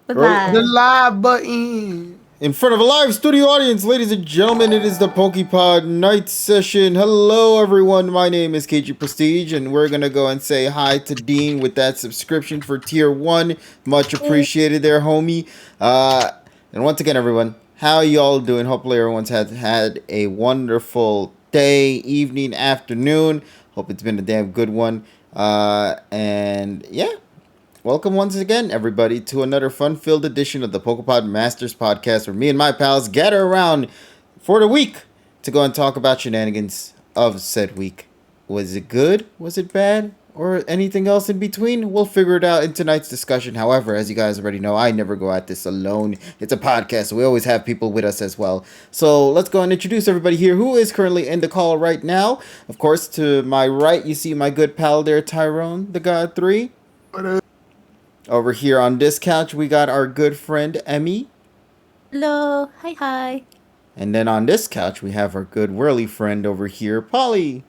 The live button. In front of a live studio audience, ladies and gentlemen, it is the PokéPod night session. Hello, everyone. My name is KG Prestige, and we're going to go and say hi to Dean with that subscription for Tier 1. Much appreciated there, homie. And once again, everyone, how y'all doing? Hopefully, everyone's had a wonderful day, evening, afternoon. Hope it's been a damn good one. And yeah. Welcome once again, everybody, to another fun-filled edition of the PokéPod Masters podcast, where me and my pals gather around for the week to go and talk about shenanigans of said week. Was it good? Was it bad? Or anything else in between? We'll figure it out in tonight's discussion. However, as you guys already know, I never go at this alone. It's a podcast, so we always have people with us as well. So let's go and introduce everybody here who is currently in the call right now. Of course, to my right, you see my good pal there, Tyrone, the God 3. Over here on this couch, we got our good friend, Emmy. Hello. Hi. And then on this couch, we have our good whirly friend over here, Polly.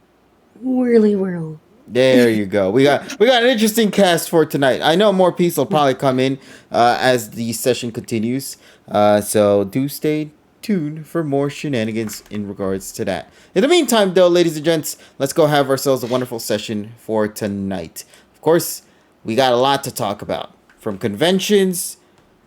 Whirly whirl. There you go. We got an interesting cast for tonight. I know more people will probably come in as the session continues. So do stay tuned for more shenanigans in regards to that. In the meantime, though, ladies and gents, let's go have ourselves a wonderful session for tonight. Of course, we got a lot to talk about, from conventions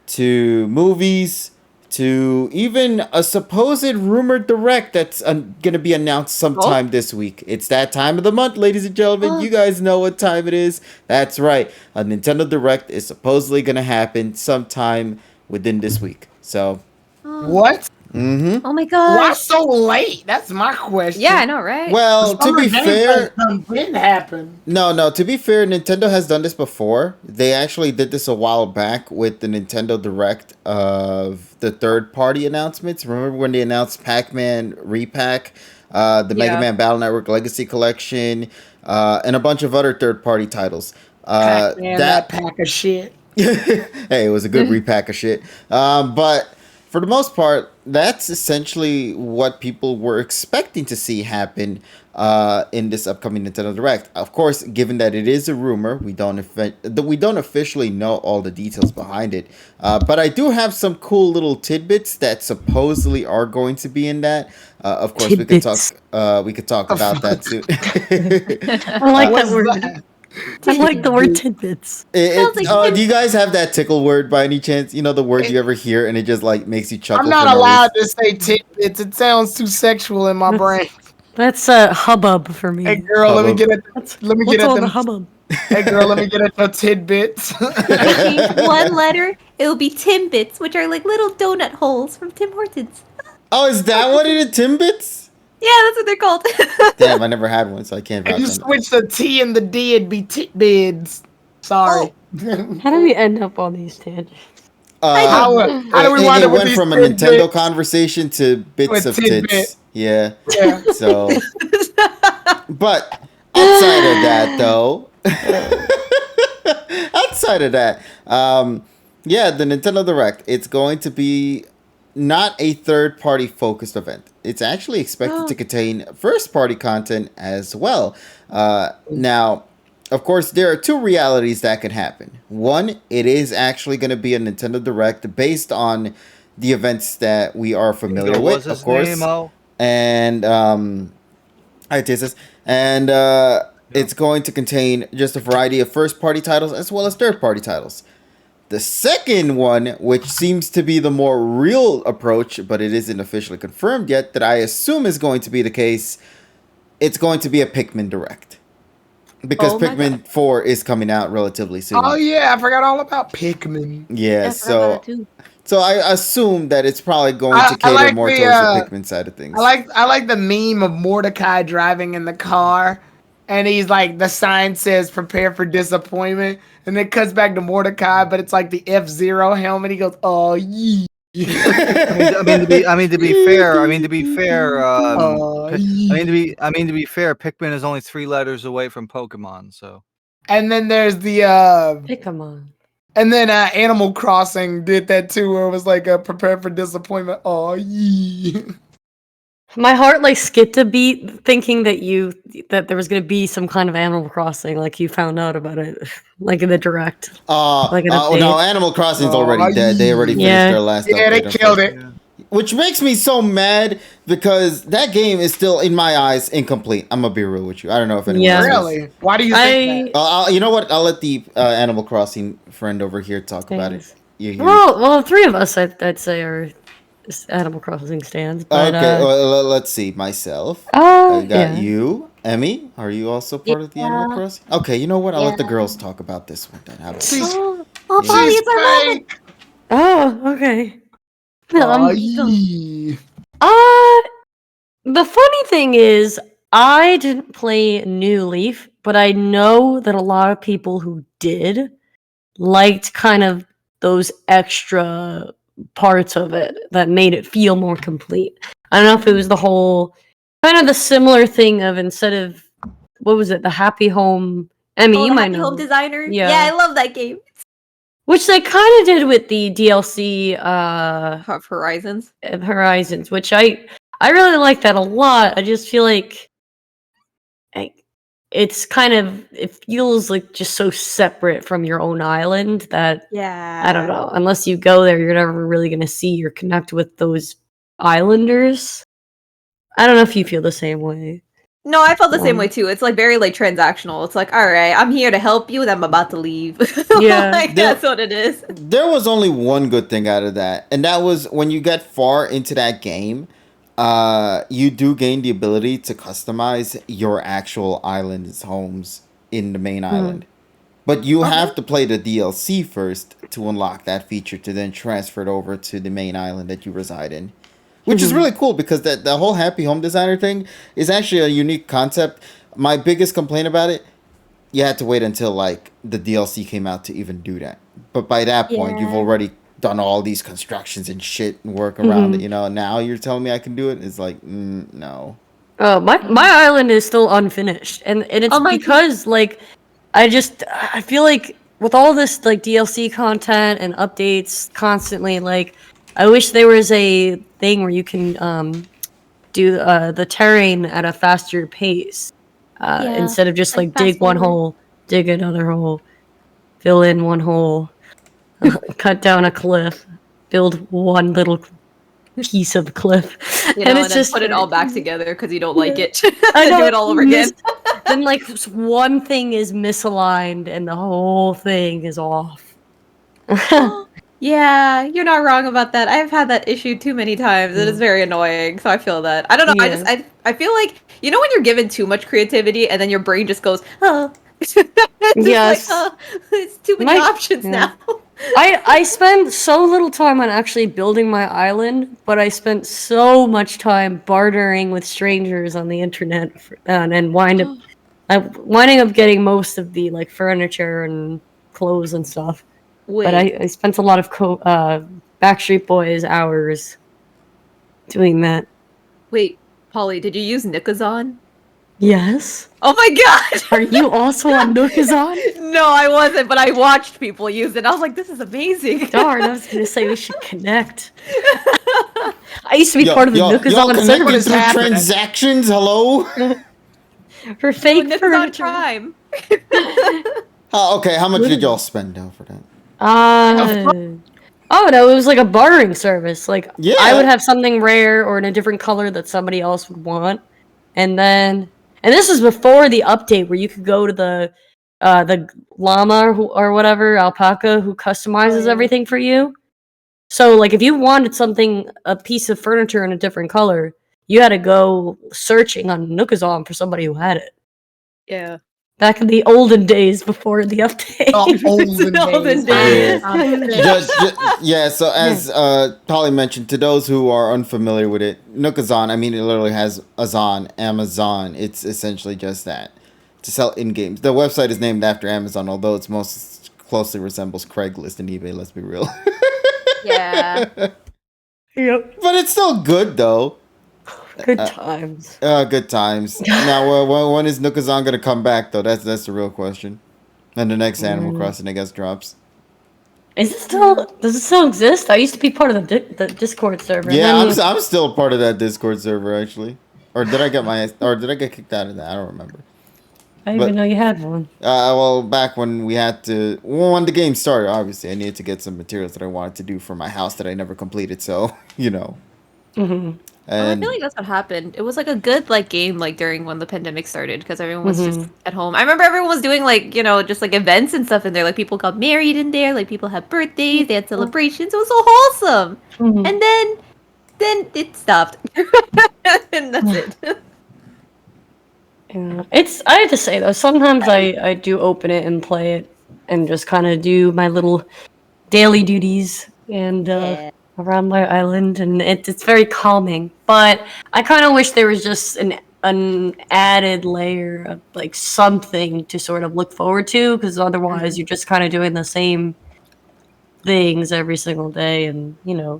to movies to even a supposed rumored direct that's going to be announced sometime this week. It's that time of the month, ladies and gentlemen. You guys know what time it is. That's right. A Nintendo Direct is supposedly going to happen sometime within this week. So, What? mm-hmm. Oh my god. Why so late? That's my question. Yeah, I know, right? Well, to be fair, didn't happen. No. To be fair, Nintendo has done this before. They actually did this a while back with the Nintendo Direct of the third-party announcements. Remember when they announced Pac-Man Repack, the Mega Man Battle Network Legacy Collection, and a bunch of other third-party titles. Pac-Man, that pack of shit. Hey, it was a good repack of shit. But for the most part, that's essentially what people were expecting to see happen in this upcoming Nintendo Direct. Of course, given that it is a rumor, we don't officially know all the details behind it. But I do have some cool little tidbits that supposedly are going to be in that. Of course, tidbits. We could talk about that too. I like that word. I like the word tidbits. Do you guys have that tickle word by any chance? You know, the word you ever hear and it just like makes you chuckle. I'm not allowed to say tidbits. It sounds too sexual in my brain. That's a hubbub for me. Hey girl, hubbub. let me get at them. Hubbub? Hey girl, let me get at your tidbits. One letter, it will be Timbits, which are like little donut holes from Tim Hortons. Oh, is that what it is? Timbits? Yeah, that's what they're called. Damn, I never had one, so I can't. If you switch the T and the D, it'd be titbids. Sorry. How do we end up on these tangents? How do we wind up with went these from a tidbits? Nintendo conversation to bits With of tidbit. tits. Yeah. Yeah. So, but outside of that, though, yeah, the Nintendo Direct, it's going to be not a third-party focused event. It's actually expected to contain first-party content as well. Now, of course, there are two realities that could happen. One, it is actually going to be a Nintendo Direct based on the events that we are familiar with, of course. And it's going to contain just a variety of first-party titles as well as third-party titles. The second one, which seems to be the more real approach, but it isn't officially confirmed yet, that I assume is going to be the case, it's going to be a Pikmin Direct. Because Pikmin 4 is coming out relatively soon. Oh yeah, I forgot all about Pikmin. Yeah, so I assume that it's probably going to cater more towards the Pikmin side of things. I like the meme of Mordecai driving in the car, and he's like, the sign says "Prepare for disappointment," and then it cuts back to Mordecai, but it's like the F-Zero helmet. He goes, "Oh yeah." I mean to be fair, Pikmin is only 3 letters away from Pokemon, so. And then there's the Pokemon. And then Animal Crossing did that too, where it was like prepare for disappointment. Oh yeah. My heart like skipped a beat, thinking that there was gonna be some kind of Animal Crossing, like you found out about it, like in the direct, like an Oh no, update. Animal Crossing's Oh, already dead. They already finished Yeah. their last yeah, they update, killed it. Yeah. which makes me so mad because that game is still, in my eyes, incomplete. I'm gonna be real with you. I don't know if anyone Yeah. else is. Really? Why do you think that? You know what? I'll let the Animal Crossing friend over here talk about it. Stands. You. Well, three of us I'd say are Animal Crossing stands, but Okay, well, let's see. Myself. I got yeah. you. Emmy, are you also part of the Animal Yeah. Crossing? Okay, you know what? I'll let the Yeah. girls talk about this one then. How about She's, that? Oh, Yeah. Polly, she's it's our moment. fake. Oh, okay. Oh, Um, yeah. uh, the funny thing is, I didn't play New Leaf, but I know that a lot of people who did liked kind of those extra parts of it that made it feel more complete. I don't know if it was the whole kind of the similar thing of instead of what was it, the Happy Home. Emmy, Oh, you the might Happy know. Home Designer. Yeah. Yeah, I love that game. Which they kind of did with the DLC Of Horizons. Horizons, which I really like that a lot. I just feel like it's kind of it feels like just so separate from your own island that Yeah. I don't know. Unless you go there, you're never really gonna see or connect with those islanders. I don't know if you feel the same way. No, I felt the same way too. It's like very like transactional. It's like, all right, I'm here to help you, and I'm about to leave. Yeah. Like, that's what it is. There was only one good thing out of that, and that was when you get far into that game, you do gain the ability to customize your actual island's homes in the main island. But you have to play the DLC first to unlock that feature to then transfer it over to the main island that you reside in. Which is really cool because the whole happy home designer thing is actually a unique concept. My biggest complaint about it, you had to wait until like the DLC came out to even do that. But by that point, you've Yeah. already done all these constructions and shit and work around it. You know, now you're telling me I can do it? It's like, no. Oh, my island is still unfinished, and it's Oh my because like I feel like with all this like DLC content and updates constantly, like I wish there was a thing where you can do the terrain at a faster pace Yeah, instead of just like like dig fast one forward. hole, dig another hole, fill in one hole, cut down a cliff, build one little piece of cliff, You know, and it's then just put it all back together because you don't like it. I And know, do it all over again. then like one thing is misaligned and the whole thing is off. Yeah, you're not wrong about that. I've had that issue too many times. It is very annoying, so I feel that. I don't know. Yeah. I feel like you know when you're given too much creativity and then your brain just goes, oh. It's just Yes. like, oh, it's too many options yeah. now. I spend so little time on actually building my island, but I spent so much time bartering with strangers on the internet and winding up getting most of the like furniture and clothes and stuff. Wait, But I spent a lot of Backstreet Boys hours doing that. wait, Polly, did you use Nikazon? Yes. Oh my god! Are you also on Nookazon? No, I wasn't, but I watched people use it. I was like, this is amazing. Darn, I was gonna say we should connect. I used to be part of the y'all Nookazon connected servers through transactions? Hello? for fake Nikazon furniture. Prime. Okay, how much did y'all spend though for that? Oh no, it was like a bartering service. Like Yeah. I would have something rare or in a different color that somebody else would want, and this was before the update where you could go to the llama or whatever alpaca who customizes everything for you. So like if you wanted a piece of furniture in a different color, you had to go searching on Nookazon for somebody who had it. Yeah. Back in the olden days before the update. Olden days. Yeah, so as Polly mentioned, to those who are unfamiliar with it, Nookazon, I mean, it literally has Amazon. It's essentially just that, to sell in-games. The website is named after Amazon, although it's most closely resembles Craigslist and eBay, let's be real. Yeah. Yep. But it's still good, though. Good times. Good times. Now, when is Nookazon gonna come back, though? That's the real question. And the next Animal Crossing, I guess, drops. Is it still? Does it still exist? I used to be part of the Discord server. Yeah, and then- I'm still part of that Discord server actually. Or did I get kicked out of that? I don't remember. I didn't even know you had one. Well, back when when the game started, obviously, I needed to get some materials that I wanted to do for my house that I never completed. So, Mm-hmm. I And feel like that's what happened. It was like a good game during when the pandemic started because everyone was just Mhm. at home. I remember everyone was doing just like events and stuff in there. Like people got married in there. Like people had birthdays. They had celebrations. It was so wholesome. Mhm. And then it stopped. And that's it. Yeah. I have to say though, sometimes I do open it and play it and just kind of do my little daily duties and around my island, and it's very calming. But I kind of wish there was just an added layer of like something to sort of look forward to, because otherwise you're just kind of doing the same things every single day, and Yeah.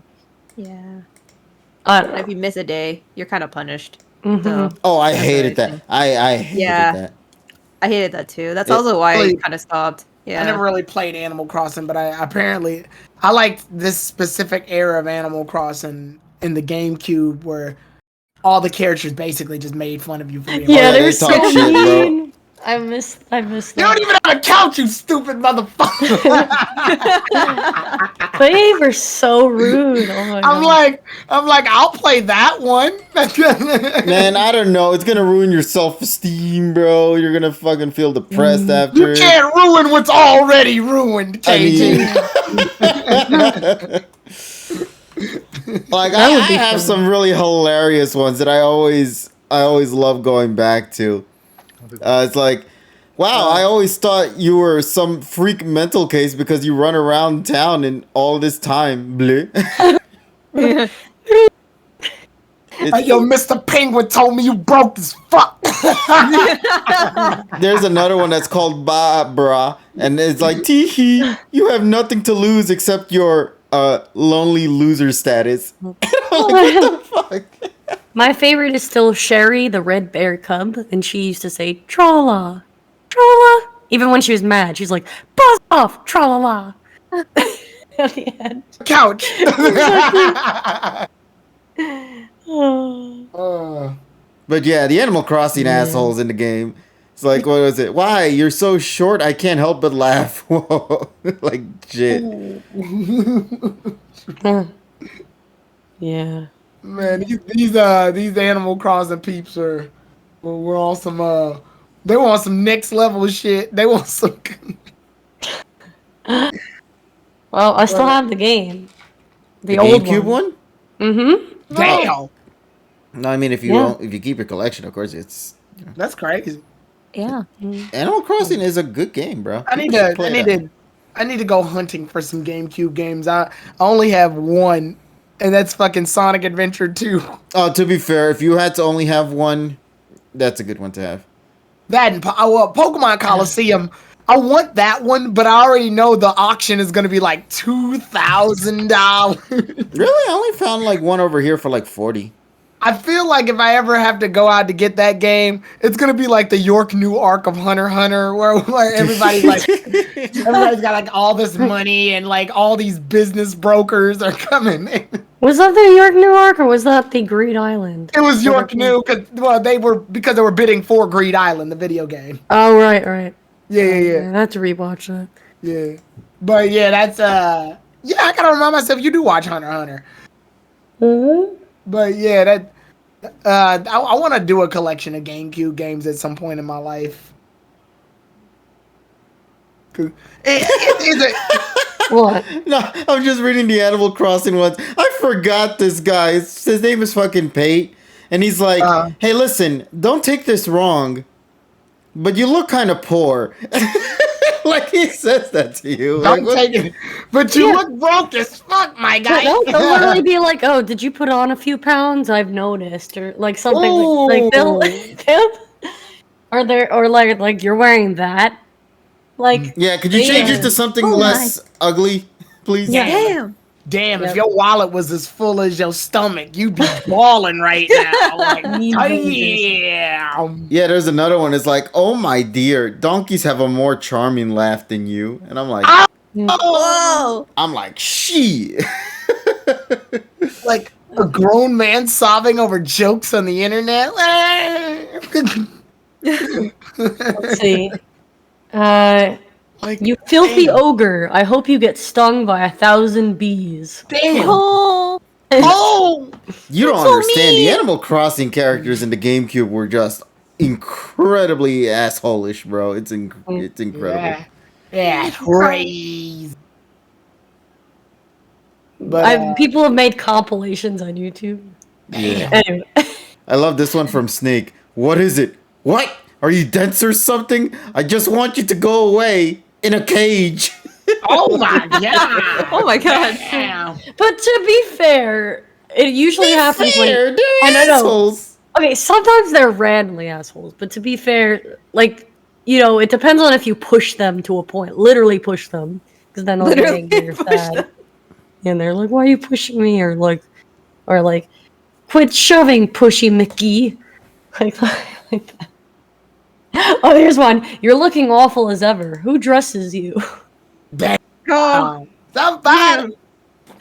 I don't And if know. you miss a day, you're kind of punished. Mhm. So oh, I that's hated what I that. think. I hated Yeah. that. I hated that too. That's It- also why I Really- kind of stopped. Yeah. I never really played Animal Crossing, but I liked this specific era of Animal Crossing in the GameCube where all the characters basically just made fun of you for being Yeah, yeah, they they were so talk shit, bro. mean. I miss You don't that. even have a couch, you stupid motherfucker. They were so rude. Oh my god. I'm like, I'll play that one. Man, I don't know. It's gonna ruin your self-esteem, bro. You're gonna fucking feel depressed after. You can't ruin what's already ruined, I KG. mean, like That would I be have fun. some really hilarious ones that I always love going back to. It's like, wow, I always thought you were some freak mental case because you run around town in all this time. Bleh. Like, yo, Mr. Penguin told me you broke as fuck. There's another one that's called Ba Bra, and it's like, teehee, you have nothing to lose except your lonely loser status. I'm like, what the fuck? My favorite is still Sherry, the red bear cub, and she used to say "Trolla, trolla." Even when she was mad, she's like "Buzz off, trolla." At the end. Couch. Oh. But yeah, the Animal Crossing assholes in the game. It's like, what was it? Why? You're so short, I can't help but laugh. Whoa. Like, shit. Yeah. Man, these Animal Crossing peeps were on some they want some next level shit. They want some. Well, I still have the game. The old GameCube one? Mm-hmm. Damn, No, I mean, if you keep your collection, of course, it's that's crazy. Yeah. Animal Crossing is a good game, bro. I need to go hunting for some GameCube games. I only have one, and that's fucking Sonic Adventure 2. Oh, to be fair, if you had to only have one, that's a good one to have. That and Pokemon Coliseum. I want that one, but I already know the auction is gonna be like $2,000. Really? I only found like one over here for like 40. I feel like if I ever have to go out to get that game, it's gonna be like the York New Arc of Hunter x Hunter, where everybody's everybody's got like all this money and like all these business brokers are coming. Was that the York New Arc or was that the Greed Island? It was York New because they were bidding for Greed Island, the video game. Oh right. Yeah. I have to rewatch that. Yeah. But yeah, that's I gotta remind myself you do watch Hunter x Hunter. Mm-hmm. But yeah, that I want to do a collection of GameCube games at some point in my life. 'Cause What? No, I'm just reading the Animal Crossing ones. I forgot this guy. His name is fucking Pate. And he's like, hey, listen, don't take this wrong, but you look kind of poor. Like he says that to you. Like, don't take it, but you look broke as fuck, my guy. They'll literally be like, "Oh, did you put on a few pounds? I've noticed," or like something like they'll or like you're wearing that. Like, yeah, could you change it to something less ugly, please? Yeah. Damn, if your wallet was as full as your stomach, you'd be balling right now. Like, damn. Yeah, there's another one. It's like, oh my dear, donkeys have a more charming laugh than you. And I'm like, Whoa! I'm like, shit. Like a grown man sobbing over jokes on the internet. Let's see. Like, You filthy damn. ogre. I hope you get stung by 1,000 bees. Damn. Oh, Oh, You don't That's so understand. The mean. Animal Crossing characters in the GameCube were just incredibly assholish, bro. It's incredible. yeah. Yeah, crazy. But People have made compilations on YouTube. Yeah. Anyway. I love this one from Snake. What is it? What? Are you dense or something? I just want you to go away in a cage. oh my god. oh my god! Damn. But to be fair, it usually happens when. They're I know. assholes. Okay, sometimes they're randomly assholes, but to be fair, like, it depends on if you push them to a point. Literally push them. Because then they'll get Literally angry or push sad. And they're like, why are you pushing me? Or like, quit shoving, pushy Mickey. Like that. Oh, here's one. You're looking awful as ever. Who dresses you? Damn. Oh, Somebody.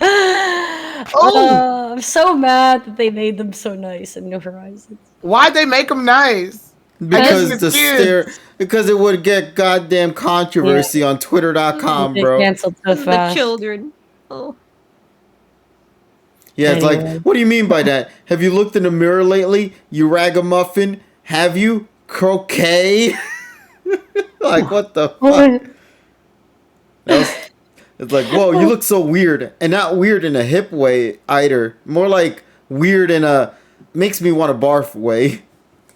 I'm so mad that they made them so nice in New Horizons. Why'd they make them nice? Because it's the kids. because it would get goddamn controversy on Twitter.com, They bro. canceled so the fast. children. Oh, Yeah, it's Anyway. like, what do you mean by that? Have you looked in the mirror lately? You ragamuffin? Have you? Croquet? Like, what the fuck? It's like, whoa, you look so weird. And not weird in a hip way either. More like weird in a makes me want to barf way.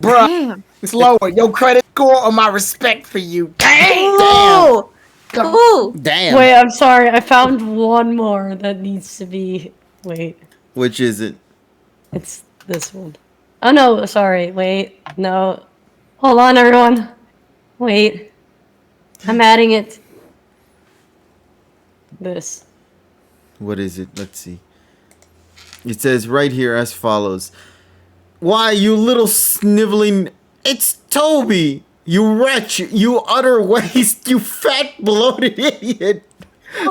Bruh, damn! it's lower. Your credit score or my respect for you. Dang. Oh, Damn. oh! Damn. Wait, I'm sorry. I found one more that needs to be. Wait, Which is it? it's this one. Oh no, sorry. Wait, no. Hold on, everyone. Wait. I'm adding it. This. What is it? Let's see. It says right here as follows. Why, you little sniveling... It's Toby! You wretch! You utter waste! You fat, bloated idiot!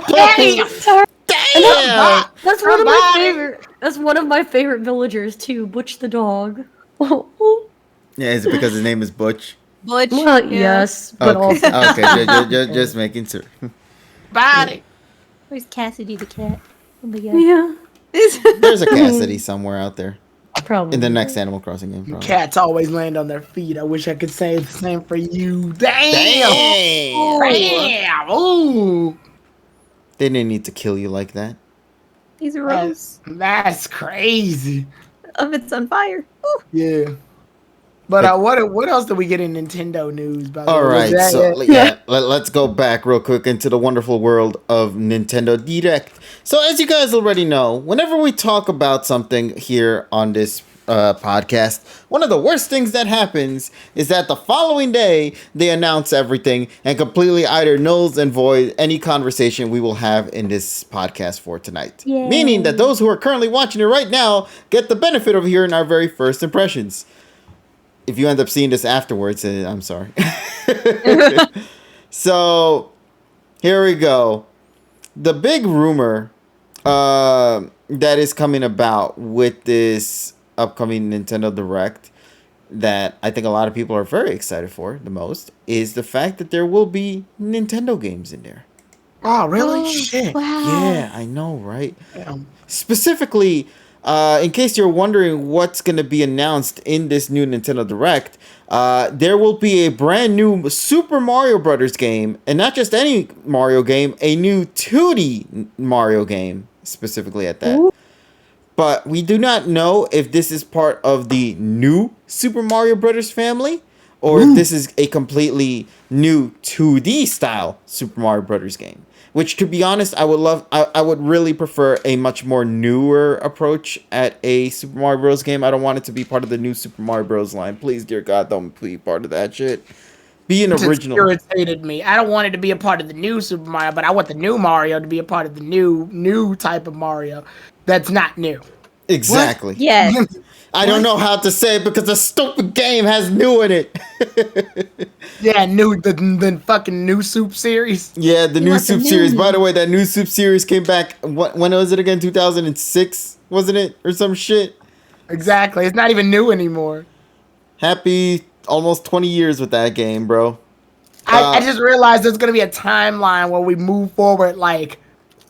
Damn. Sorry. Damn! That's one of my Somebody. favorite. That's one of my favorite villagers too. Butch the dog. Well, Yeah, is it because his name is Butch? Butch. yes, but Okay, also. okay, just making sure. Body. Where's Cassidy the cat? Oh my god. Yeah, There's a Cassidy somewhere out there. probably. In the next Animal Crossing game, probably. Cats always land on their feet. I wish I could say the same for you. Damn. Damn! Damn. Ooh. They didn't need to kill you like that. He's a rose. That's crazy. Of it's on fire. Ooh. Yeah. But what else did we get in Nintendo news? By the All way? Was right, that so it? yeah, let's go back real quick into the wonderful world of Nintendo Direct. So as you guys already know, whenever we talk about something here on this podcast, one of the worst things that happens is that the following day they announce everything and completely either nulls and void any conversation we will have in this podcast for tonight. Yay. Meaning that those who are currently watching it right now get the benefit of hearing our very first impressions. If you end up seeing this afterwards, I'm sorry. So, here we go. The big rumor that is coming about with this upcoming Nintendo Direct that I think a lot of people are very excited for the most is the fact that there will be Nintendo games in there. Oh, really? Oh, Shit. Wow. Yeah, I know, right? Damn. Specifically, in case you're wondering what's going to be announced in this new Nintendo Direct, there will be a brand new Super Mario Brothers game, and not just any Mario game, a new 2D Mario game, specifically at that. But we do not know if this is part of the new Super Mario Brothers family, or if this is a completely new 2D style Super Mario Brothers game. Which, to be honest, I would really prefer a much more newer approach at a Super Mario Bros. Game. I don't want it to be part of the new Super Mario Bros. Line. Please, dear God, don't be part of that shit. Be an It original. irritated me. I don't want it to be a part of the new Super Mario, but I want the new Mario to be a part of the new type of Mario that's not new. Exactly. Yes. I don't know how to say it because the stupid game has new in it. Yeah, the fucking new soup series. Yeah, the You new want the soup series. By the new- way, that new soup series came back. When was it again? 2006, wasn't it, or some shit? Exactly. It's not even new anymore. Happy almost 20 years with that game, bro. I just realized there's gonna be a timeline where we move forward like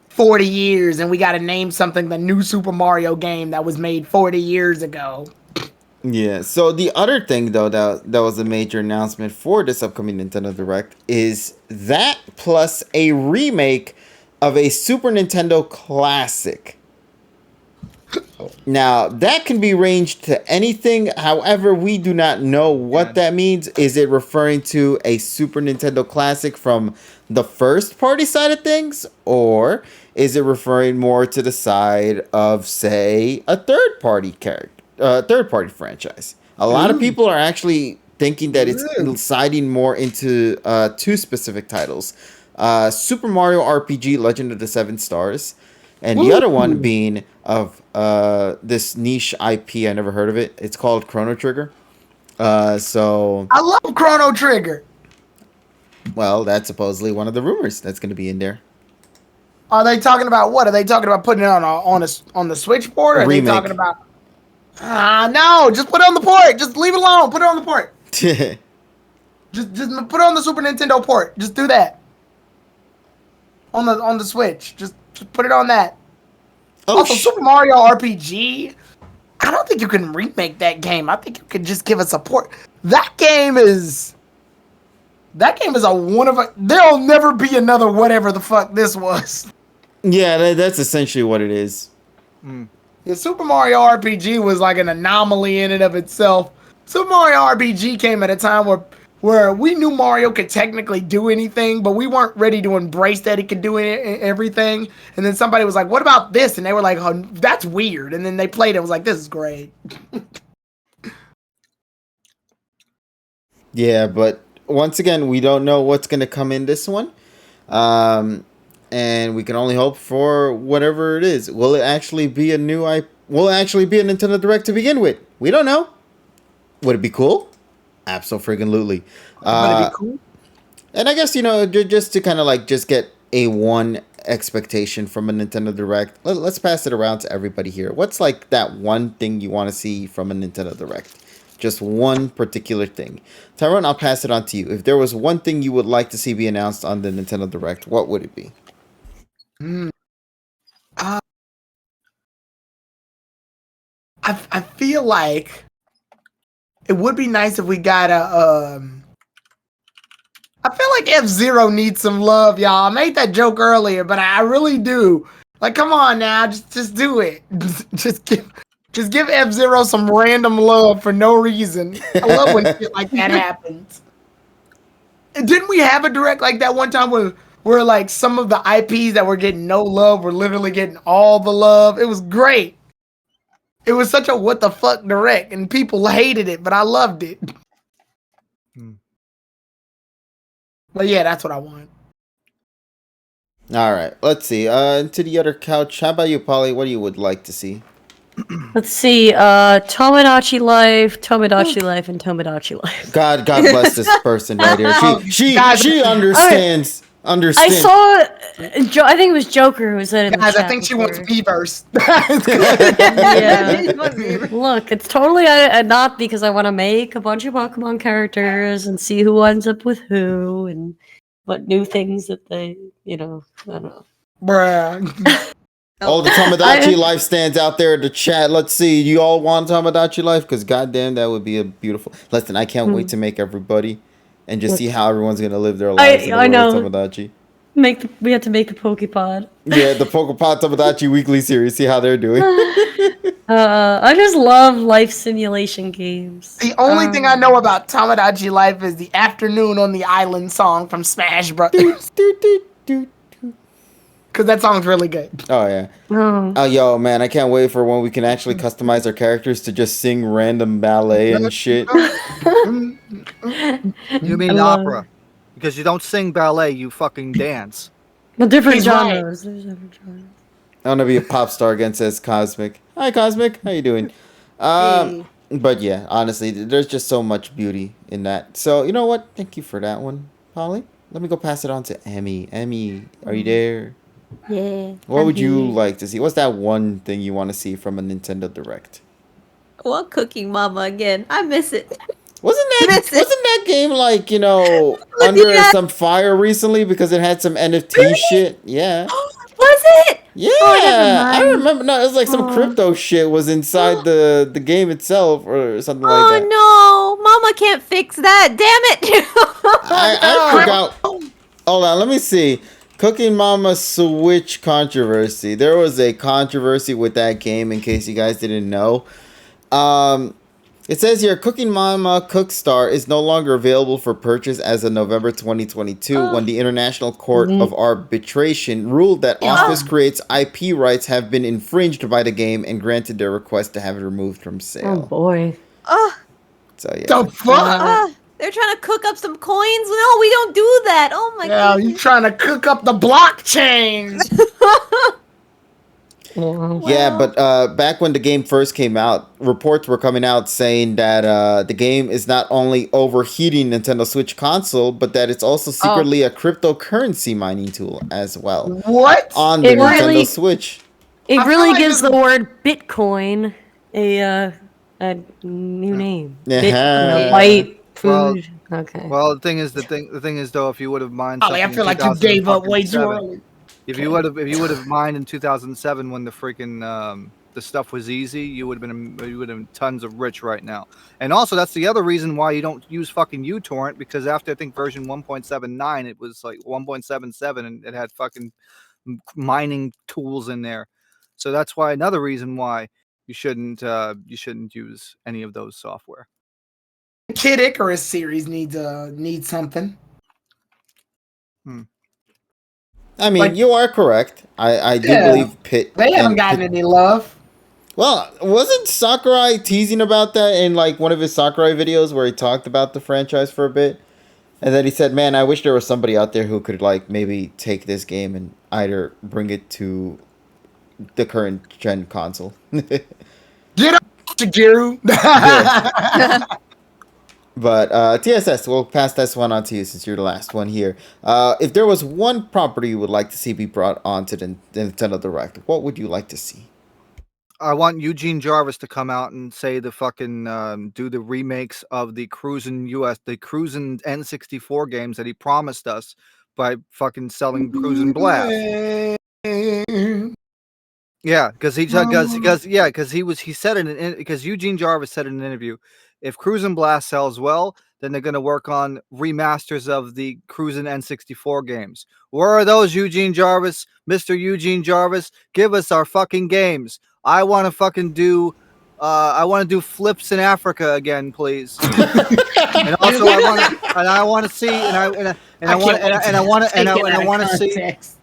40 years and we gotta name something the new Super Mario game that was made 40 years ago. Yeah. So the other thing though that was a major announcement for this upcoming Nintendo Direct is that plus a remake of a Super Nintendo classic. Now, that can be ranged to anything. However, we do not know what that means. Is it referring to a Super Nintendo classic from the first party side of things? Or is it referring more to the side of, say, a third party franchise? A lot of people are actually thinking that it's siding more into two specific titles. Super Mario RPG Legend of the Seven Stars. And the other one being of this niche IP, I never heard of it. It's called Chrono Trigger. So, I love Chrono Trigger. well, that's supposedly one of the rumors that's going to be in there. Are they talking about what? Are they talking about putting it on the switchboard? Or are they Remake. talking about? No, just put it on the port. Just leave it alone. Put it on the port. Just put it on the Super Nintendo port. Just do that. On the Switch. Just put it on that. Also, Super Mario RPG. I don't think you can remake that game. I think you could just give it support. That game is a one of a. There'll never be another whatever the fuck this was. Yeah, that's essentially what it is. The Super Mario RPG was like an anomaly in and of itself. Super Mario RPG came at a time where we knew Mario could technically do anything, but we weren't ready to embrace that he could do everything. And then somebody was like, what about this? And they were like, oh, that's weird. And then they played it and was like, this is great. Yeah, but once again, we don't know what's going to come in this one. And we can only hope for whatever it is. Will it actually be a new Will it actually be a Nintendo Direct to begin with? We don't know. Would it be cool? Absolutely. Would it be cool? And I guess, just to kind of like just get a one expectation from a Nintendo Direct, let's pass it around to everybody here. What's like that one thing you want to see from a Nintendo Direct? Just one particular thing. Tyrone, I'll pass it on to you. If there was one thing you would like to see be announced on the Nintendo Direct, what would it be? I feel like it would be nice if we got a I feel like F-Zero needs some love, y'all. I made that joke earlier, but I really do. Like, come on now, just do it. Just give F-Zero some random love for no reason. I love when shit like that happens. And didn't we have a direct like that one time where like some of the IPs that were getting no love were literally getting all the love? It was great. It was such a what the fuck direct, and people hated it, but I loved it. But yeah, that's what I want. All right, let's see. To the other couch. How about you, Polly? What do you would like to see? Let's see. Tomodachi Life, and Tomodachi Life. God bless this person right here. She understands. I saw. I think it was Joker who said it. Guys, I think she wants Beavers. Yeah. Look, it's totally not because I want to make a bunch of Pokemon characters and see who ends up with who and what new things that they, I don't know. Bruh. All the Tomodachi Life stands out there in the chat. Let's see. You all want Tomodachi Life? Because goddamn, that would be a beautiful. Listen, I can't wait to make everybody and just see how everyone's gonna live their lives in the world of Tomodachi. We have to make the PokéPod. Yeah, the PokéPod Tomodachi weekly series. See how they're doing. I just love life simulation games. The only thing I know about Tomodachi Life is the Afternoon on the Island song from Smash Brothers. Because that song's really good. Oh, yeah. Oh, yo, man, I can't wait for when we can actually customize our characters to just sing random ballet and shit. You mean opera? Because you don't sing ballet, you fucking dance. Well, different Right. genres. There's different genres. I want to be a pop star again, says Cosmic. Hi, Cosmic. How you doing? But yeah, honestly, there's just so much beauty in that. So you know what? Thank you for that one, Polly. Let me go pass it on to Emmy. Emmy, are you there? Yeah, What I'm would you here. like to see? What's that one thing you want to see from a Nintendo Direct? Well, Cooking Mama again. I miss it. Wasn't that Miss it. wasn't that game like Look at under that. some fire recently because it had some NFT Really? shit? Yeah. Was it? Yeah, Oh, never I mind. remember. No, it was like some Oh. crypto shit was inside the game itself or something like that. Oh no, Mama can't fix that. Damn it! I Oh, no. forgot. Hold on, let me see. Cooking Mama Switch controversy. There was a controversy with that game. In case you guys didn't know, um, it says here Cooking Mama Cookstar is no longer available for purchase as of November 2022 when the International Court of Arbitration ruled that Office Creates IP rights have been infringed by the game and granted their request to have it removed from Oh sale. boy. Oh, So yeah. The fuck? they're trying to cook up some coins. No, we don't do that. Oh my Yeah, you goodness. trying to cook up the blockchain? Yeah. Yeah, but back when the game first came out, reports were coming out saying that the game is not only overheating Nintendo Switch console, but that it's also secretly a cryptocurrency mining tool as well What? on the It Nintendo really- Switch. It I feel really like gives this- the word Bitcoin a new name. Yeah. Bitcoin, white food. Okay. Well, the thing is though, if you would have mined Ollie, I something feel in like you gave up way too 2007, early. if you would have mined in 2007 when the freaking the stuff was easy, you would have been tons of rich right now. And also, that's the other reason why you don't use fucking uTorrent, because after I think version 1.79, it was like 1.77, and it had fucking mining tools in there. So that's why another reason why you shouldn't use any of those software. Kid Icarus series needs something. I mean, Like- you are correct. I do Yeah. believe Pit. They haven't and gotten Pit- any love. Well, wasn't Sakurai teasing about that in like one of his Sakurai videos where he talked about the franchise for a bit? And then he said, "Man, I wish there was somebody out there who could like maybe take this game and either bring it to the current gen console." Get up, Shigeru. But TSS, we'll pass this one on to you since you're the last one here. If there was one property you would like to see be brought onto the Nintendo Direct, what would you like to see? I want Eugene Jarvis to come out and say the fucking do the remakes of the Cruisin' N64 games that he promised us by fucking selling Cruisin' Blast. Yeah, because he said it because Eugene Jarvis said in an interview, if Cruisin' Blast sells well, then they're going to work on remasters of the Cruisin' N64 games. Where are those, Eugene Jarvis? Mr. Eugene Jarvis, give us our fucking games. I want to fucking do flips in Africa again, please. And also I want to see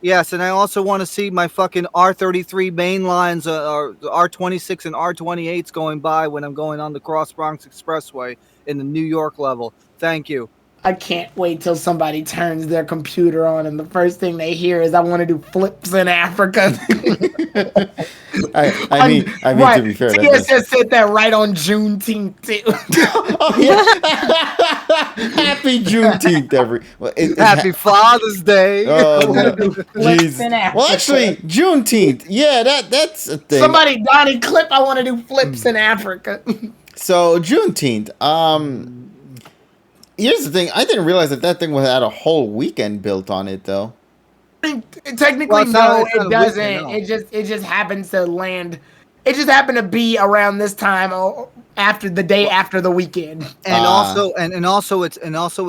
yes, and I also want to see my fucking R33 main lines or R26 and R28s going by when I'm going on the Cross Bronx Expressway in the New York level. Thank you. I can't wait till somebody turns their computer on and the first thing they hear is I want to do flips in Africa. I mean, right. to be fair, TSS said that right on Juneteenth too. Oh, yeah. Happy Juneteenth, Happy Father's Day. Oh, wanna no. do flips Jeez. in Africa. Well, actually, Juneteenth. Yeah, that's a thing. Somebody, Donnie Clip, I want to do flips in Africa. So Juneteenth. Here's the thing. I didn't realize that thing had a whole weekend built on it, though. Technically, Well, it's not- no, it's not it a doesn't. weekend, no. It just happens to land. It just happened to be around this time after the day after the weekend. And also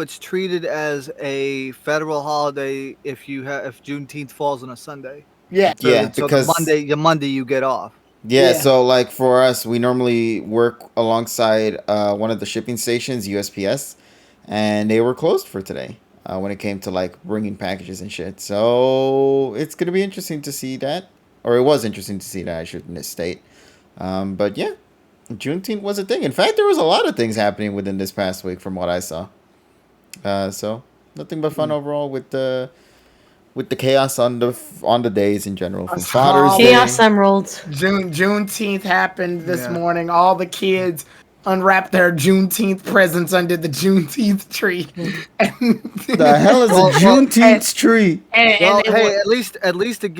it's treated as a federal holiday if Juneteenth falls on a Sunday. Yeah. Yeah, So because the Monday you get off. Yeah, Yeah. so like for us, we normally work alongside one of the shipping stations, USPS, and they were closed for today when it came to like bringing packages and shit. So it's gonna be interesting to see that, or it was interesting to see that, I shouldn't state. But yeah, Juneteenth was a thing. In fact, there was a lot of things happening within this past week from what I saw. So nothing but fun overall with the chaos on the days in general. From Father's Day. Chaos Emeralds. Juneteenth happened this Yeah. morning. All the kids unwrap their Juneteenth presents under the Juneteenth tree. The hell is a Juneteenth tree? Well, hey, at least it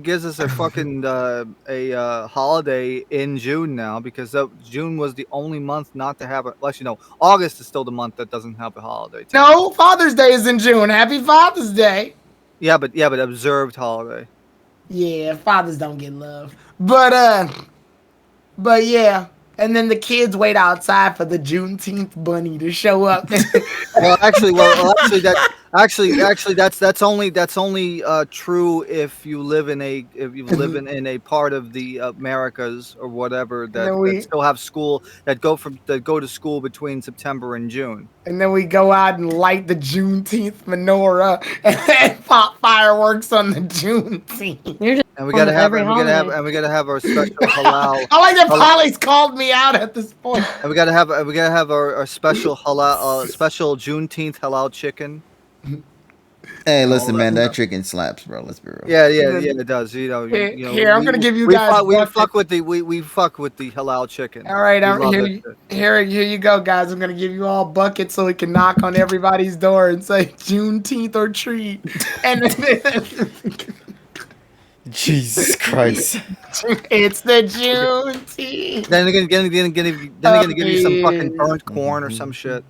gives us a fucking holiday in June now, because June was the only month not to have it. Unless August is still the month that doesn't have a holiday. No, Father's Day is in June. Happy Father's Day. Yeah, but observed holiday. Yeah, fathers don't get love. But yeah. And then the kids wait outside for the Juneteenth bunny to show up. Actually, that's only true if you live in a part of the Americas or whatever that still have school that go to school between September and June. And then we go out and light the Juneteenth menorah and pop fireworks on the Juneteenth. And we gotta have our special halal. I like that Polly's called me out at this point. And we gotta have our special halal, special Juneteenth halal chicken. Hey, listen, man, that chicken slaps, bro. Let's be real. Yeah, it does. Here, I'm gonna give you guys. We fuck with the halal chicken. All right, here you go, guys. I'm gonna give you all buckets so we can knock on everybody's door and say Juneteenth or treat. And Jesus Christ! It's the Juneteenth. Then they're gonna give you some fucking burnt corn or some shit.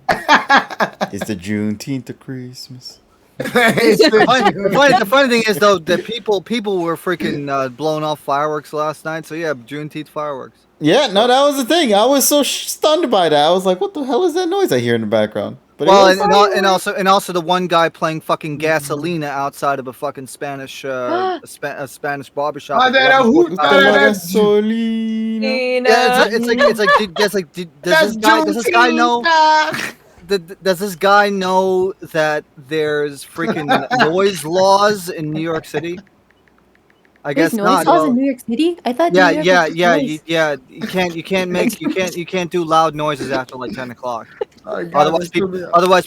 It's the Juneteenth of Christmas. The funny thing is though that people were freaking blowing off fireworks last night. So yeah, Juneteenth fireworks. Yeah, no, that was the thing. I was so stunned by that. I was like, "What the hell is that noise I hear in the background?" But and also the one guy playing fucking Gasolina outside of a fucking Spanish a Spanish barbershop. Gasolina. Yeah, it's like does this guy know? Does this guy know that there's freaking noise laws in New York City? I guess noise not. laws in New York City? I thought. You can't do loud noises after like 10 o'clock. Otherwise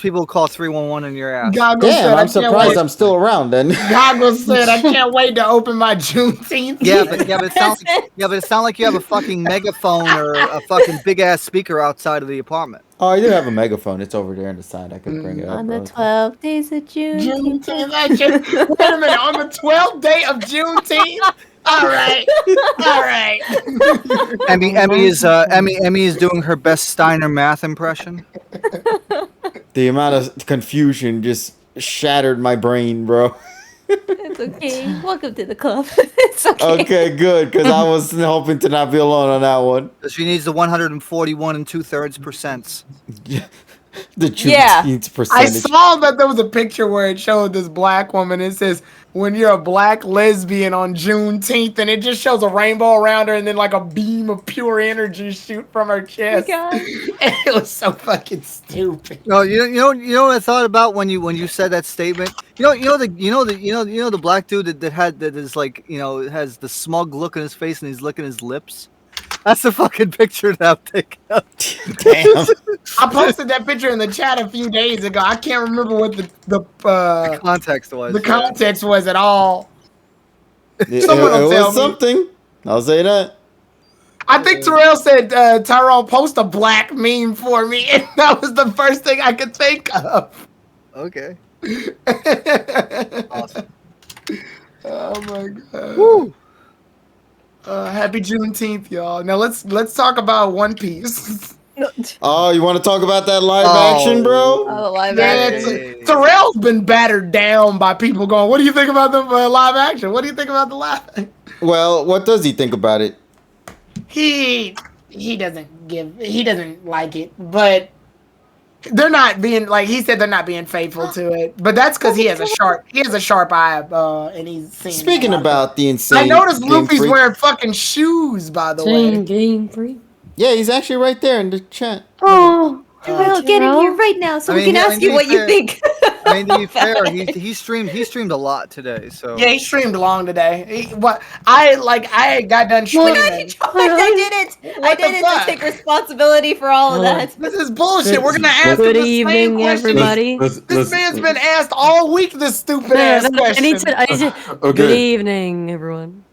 people will call 311 in your ass. Damn, I'm surprised I'm still around then. Goggles said, "I can't wait to open my Juneteenth." But it sounds like you have a fucking megaphone or a fucking big ass speaker outside of the apartment. Oh, I do have a megaphone. It's over there on the side. I can bring it up. On the 12 days of June. Wait a minute. On the 12th day of Juneteenth. All right. Emmy is doing her best Steiner math impression. The amount of confusion just shattered my brain, bro. It's okay. Welcome to the club. It's okay. Okay, good, because I was hoping to not be alone on that one. She needs the 141 2/3%. The Juneteenth percentage. I saw that there was a picture where it showed this black woman. It says, "When you're a black lesbian on Juneteenth," and it just shows a rainbow around her, and then like a beam of pure energy shoot from her chest. Oh my God. And it was so fucking stupid. No, you know what I thought about when you said that statement. The black dude that is like has the smug look on his face and he's licking his lips. That's the fucking picture that I'm taking up. Damn. I posted that picture in the chat a few days ago. I can't remember what the context was. The context was at all. Someone will tell me. Something. I'll say that. I think Terrell said, Tyrone, post a black meme for me. And that was the first thing I could think of. Okay. Awesome. Oh my God. Woo. Happy Juneteenth, y'all. Now let's talk about One Piece. Oh, you want to talk about that live action, bro? Oh, live action. Terrell's been battered down by people going, "What do you think about the live action? What do you think about the live action?" Well, what does he think about it? He doesn't like it, but they're not being he said they're not being faithful to it. But that's because he has a sharp eye, and he's seeing. Speaking about the insane, I noticed Luffy's wearing fucking shoes, by the way. Game free. Yeah, he's actually right there in the chat. Oh, Terrell, get in here right now so we can ask you what you think. I mean, to be fair, he streamed a lot today. So yeah, he streamed long today. I got done streaming. I did it to take responsibility for all of that. This is bullshit. We're gonna ask Good him the evening, same question. everybody. This man's been asked all week this stupid ass question. Good evening, everyone.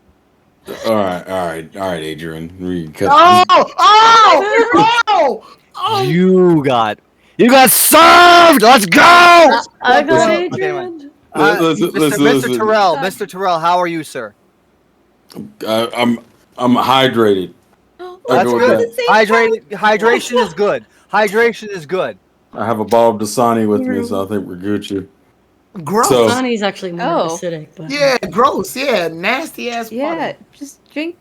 All right, Adrian. We cut. Oh! You got served. Let's go. I got Okay, Adrian. Mr. Terrell, Mr. Terrell, how are you, sir? I'm hydrated. That's go with good. that. Hydration is good. Hydration is good. I have a bottle of Dasani with me, so I think we're Gucci. Gross. So- Sonny's actually more Oh. acidic, but Yeah, gross. Yeah, nasty ass Yeah, water. just drink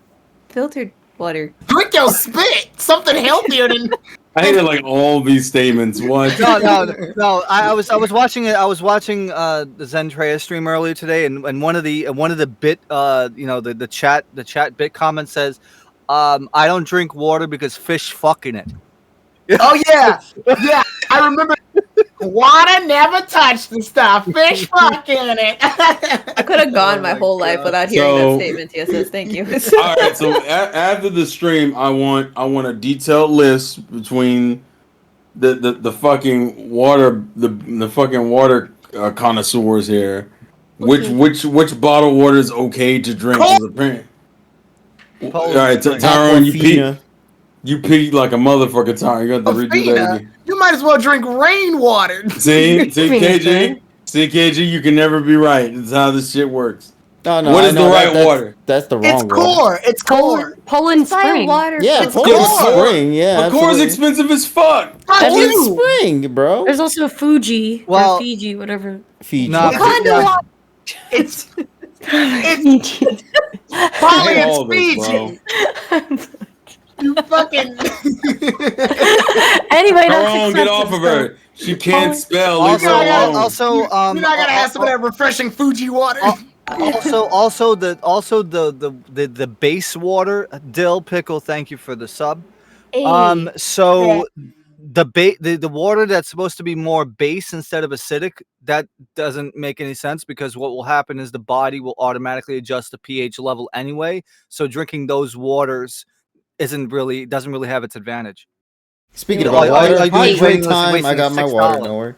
filtered water. Drink your spit. Something healthier than. I hated like all these statements. What? No. I was watching it. I was watching the Zentreya stream earlier today, and one of the bit the chat bit comment says, I don't drink water because fish fuck in it. Oh yeah, yeah. I remember. Water never touched the stuff. Fish fucking it. I could have gone my whole life without hearing So- that statement. Yes, thank you. All right. So after the stream, I want a detailed list between the fucking water the fucking water connoisseurs here. Which bottled water is okay to drink? As a parent. All right, Tyrone, you peed like a motherfucker, Tyrone. You got to redo that again. You might as well drink rainwater. See, Phoenix, man. KG, you can never be right. That's how this shit works. No, What is the right water? That's the It's wrong water. core. It's core. Poland Buy Spring. water. Yeah, It's Poland core. Spring. Yeah, But core is absolutely. expensive as fuck. Fuck Poland you. Spring, bro. There's also Fuji Well- or Fiji, whatever. Fiji. Nah, Condo water. It's Fiji. Polly and All this, bro. Fiji. You fucking. Anyway, that's Tyrone, get accepted, off of so- her. She can't spell. Also, Leave her alone. also, You're not gonna have some of that refreshing Fuji water. also the base water. Dill Pickle, thank you for the sub. So the water that's supposed to be more base instead of acidic, that doesn't make any sense, because what will happen is the body will automatically adjust the pH level anyway. So drinking those waters doesn't really have its advantage. Speaking All about you- water, all you do is hydrate wasting time. I got my water. $6. No worries.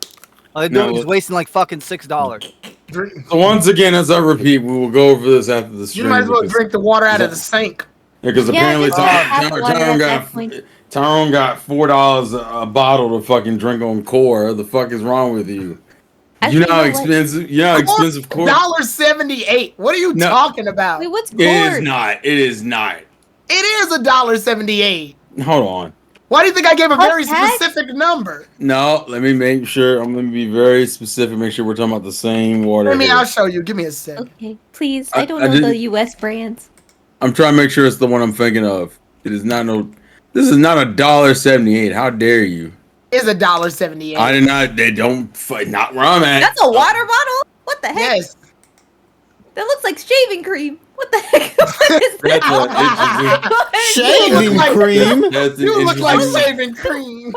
All they're doing No. is wasting like fucking $6. So once again, as I repeat, we will go over this after the stream. You might as well because- drink the water out of the sink. Because Yeah, apparently just tap water Tyrone at that point. got $4 a bottle to fucking drink on core. The fuck is wrong with you? I You know feel how like- expensive? You know how expensive core? $1.78. What are you No. talking about? Wait, what's It is cord? not. It is not. It is $1.78. Hold on. Why do you think I gave a What very the heck? specific number? No, let me make sure. I'm going to be very specific. Make sure we're talking about the same water. Let me. here. I'll show you. Give me a sec. Okay, please. I- I don't I know the didn't- U.S. brands. I'm trying to make sure it's the one I'm thinking of. It is not no. This is not $1.78. How dare you? It's $1.78. I did not. They don't. Not where I'm at. That's a water bottle? What the heck? Yes. That looks like shaving cream. What the heck? What is That's that? Shaving like- cream. That's an You look like interesting- shaving cream.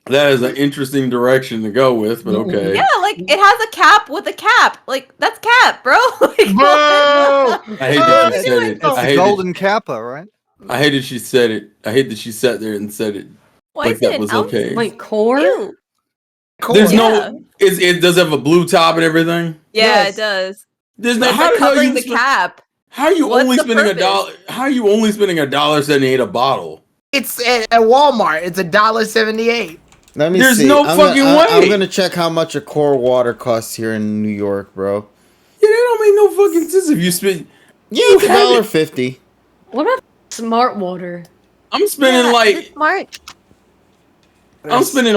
That is an interesting direction to go with, but okay. Yeah, like it has a cap with a cap. Like that's cap, bro. Like, Bro. I hate that she said it. It's I the hate golden kappa, right? that she said it. I hate that she sat there and said it why like is that it was an ounce? okay. Wait, core? Ew. There's Yeah. no. It does have a blue top and everything. Yeah, Yes. it does. There's But no. it's How like the hell covering you the cap. How are you What's only the spending purpose? $1? How are you only spending $1.78 a bottle? It's at Walmart. It's $1.78. Let me There's see. no I'm fucking gonna, way. I'm gonna check how much a core water costs here in New York, bro. Yeah, that don't make no fucking sense if you spend. Yeah, it's $1.50. What about smart water? I'm spending Yeah, like. it's smart. I'm spending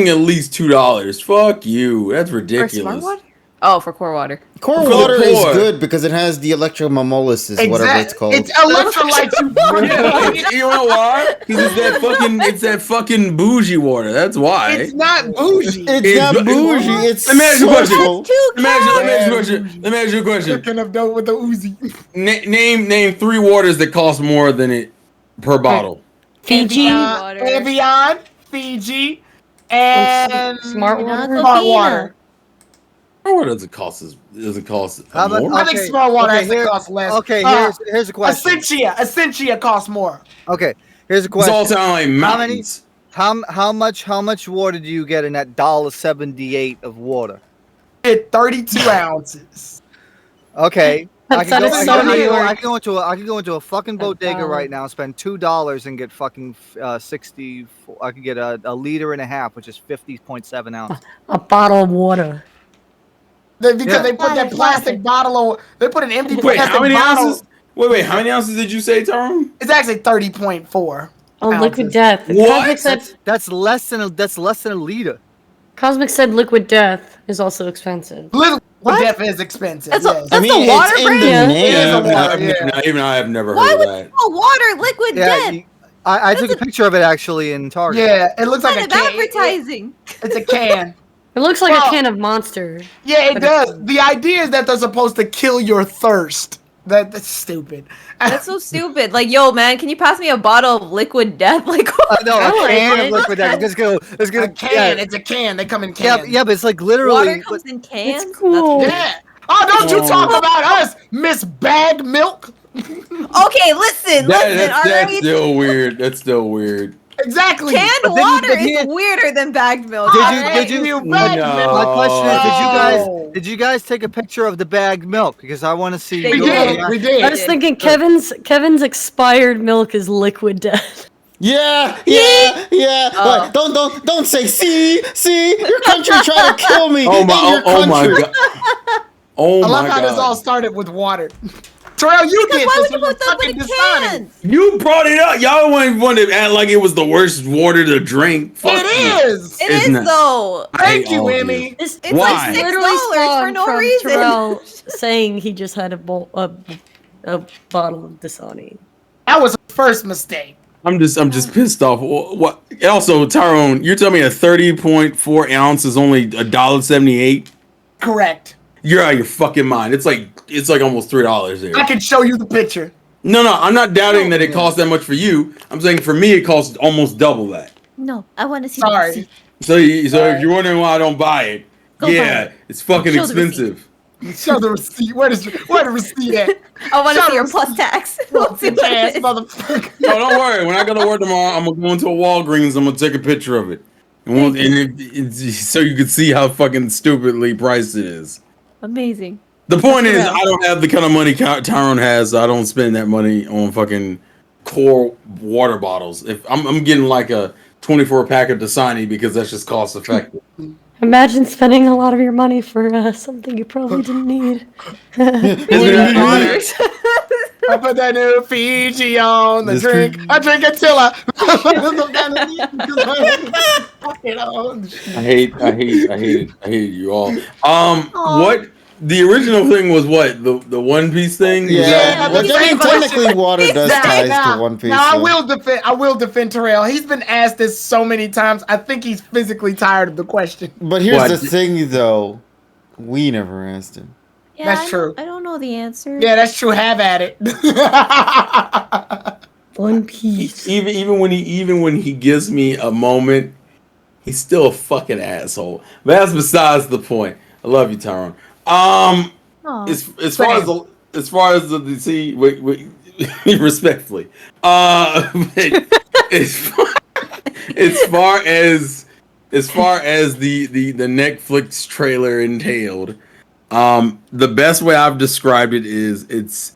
at least $2. Fuck you. That's For ridiculous. smart water? Oh, for core water. Core For the water is poor. good because it has the electromymolysis, whatever it's called. It's electrolytes. Yeah, you know why? Because it's that fucking bougie water. That's why. It's not bougie. It's not bougie. It's Let me ask you a question. social. Let me ask you a question. Picking up dope with the Uzi. Name 3 waters that cost more than it per bottle. Fiji? Water. Evian, Fiji, and Smart water? Smart water. What does it cost? Doesn't cost How about- more? I think Okay, smart water okay, has to here- cost less. Okay, here's a question. Essentia costs more. Okay, here's a These all question. sound like mountains. How much water do you get in that $1.78 of water? At 32 ounces. Okay, I can That is so New York. I can go into a fucking bodega right now, spend $2 and get fucking 60. I can get a liter and a half, which is 50.7 ounces. A bottle of water. Because they put that plastic bottle of, they put an empty Wait, plastic how many bottle. ounces? Wait, how many ounces did you say, Tyrone? It's actually 30.4. Oh, liquid death. What? Cosmic said, That's less than a liter. Cosmic said liquid death is also expensive. Liquid death is expensive. That's Yes. the water it's in brand? the Yeah. name. It is a water, yeah. Even I have never Why heard of would that. you call water liquid death? I took a picture of it actually in Target. Yeah, it looks What like a kind of can. advertising? It's a can. It looks like Well- a can of Monster. Yeah, it does. The idea is that they're supposed to kill your thirst. That's stupid. That's so stupid. Like, yo, man, can you pass me a bottle of liquid death? Like, No, I a like can it. of liquid death. Let's go. A can. It's a can. They come in cans. Yeah, but it's like literally. water comes in cans. It's cool. Yeah. Oh, don't you talk about us, Miss Bag Milk. Okay, listen, That's all right? still weird. That's still weird. Exactly. Canned But then- water but is here- weirder than bagged milk. Did you- You No. bag milk. My question is, Oh. did you guys take a picture of the bagged milk? Because I want to see. We your did. reaction. We did. I was thinking Kevin's expired milk is liquid death. Yeah. Oh. What? Don't say see. Your country trying to kill me. Oh in your my country. god. Oh I my love how this all god. started with water. Terrell, you Because did why this would you when put that fucking in decided. cans? You brought it up. Y'all wanted to act like it was the worst water to drink. Fuck you. It is. It Isn't is it? though. I hate Thank you, all of Emmy. It's It's Why? like literally $6 for spawned no from reason. Terrell saying he just had a bottle of Dasani. That was a first mistake. I'm just pissed off. What? Also, Tyrone, you're telling me a 30.4 ounce is only $1.78? Correct. You're out of your fucking mind. It's like almost $3 there. I can show you the picture. No, I'm not doubting that it costs that much for you. I'm saying for me, it costs almost double that. No, I want to see. Sorry. The receipt. So if you're wondering why I don't buy it, Go buy yeah, it. it's fucking Show the receipt. expensive. Show the receipt. Where the receipt at? I want to Show see your the plus tax. We'll see what ass it is. motherfucker. No, don't worry. When I go to work tomorrow, I'm gonna go into a Walgreens. I'm gonna take a picture of it, so you can see how fucking stupidly priced it is. Amazing. The point is, That's I don't have the kind of money Tyrone has. So I don't spend that money on fucking core water bottles. If I'm getting like a 24 pack of Dasani because that's just cost effective. Imagine spending a lot of your money for something you probably didn't need. I put that new Fiji on the This drink. Fiji- I drink until I. I hate you all. What the original thing was? What the One Piece thing? Was Yeah, that- well, I mean, technically, water does Exactly. ties to One Piece. Now so- I will defend Terrell. He's been asked this so many times. I think he's physically tired of the question. But here's What? the thing, though. We never asked him. Yeah, That's true. I don't know the answer. Yeah, that's true. Have at it. One Piece. even when he gives me a moment, he's still a fucking asshole. But that's besides the point. I love you, Tyrone. Aw. As far as the see, wait, respectfully. As far as the Netflix trailer entailed, the best way I've described it is it's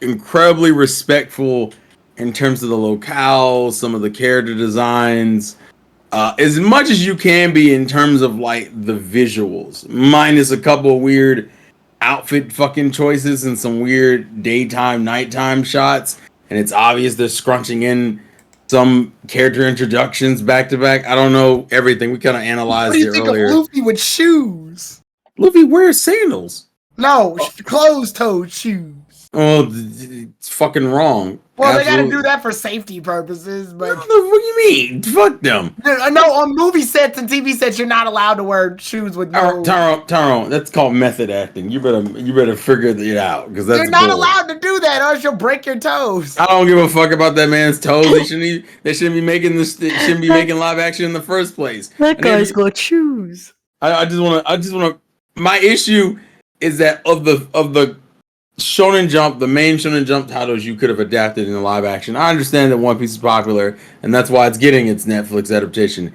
incredibly respectful in terms of the locale, some of the character designs, as much as you can be in terms of like the visuals, minus a couple of weird outfit fucking choices and some weird daytime nighttime shots, and it's obvious they're scrunching in some character introductions back to back. I don't know everything. We kind of What analyzed do you it think earlier. of Luffy with shoes? Luffy wears sandals. No, closed-toed shoes. Oh, it's fucking wrong. Well, they got to Absolutely. do that for safety purposes, but What do you mean? Fuck them. no, on movie sets and TV sets, you're not allowed to wear shoes with no. Tyrone, that's called method acting. You better figure it out because that's You're not bull. allowed to do that, or else you'll break your toes. I don't give a fuck about that man's toes. They shouldn't be making this. They shouldn't be making live action in the first place. That And guy's got shoes. I just wanna. My issue is that of the Shonen Jump, the main Shonen Jump titles you could have adapted in the live action. I understand that One Piece is popular, and that's why it's getting its Netflix adaptation.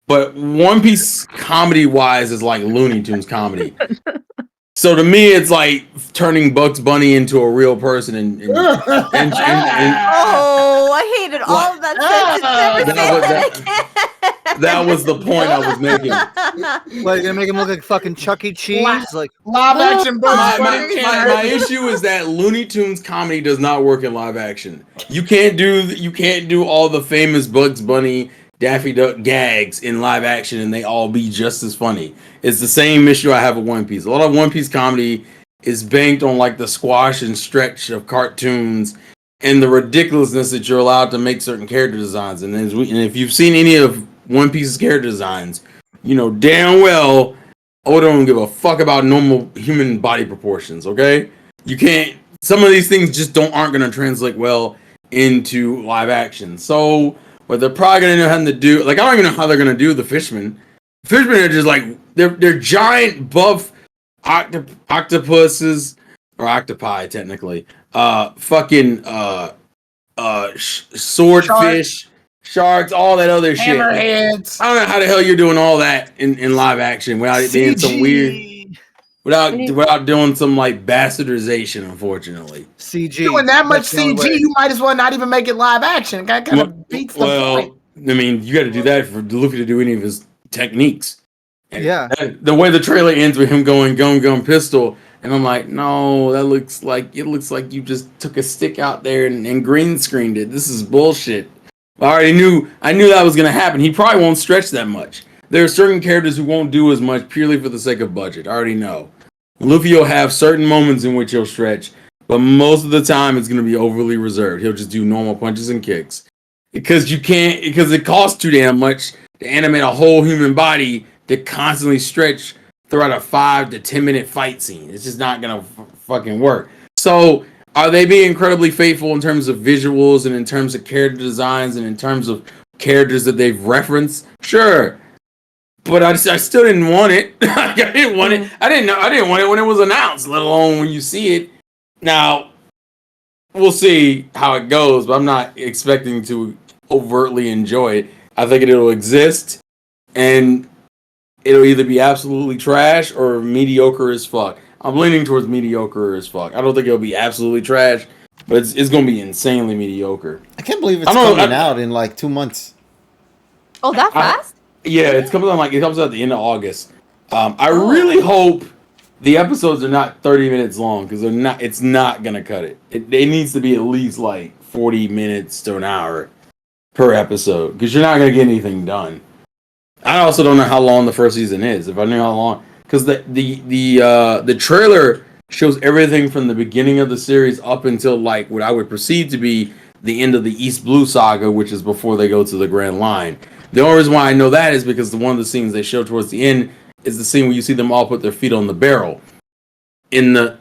But One Piece comedy wise is like Looney Tunes comedy. So to me, it's like turning Bugs Bunny into a real person and Oh, I hated all of that sentence. Never say that again. that was the point I was making. What, you're gonna make him look like fucking Chuck E. Cheese? Like Live action Bugs Bunny can't my hurt. issue is that Looney Tunes comedy does not work in live action. You can't do all the famous Bugs Bunny, Daffy Duck gags in live action and they all be just as funny. It's the same issue I have with One Piece. A lot of One Piece comedy is banked on like the squash and stretch of cartoons and the ridiculousness that you're allowed to make certain character designs. And if you've seen any of One Piece's character designs, you know damn well Oda don't give a fuck about normal human body proportions. Okay, you can't. Some of these things just aren't going to translate well into live action. So what they're probably going to end up having to do, like I don't even know how they're going to do the fishmen. Fishmen are just like they're giant buff octopuses or octopi technically. Swordfish, sharks, all that other shit. Hammerheads. I don't know how the hell you're doing all that in live action without it being some weird, without doing some like bastardization. Unfortunately, CG. Doing that much That's the only CG, way. you might as well not even make it live action. That kind of beats the point. I mean, you got to do that for Luffy to do any of his techniques. And Yeah. the way the trailer ends with him going gun pistol, and I'm like, no, it looks like you just took a stick out there and green screened it. This is bullshit. I knew that was gonna happen. He probably won't stretch that much. There are certain characters who won't do as much purely for the sake of budget. I already know. Luffy will have certain moments in which he'll stretch, but most of the time it's gonna be overly reserved. He'll just do normal punches and kicks. Because it costs too damn much to animate a whole human body to constantly stretch throughout a 5 to 10 minute fight scene. It's just not gonna fucking work. So are they being incredibly faithful in terms of visuals and in terms of character designs and in terms of characters that they've referenced? Sure, but I still didn't want it. I didn't want it. I didn't want it when it was announced, let alone when you see it. Now we'll see how it goes, but I'm not expecting to overtly enjoy it. I think it'll exist, and it'll either be absolutely trash or mediocre as fuck. I'm leaning towards mediocre as fuck. I don't think it'll be absolutely trash, but it's going to be insanely mediocre. I can't believe it's coming out in like 2 months. Oh, that fast? Yeah, it comes out at the end of August. I really hope the episodes are not 30 minutes long because they're not. It's not going to cut it. It needs to be at least like 40 minutes to an hour per episode because you're not going to get anything done. I also don't know how long the first season is. If I knew how long, because the trailer shows everything from the beginning of the series up until like what I would perceive to be the end of the East Blue saga, which is before they go to the Grand Line. The only reason why I know that is because one of the scenes they show towards the end is the scene where you see them all put their feet on the barrel. In the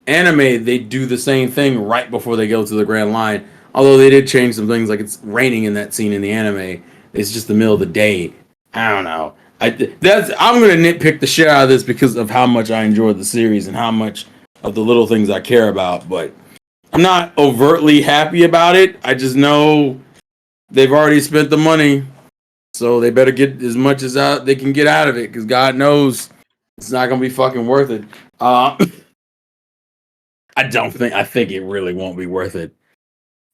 anime, they do the same thing right before they go to the Grand Line. Although they did change some things, like it's raining in that scene in the anime. It's just the middle of the day. I don't know. I'm gonna nitpick the shit out of this because of how much I enjoyed the series and how much of the little things I care about. But I'm not overtly happy about it. I just know they've already spent the money, so they better get as much as they can get out of it. Because God knows it's not gonna be fucking worth it. I think it really won't be worth it.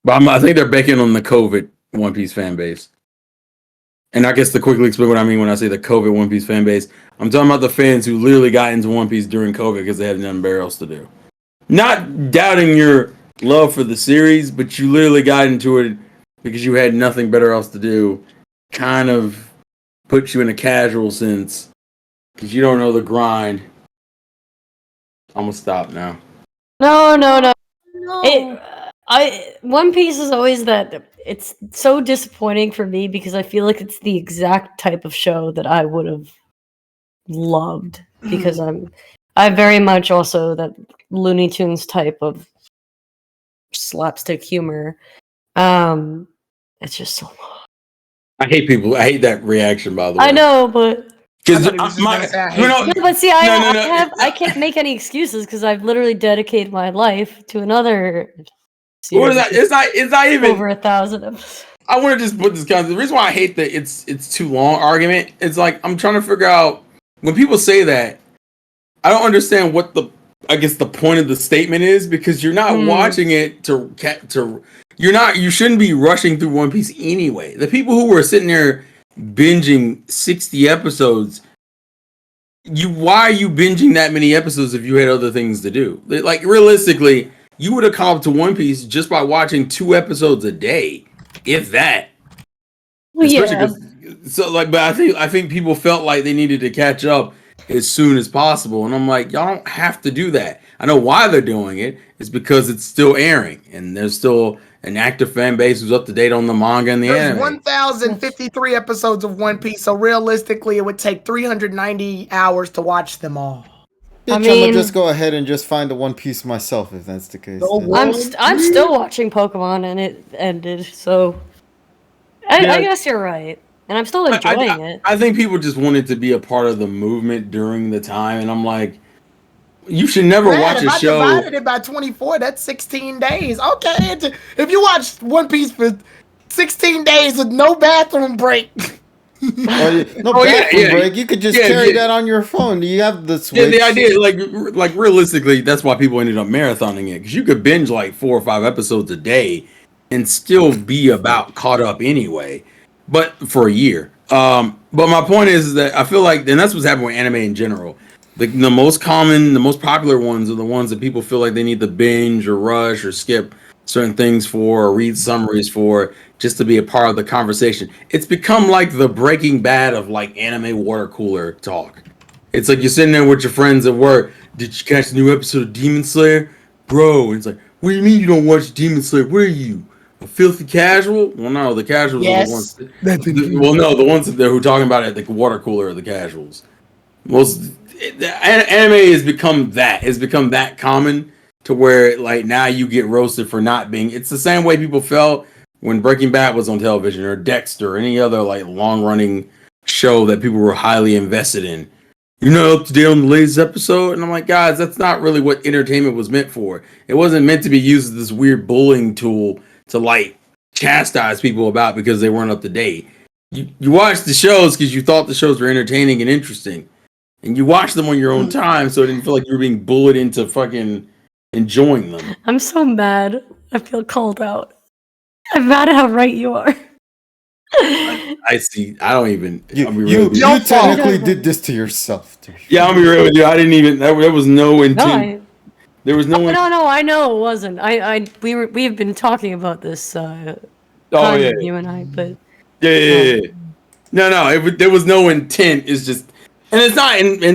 But I think they're banking on the COVID One Piece fan base. And I guess to quickly explain what I mean when I say the COVID One Piece fan base, I'm talking about the fans who literally got into One Piece during COVID because they had nothing better else to do. Not doubting your love for the series, but you literally got into it because you had nothing better else to do. Kind of puts you in a casual sense because you don't know the grind. I'm gonna stop now. No. No. One Piece is always that. It's so disappointing for me because I feel like it's the exact type of show that I would have loved because I very much also that Looney Tunes type of slapstick humor. It's just so long. I hate that reaction, by the way. I know, but Because I can't make any excuses because I've literally dedicated my life to another. What is that? It's not even over 1,000 episodes. I want to just put this concept. The reason why I hate that it's too long argument. It's like I'm trying to figure out when people say that. I don't understand what I guess the point of the statement is, because you're not watching it you shouldn't be rushing through One Piece anyway. The people who were sitting there binging 60 episodes, why are you binging that many episodes if you had other things to do? Like, realistically, you would have come up to One Piece just by watching 2 episodes a day, if that. Well, Especially yeah. but I think people felt like they needed to catch up as soon as possible, and I'm like, y'all don't have to do that. I know why they're doing it. It's because it's still airing, and there's still an active fan base who's up to date on the manga and the There's anime. 1,053 episodes of One Piece, so realistically, it would take 390 hours to watch them all. Bitch, I'm gonna just go ahead and just find the One Piece myself if that's the case. I'm still watching Pokemon and it ended, so I guess you're right, and I'm still enjoying it. I think people just wanted to be a part of the movement during the time, and I'm like, you should never watch a show. If I divided it by 24, that's 16 days. Okay, if you watch One Piece for 16 days with no bathroom break. No bathroom break. You could just carry that on your phone. You have the Switch. Yeah, the idea, like realistically, that's why people ended up marathoning it, because you could binge like 4 or 5 episodes a day and still be about caught up anyway, but for a year. But my point is that I feel like, and that's what's happening with anime in general. The most common, the most popular ones are the ones that people feel like they need to binge or rush or skip certain things for, or read summaries for, just to be a part of the conversation. It's become like the Breaking Bad of like anime water cooler talk. It's like you're sitting there with your friends at work. Did you catch the new episode of Demon Slayer? Bro, and it's like, what do you mean you don't watch Demon Slayer? What are you, a filthy casual? Well, no, the casuals are the ones. The ones that who are talking about it at the water cooler are the casuals. Anime has become that. It's become that common to where like now you get roasted for not being. It's the same way people felt when Breaking Bad was on television, or Dexter, or any other like long running show that people were highly invested in. You're not up to date on the latest episode, and I'm like, guys, that's not really what entertainment was meant for. It wasn't meant to be used as this weird bullying tool to like chastise people about because they weren't up to date. You watched the shows because you thought the shows were entertaining and interesting. And you watch them on your own time, so it didn't feel like you were being bullied into fucking enjoying them. I'm so mad. I feel called out. I'm mad at how right you are. I see. I don't even. You technically did this to yourself. Yeah, I'll be real with you. I didn't even. There was no intent. There was no. No. I know it wasn't. We have been talking about this. You and I, but. Yeah. No. There was no intent. It's just. And it's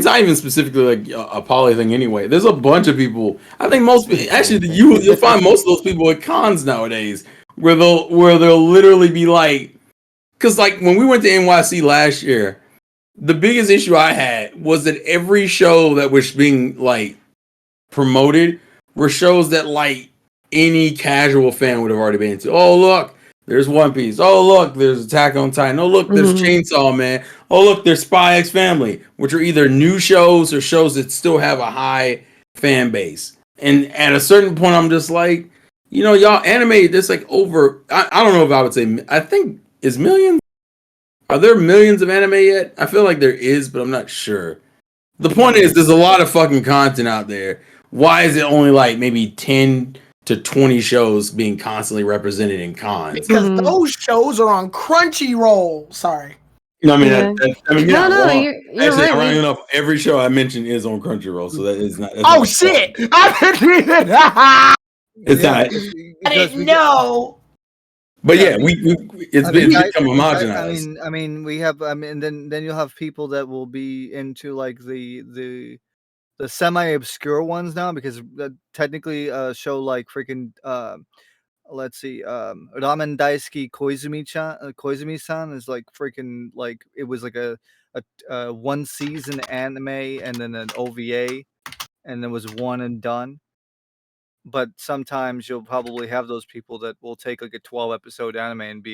not even specifically like a poly thing anyway. There's a bunch of people. I think you'll find most of those people at cons nowadays where they'll literally be like, because like when we went to NYC last year, the biggest issue I had was that every show that was being like promoted were shows that like any casual fan would have already been into. Oh look, there's One Piece. Oh look, there's Attack on Titan. Oh look, there's Chainsaw Man. Oh look, there's Spy X Family, which are either new shows or shows that still have a high fan base. And at a certain point, I'm just like, y'all anime. There's like over. I don't know if I would say. I think is millions. Are there millions of anime yet? I feel like there is, but I'm not sure. The point is, there's a lot of fucking content out there. Why is it only like maybe 10 to 20 shows being constantly represented in cons? Because those shows are on Crunchyroll. Sorry. No, I mean, you're actually, right. ironically enough, every show I mentioned is on Crunchyroll, so that is not. Oh shit! I didn't even. It's not. I didn't know. But yeah, it's become homogenized. I mean, we have. I mean, then you'll have people that will be into like the semi-obscure ones now, because technically a show like freaking let's see, Ramen Daisuke Koizumi-san is like freaking, like it was like a 1 season anime and then an OVA, and it was one and done. But sometimes you'll probably have those people that will take like a 12 episode anime and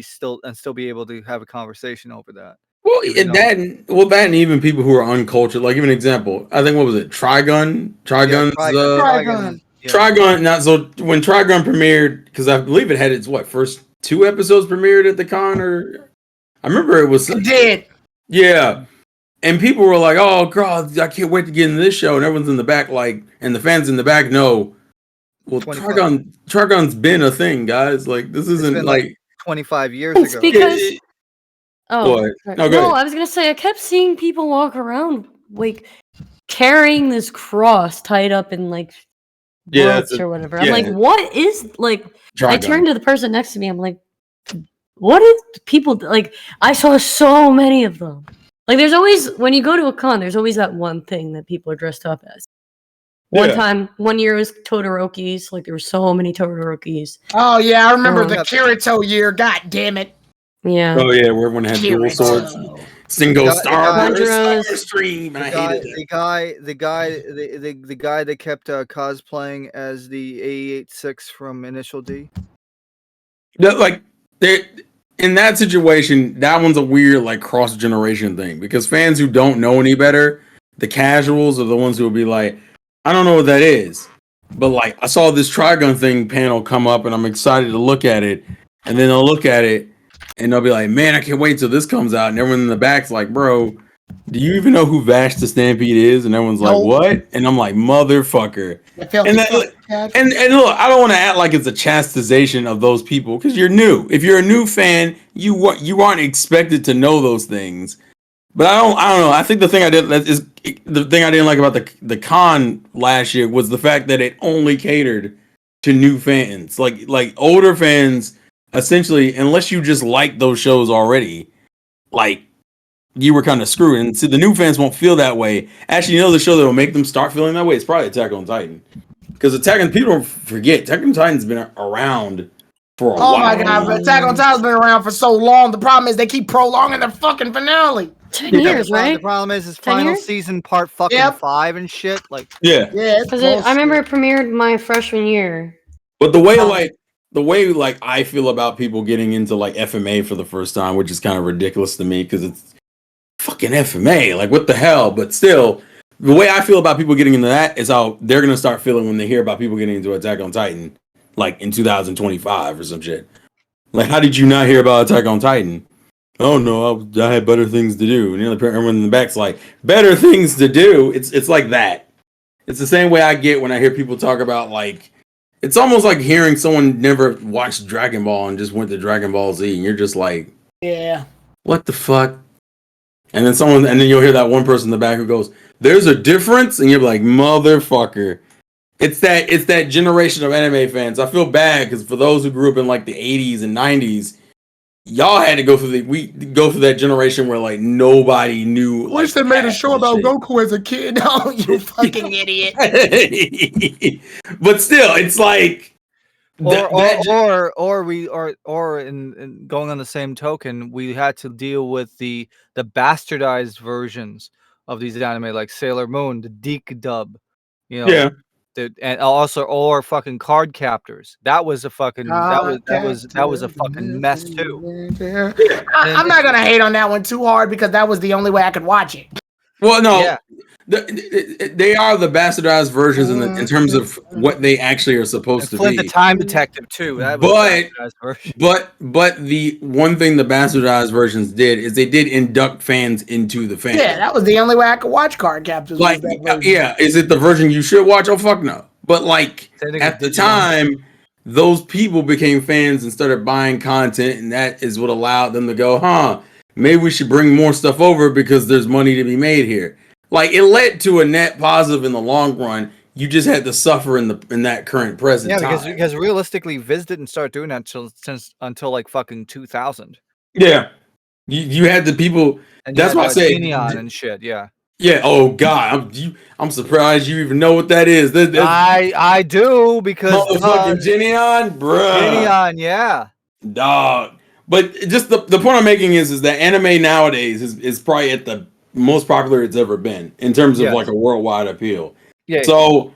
still be able to have a conversation over that. Well, that and even people who are uncultured. Like, give an example. I think, what was it? Trigun. Trigun. Not so. When Trigun premiered, because I believe it had its first 2 episodes premiered at the con, or I remember it was. It did. Yeah. And people were like, "Oh God, I can't wait to get into this show." And everyone's in the back, like, and the fans in the back know. Well, 25. Trigon's been a thing, guys. Like, this It's isn't been like 25 years It's ago. because What? sorry. No, go No, ahead. I was gonna say I kept seeing people walk around like carrying this cross tied up in like Yeah, ropes or whatever. I'm like, yeah. what is like? I Trigon. turned to the person next to me. I'm like, what is people like? I saw so many of them. Like, there's always when you go to a con, there's always that one thing that people are dressed up as. One year was Todoroki's. Like, there were so many Todorokis. Oh yeah, I remember the Yeah. Kirito year. God damn it. Yeah. Oh yeah, where everyone had dual swords. Kirito. Single guy- Star Stream. The I guy, hated it. the guy that kept cosplaying as the A86 from Initial D. Like, in that situation, that one's a weird like cross generation thing because fans who don't know any better, the casuals are the ones who will be like, I don't know what that is, but like I saw this Trigun thing panel come up and I'm excited to look at it, and then they'll look at it and they'll be like, man, I can't wait till this comes out, and everyone in the back's like, bro, do you even know who Vash the Stampede is? And everyone's like, Nope. what? And I'm like, motherfucker. That filthy And that- fucking cat. And look, I don't want to act like it's a chastisation of those people because you're new. If you're a new fan, you aren't expected to know those things. But I don't know. I think the thing I didn't like about the con last year was the fact that it only catered to new fans. Like older fans, essentially, unless you just like those shows already, like you were kind of screwed. And see, the new fans won't feel that way. Actually, you know the show that will make them start feeling that way? It's probably Attack on Titan. Because people don't forget, Attack on Titan's been around for a while. Oh my god, but Attack on Titan's been around for so long. The problem is they keep prolonging their fucking finale. 10 years, right? The problem is his 10 final years? season part fucking Yep. 5 and shit. Like, Yeah. Yeah, it's Because I bullshit. remember it premiered my freshman year. But the way I feel about people getting into like FMA for the first time, which is kind of ridiculous to me because it's fucking FMA. Like, what the hell? But still, the way I feel about people getting into that is how they're gonna start feeling when they hear about people getting into Attack on Titan, like in 2025 or some shit. Like, how did you not hear about Attack on Titan? Oh no, I had better things to do. And everyone in the back's like, better things to do. It's like that. It's the same way I get when I hear people talk about like. It's almost like hearing someone never watched Dragon Ball and just went to Dragon Ball Z, and you're just like, Yeah. what the fuck? And then you'll hear that one person in the back who goes, there's a difference, and you're like, motherfucker. It's that generation of anime fans. I feel bad because for those who grew up in like the 80s and 90s, y'all had to go through that generation where like nobody knew. Wish they made a show about Goku as a kid. Oh, you fucking idiot. But still, it's like or in going on the same token, we had to deal with the bastardized versions of these anime, like Sailor Moon, the Deke dub, you know, yeah. and also or fucking Card Captors. That was a fucking that was a fucking mess too. I'm not gonna hate on that one too hard because that was the only way I could watch it. Well, no, Yeah. They are the bastardized versions in terms of what they actually are supposed to Flint be. the Time Detective too. That was But- a bastardized version. But the one thing the bastardized versions did is they did induct fans into the fandom. Yeah, that was the only way I could watch Card Captors. Like, was that version. yeah, is it the version you should watch? Oh fuck no. But like at the time, those people became fans and started buying content, and that is what allowed them to go, maybe we should bring more stuff over because there's money to be made here. Like, it led to a net positive in the long run. You just had to suffer in that current present time. because realistically, Viz didn't start doing that until like fucking 2000. Yeah, you had the people. And That's why I say Neon and shit. Yeah. Yeah. Oh God, I'm surprised you even know what that is. I do because motherfucking Geneon, bruh. Geneon, yeah, dog. But just the point I'm making is that anime nowadays is probably at the most popular it's ever been in terms of like a worldwide appeal. Yeah. So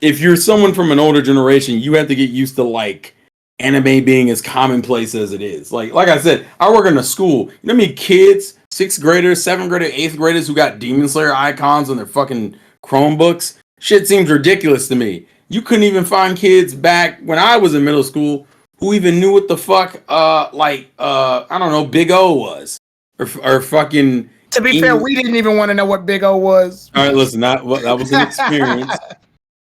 if you're someone from an older generation, you have to get used to like anime being as commonplace as it is. Like I said, I work in a school. You know how many kids, 6th graders, 7th graders, 8th graders who got Demon Slayer icons on their fucking Chromebooks? Shit seems ridiculous to me. You couldn't even find kids back when I was in middle school who even knew what the fuck I don't know, Big O was. Or fucking To be fair, we didn't even want to know what Big O was. All right, listen, that was an experience.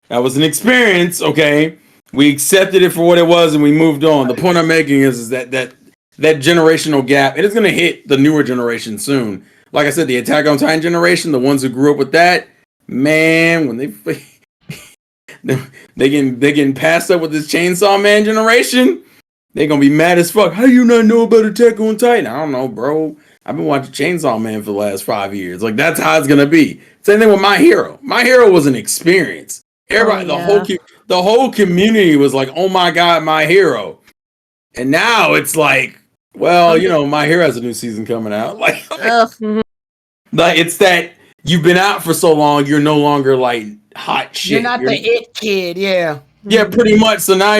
That was an experience, okay? We accepted it for what it was and we moved on. The point I'm making is that generational gap, it is going to hit the newer generation soon. Like I said, the Attack on Titan generation, the ones who grew up with that, man, when they getting passed up with this Chainsaw Man generation, they're going to be mad as fuck. How you not know about Attack on Titan? I don't know, bro. I've been watching Chainsaw Man for the last 5 years. Like, that's how it's going to be. Same thing with My Hero. My Hero was an experience. Everybody, the whole community was like, "Oh my god, My Hero!" And now it's like, well, you know, My Hero has a new season coming out. Like it's that you've been out for so long, you're no longer like hot shit. You're not the it kid, yeah. Yeah, pretty much. So now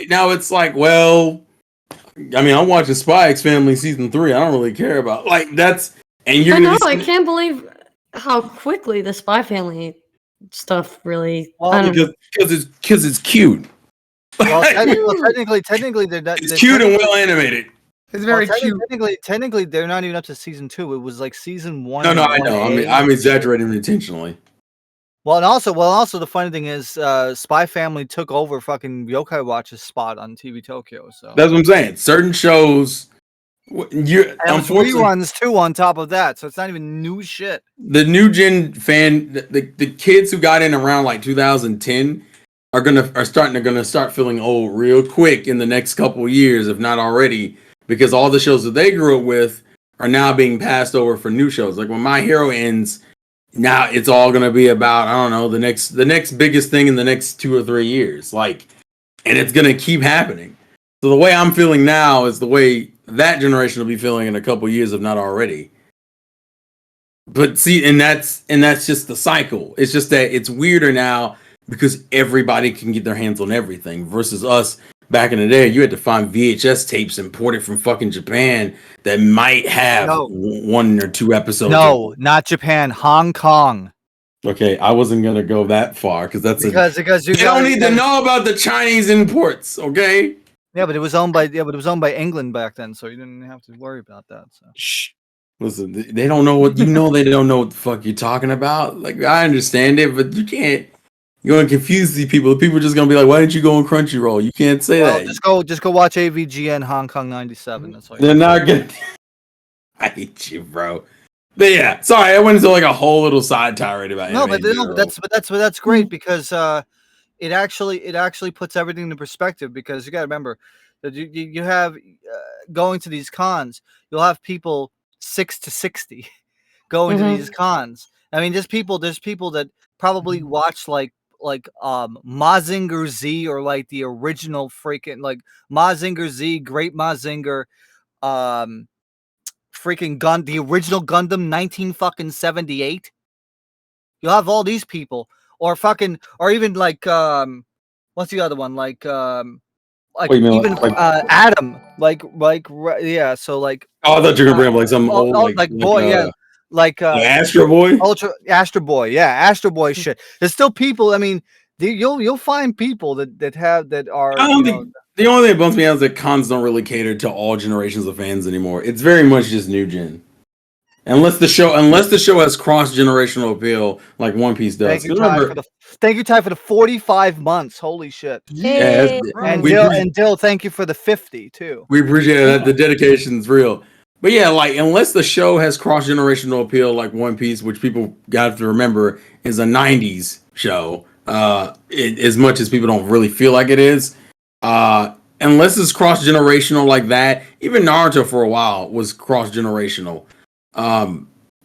now it's like, well, I mean, I'm watching Spy X Family season 3. I don't really care about and you're. I can't believe how quickly the Spy Family stuff really. Because it's cute. Well, technically, they're not. It's cute and well animated. It's very cute. Technically, they're not even up to season 2. It was like season 1. No, I know. I'm exaggerating intentionally. Well, and also, the funny thing is, Spy Family took over fucking Yokai Watch's spot on TV Tokyo. So that's what I'm saying. Certain shows, unfortunately, reruns too on top of that. So it's not even new shit. The new gen the kids who got in around like 2010 are starting to start feeling old real quick in the next couple of years, if not already, because all the shows that they grew up with are now being passed over for new shows. Like when My Hero ends, now it's all going to be about, I don't know, the next biggest thing in the next 2 or 3 years. Like, and it's going to keep happening. So the way I'm feeling now is the way that generation will be feeling in a couple of years, if not already. But see, and that's just the cycle. It's just that it's weirder now because everybody can get their hands on everything versus us back in the day. You had to find VHS tapes imported from fucking Japan that might have 1 or 2 episodes. No, not Japan, Hong Kong. Okay, I wasn't gonna go that far because because you don't need to know about the Chinese imports. Okay. Yeah, but it was owned by England back then, so you didn't have to worry about that. So. Shh. Listen, they don't know what they don't know what the fuck you're talking about. Like, I understand it, but you can't. You're gonna confuse these people. People are just gonna be like, "Why didn't you go on Crunchyroll?" You can't say that. Just go watch AVGN Hong Kong '97. That's all. They're not gonna. I hate you, bro. But yeah, sorry, I went into like a whole little side tirade about that's great because it actually puts everything into perspective, because you got to remember that you have going to these cons, you'll have people 6 to 60 going to these cons. I mean, there's people that probably watch like Mazinger Z, or like the original freaking like Mazinger Z, Great Mazinger, freaking the original Gundam 1978. You'll have all these people, or even like what's the other one, like Adam, yeah. So like, oh, I thought you were gonna bring up like some old Astro Boy, Astro Boy, yeah, Astro Boy shit. There's still people. I mean, you'll find people that are. I don't think the only thing that bumps me out is that cons don't really cater to all generations of fans anymore. It's very much just new gen. Unless the show has cross-generational appeal like One Piece does. Thank you, Ty, for the 45 months. Holy shit. Yeah, and Dill, thank you for the 50 too. We appreciate that. The dedication's real. But yeah, like, unless the show has cross-generational appeal like One Piece, which people got to remember is a 90s show, as much as people don't really feel like it is, unless it's cross-generational like that, even Naruto for a while was cross-generational,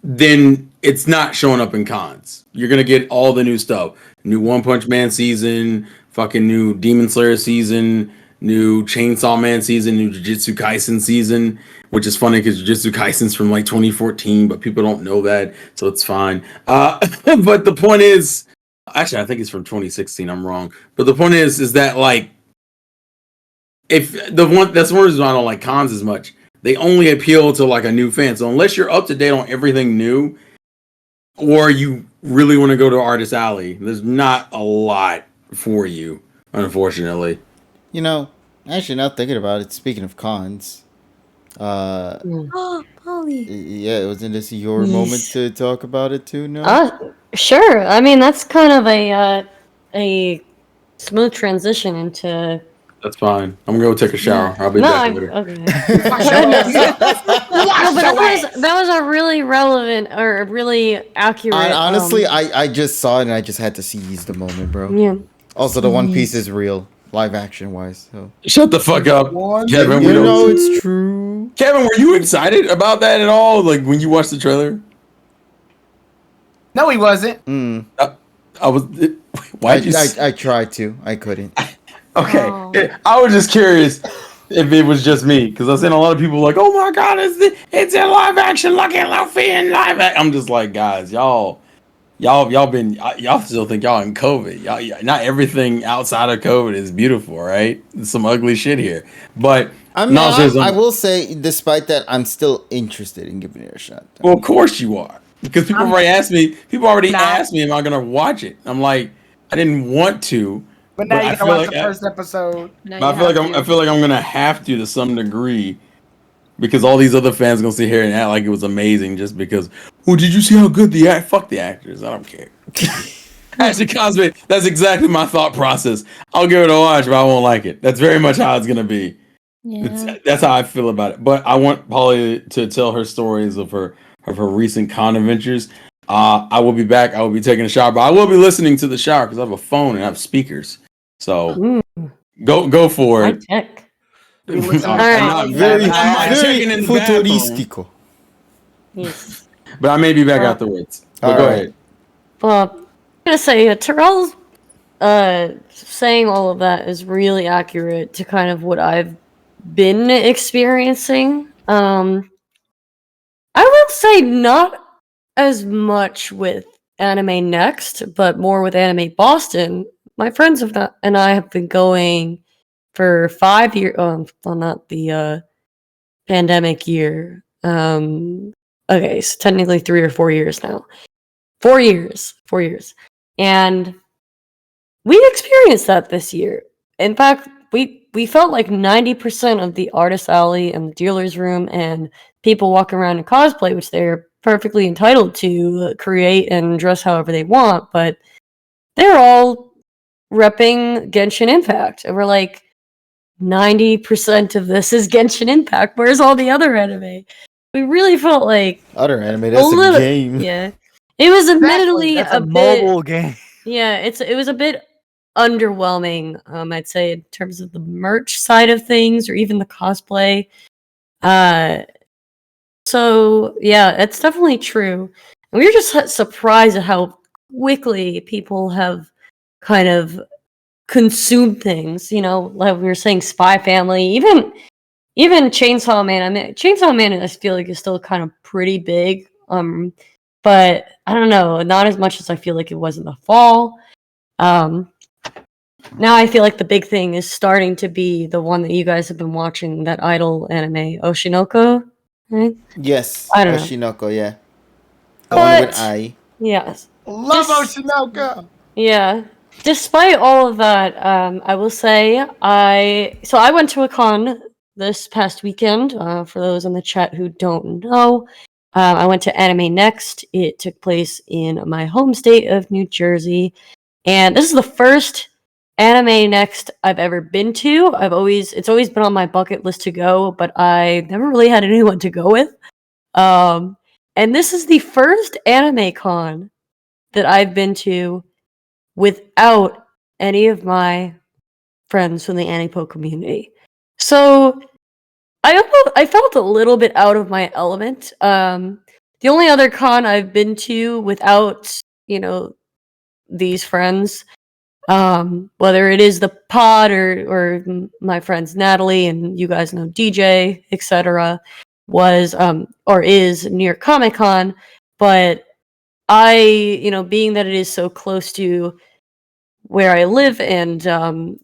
then it's not showing up in cons. You're gonna get all the new stuff. New One Punch Man season, fucking new Demon Slayer season, new Chainsaw Man season, new Jujutsu Kaisen season, which is funny because Jujutsu Kaisen's from like 2014, but people don't know that, so it's fine. But the point is, actually, I think it's from 2016. I'm wrong, but the point is that like, if that's one reason I don't like cons as much. They only appeal to like a new fan. So unless you're up to date on everything new, or you really want to go to Artist Alley, there's not a lot for you, unfortunately. You know, actually, now thinking about it, speaking of cons, Oh, Polly. Yeah, wasn't this your moment Yes. to talk about it too? No. Sure. I mean, that's kind of a smooth transition into. That's fine. I'm gonna go take a shower. I'll be No, back I'm later. okay. Wash No, your no, ass. Wash but your ass. that was a really relevant or a really accurate. Honestly, I just saw it and I just had to seize the moment, bro. Yeah. Also, the One Piece is real, live action wise. So Shut the fuck up, One Kevin. you We know don't. it's true. Kevin, were you excited about that at all? Like when you watched the trailer? No, he wasn't. I was. Why'd you? I tried to. I couldn't. Okay, Oh. I was just curious if it was just me because I've seen a lot of people like, "Oh my god, it's in live action, looking Luffy in live action." I'm just like, guys, y'all still think y'all in COVID. Y'all, not everything outside of COVID is beautiful, right? There's some ugly shit here, but I will say, despite that, I'm still interested in giving it a shot. well, of course you are, because people already asked me. People already Nah. asked me, "Am I gonna watch it?" I'm like, I didn't want to, But now but you I gotta feel watch like the first episode. Now I you feel like have I feel like I'm gonna have to some degree, because all these other fans gonna sit here and act like it was amazing just because. Well, did you see how good the act? Fuck the actors. I don't care. Actually, Cosby, that's exactly my thought process. I'll give it a watch, but I won't like it. That's very much how it's gonna be. Yeah. That's how I feel about it. But I want Polly to tell her stories of her recent con adventures. I will be back. I will be taking a shower, but I will be listening to the shower because I have a phone and I have speakers. So go for High it. tech. You listen I'm to Alright. not, Very, I'm not very checking in the bathroom, futuristico. Yes. but I may be back Well, afterwards. But all go right. ahead. Well, I'm gonna say Terrell's saying all of that is really accurate to kind of what I've been experiencing. I will say not as much with Anime Next, but more with Anime Boston. My friends and I have been going for 5 years. Well, not the pandemic year. Okay, so technically 3 or 4 years now. 4 years, 4 years, and we experienced that this year. In fact, we felt like 90% of the artist alley and the dealer's room and people walking around in cosplay, which they're perfectly entitled to create and dress however they want, but they're all repping Genshin Impact. And we're like, 90% of this is Genshin Impact. Where's all the other anime? We really felt like Other anime, that's a little, game. yeah. It was admittedly That's a a bit. mobile game. Yeah, it was a bit underwhelming, I'd say, in terms of the merch side of things or even the cosplay. So yeah, it's definitely true. And we were just surprised at how quickly people have kind of consumed things. You know, like we were saying, Spy Family, even Chainsaw Man. I mean, Chainsaw Man, I feel like is still kind of pretty big. But I don't know, not as much as I feel like it was in the fall. Now I feel like the big thing is starting to be the one that you guys have been watching, that idol anime, Oshinoko, right? Yes, I don't know. Oshinoko, yeah. The one with I. Yes. Love Just- Oshinoko. Yeah. Despite all of that, I will say I went to a con this past weekend. For those in the chat who don't know, I went to Anime Next. It took place in my home state of New Jersey, and this is the first Anime Next I've ever been to. It's always been on my bucket list to go, but I never really had anyone to go with. And this is the first anime con that I've been to without any of my friends from the anipoke community. So I felt a little bit out of my element. The only other con I've been to without, these friends, whether it is the pod or my friends Natalie and you guys know DJ, etc., was or is New York Comic Con, but being that it is so close to where I live and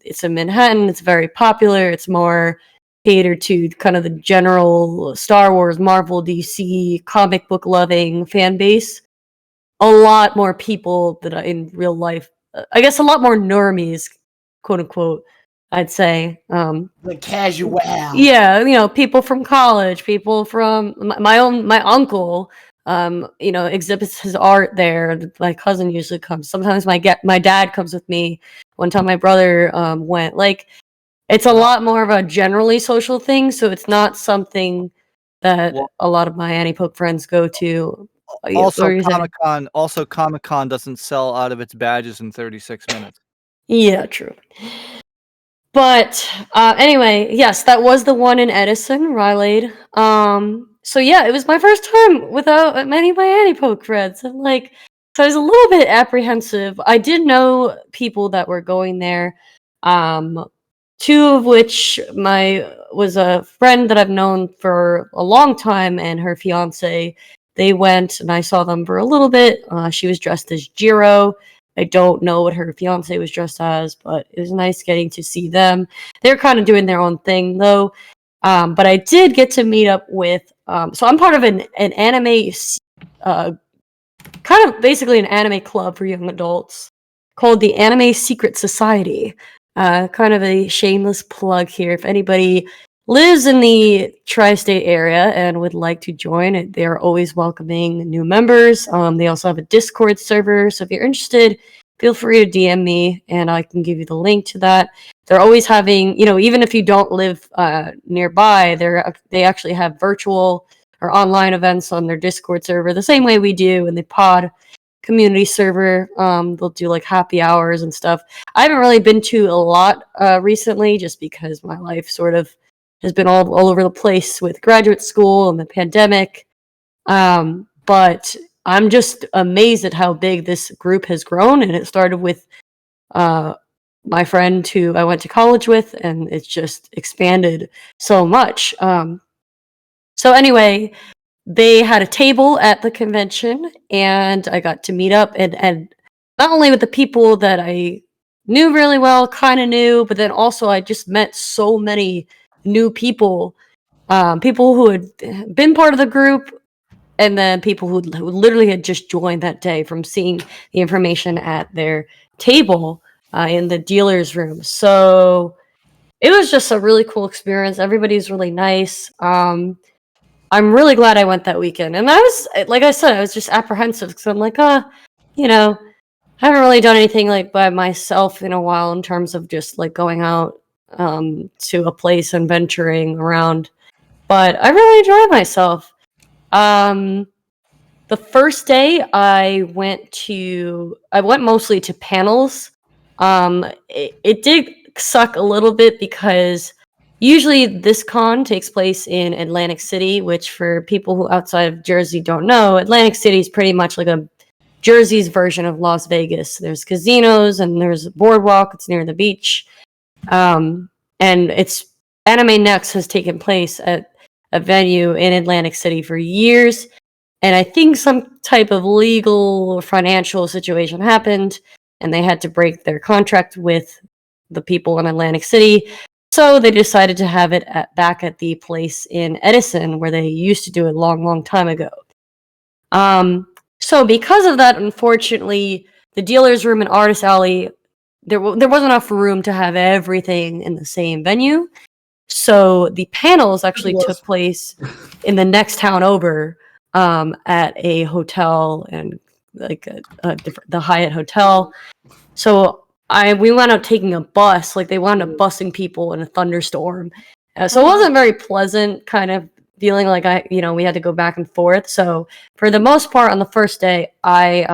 it's in Manhattan, it's very popular, it's more catered to kind of the general Star Wars, Marvel, DC, comic book loving fan base. A lot more people that in real life, I guess a lot more normies, quote unquote, I'd say. The casual. Yeah, people from college, people from my uncle, exhibits his art there. My cousin usually comes. Sometimes my dad comes with me. One time my brother went. Like, it's a lot more of a generally social thing, so it's not something that Well- a lot of my anipoke friends go to. Also, What were you saying? Comic Con doesn't sell out of its badges in 36 minutes. Yeah, true. But anyway, yes, that was the one in Edison, Raleigh. So yeah, it was my first time without many of my anipoke friends. And so I was a little bit apprehensive. I did know people that were going there. Two of which was a friend that I've known for a long time, and her fiance. They went, and I saw them for a little bit. She was dressed as Jiro. I don't know what her fiance was dressed as, but it was nice getting to see them. They're kind of doing their own thing, though. But I did get to meet up with. So I'm part of an anime, kind of basically an anime club for young adults called the Anime Secret Society. Kind of a shameless plug here. If anybody lives in the tri-state area and would like to join, they are always welcoming new members. They also have a Discord server, so if you're interested, feel free to DM me and I can give you the link to that. They're always having, even if you don't live nearby, they actually have virtual or online events on their Discord server, the same way we do in the pod community server. They'll do like happy hours and stuff. I haven't really been to a lot recently, just because my life sort of has been all over the place with graduate school and the pandemic. But I'm just amazed at how big this group has grown, and it started with my friend who I went to college with, and it's just expanded so much. So anyway, they had a table at the convention, and I got to meet up and not only with the people that I knew really well, kind of knew, but then also I just met so many new people, people who had been part of the group, and then people who literally had just joined that day from seeing the information at their table in the dealer's room. So it was just a really cool experience. Everybody's really nice. I'm really glad I went that weekend. And I was, like I said, I was just apprehensive because I'm like, I haven't really done anything like by myself in a while in terms of just like going out to a place and venturing around. But I really enjoyed myself. The first day I went mostly to panels. It did suck a little bit because usually this con takes place in Atlantic City, which for people who outside of Jersey don't know, Atlantic City is pretty much like a Jersey's version of Las Vegas. There's casinos and there's a boardwalk. It's near the beach. And it's Anime Next has taken place at a venue in Atlantic City for years. And I think some type of legal or financial situation happened, and they had to break their contract with the people in Atlantic City. So they decided to have it back at the place in Edison where they used to do it a long, long time ago. So because of that, unfortunately, the dealer's room and artist alley, there wasn't enough room to have everything in the same venue. So the panels actually took place in the next town over, at a hotel, and like the Hyatt Hotel. So we wound up taking a bus. Like they wound up busing people in a thunderstorm. So it wasn't very pleasant, kind of feeling like we had to go back and forth. So for the most part, on the first day, I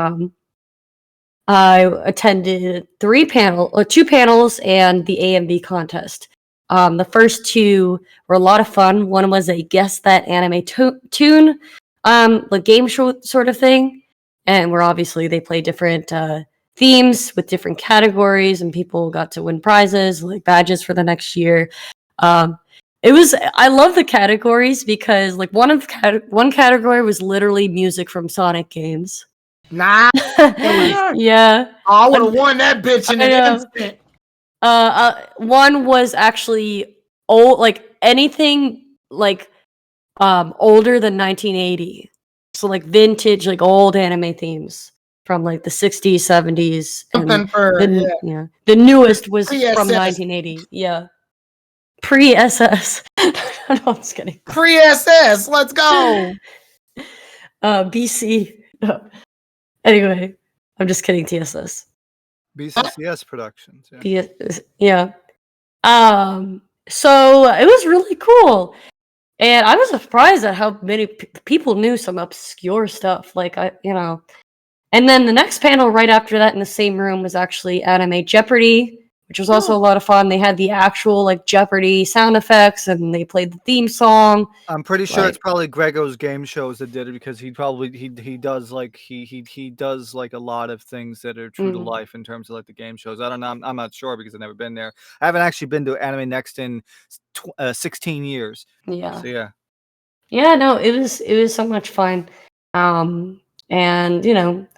attended two panels and the A&B contest. The first two were a lot of fun. One was a Guess That Anime Tune, the game show sort of thing. And where obviously they play different themes with different categories, and people got to win prizes, like badges for the next year. I love the categories because like one category was literally music from Sonic games. Nah. Yeah. I would have won that bitch in an instant. One was actually old, like anything like older than 1980. So like vintage, like old anime themes. from like the 60s, 70s, Something for the newest was Pre-SS. from 1980. Yeah, pre-SS. No, I'm just kidding. Pre-SS, let's go. BC. No. Anyway, I'm just kidding. TSS. BCCS Productions. Yeah. So it was really cool. And I was surprised at how many people knew some obscure stuff. Like, And then the next panel right after that in the same room was actually Anime Jeopardy, which was also a lot of fun. They had the actual, like, Jeopardy sound effects, and they played the theme song. I'm pretty sure it's probably Grego's game shows that did it, because he does like a lot of things that are true to life in terms of like the game shows. I don't know. I'm not sure because I've never been there. I haven't actually been to Anime Next in 16 years. Yeah. So yeah. Yeah, no, it was so much fun. And,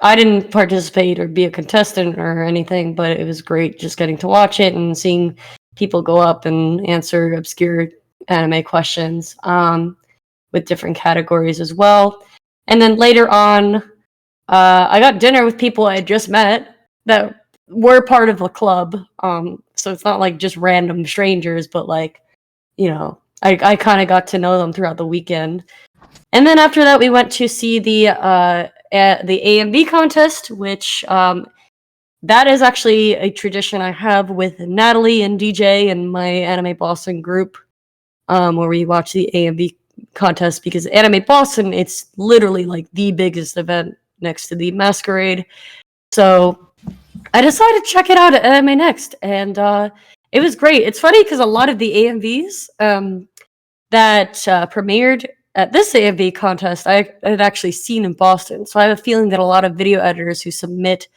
I didn't participate or be a contestant or anything, but it was great just getting to watch it and seeing people go up and answer obscure anime questions with different categories as well. And then later on, I got dinner with people I had just met that were part of the club. So it's not like just random strangers, but like, I kind of got to know them throughout the weekend. And then after that, we went to see the AMV contest, which that is actually a tradition I have with Natalie and DJ and my Anime Boston group, where we watch the AMV contest, because Anime Boston, it's literally like the biggest event next to the Masquerade. So I decided to check it out at Anime Next, and it was great. It's funny because a lot of the AMVs that premiered at this AMV contest, I had actually seen in Boston. So I have a feeling that a lot of video editors who submit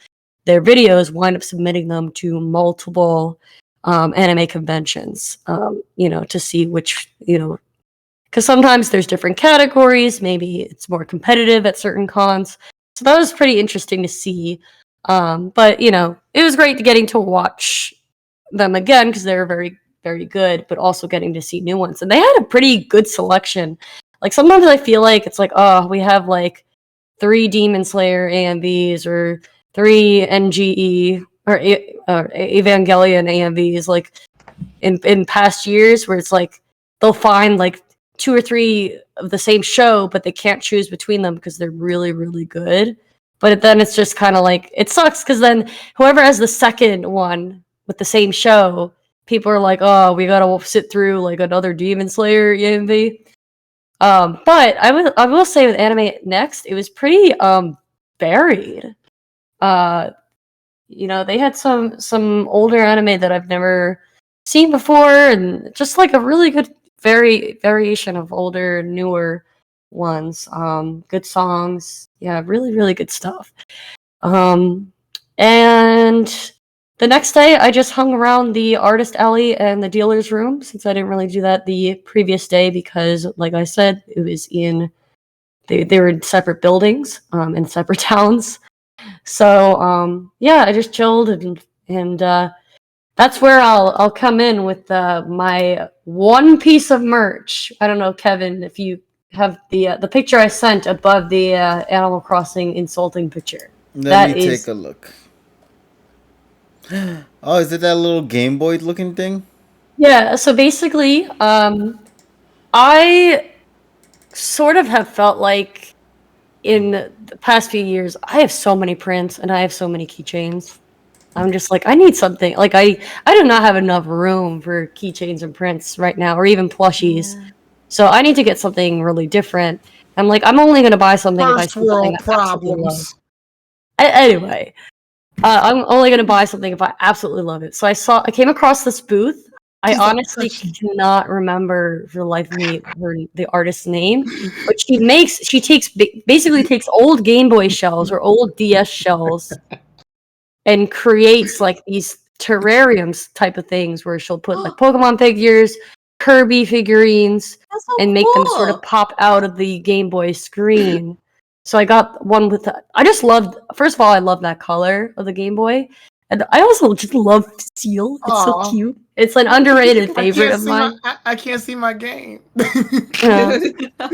their videos wind up submitting them to multiple anime conventions, to see which, because sometimes there's different categories. Maybe it's more competitive at certain cons. So that was pretty interesting to see. But, it was great getting to watch them again because they were very, very good, but also getting to see new ones. And they had a pretty good selection. Like, sometimes I feel like it's like, oh, we have like 3 Demon Slayer AMVs or 3 NGE or Evangelion AMVs, like in past years, where it's like they'll find like 2 or 3 of the same show, but they can't choose between them because they're really, really good. But then it's just kind of like, it sucks because then whoever has the second one with the same show, people are like, oh, we gotta sit through like another Demon Slayer EMV. But I will say with Anime Next, it was pretty varied. They had some older anime that I've never seen before, and just like a really good variation of older, newer ones. Good songs. Yeah, really, really good stuff. And the next day, I just hung around the artist alley and the dealer's room, since I didn't really do that the previous day because, like I said, it was they were in separate buildings, in separate towns. So, I just chilled and that's where I'll come in with my one piece of merch. I don't know, Kevin, if you have the picture I sent above the Animal Crossing insulting picture. Let me take a look. Oh, is it that little Game Boy looking thing? Yeah, so basically, I sort of have felt like in the past few years, I have so many prints and I have so many keychains. I'm just like, I need something. Like, I do not have enough room for keychains and prints right now, or even plushies. Yeah. So I need to get something really different. I'm like, I'm only going to buy something if I see something I absolutely love. Anyway, I'm only going to buy something if I absolutely love it. So I came across this booth. I honestly cannot remember for the life of me the artist's name, but she basically takes old Game Boy shells or old DS shells and creates like these terrariums type of things where she'll put like Pokemon figures, Kirby figurines, and make them sort of pop out of the Game Boy screen. So I got one with that. First of all, I love that color of the Game Boy. And I also just love Seal. It's so cute. It's an underrated favorite of mine. I can't see my game. Yeah.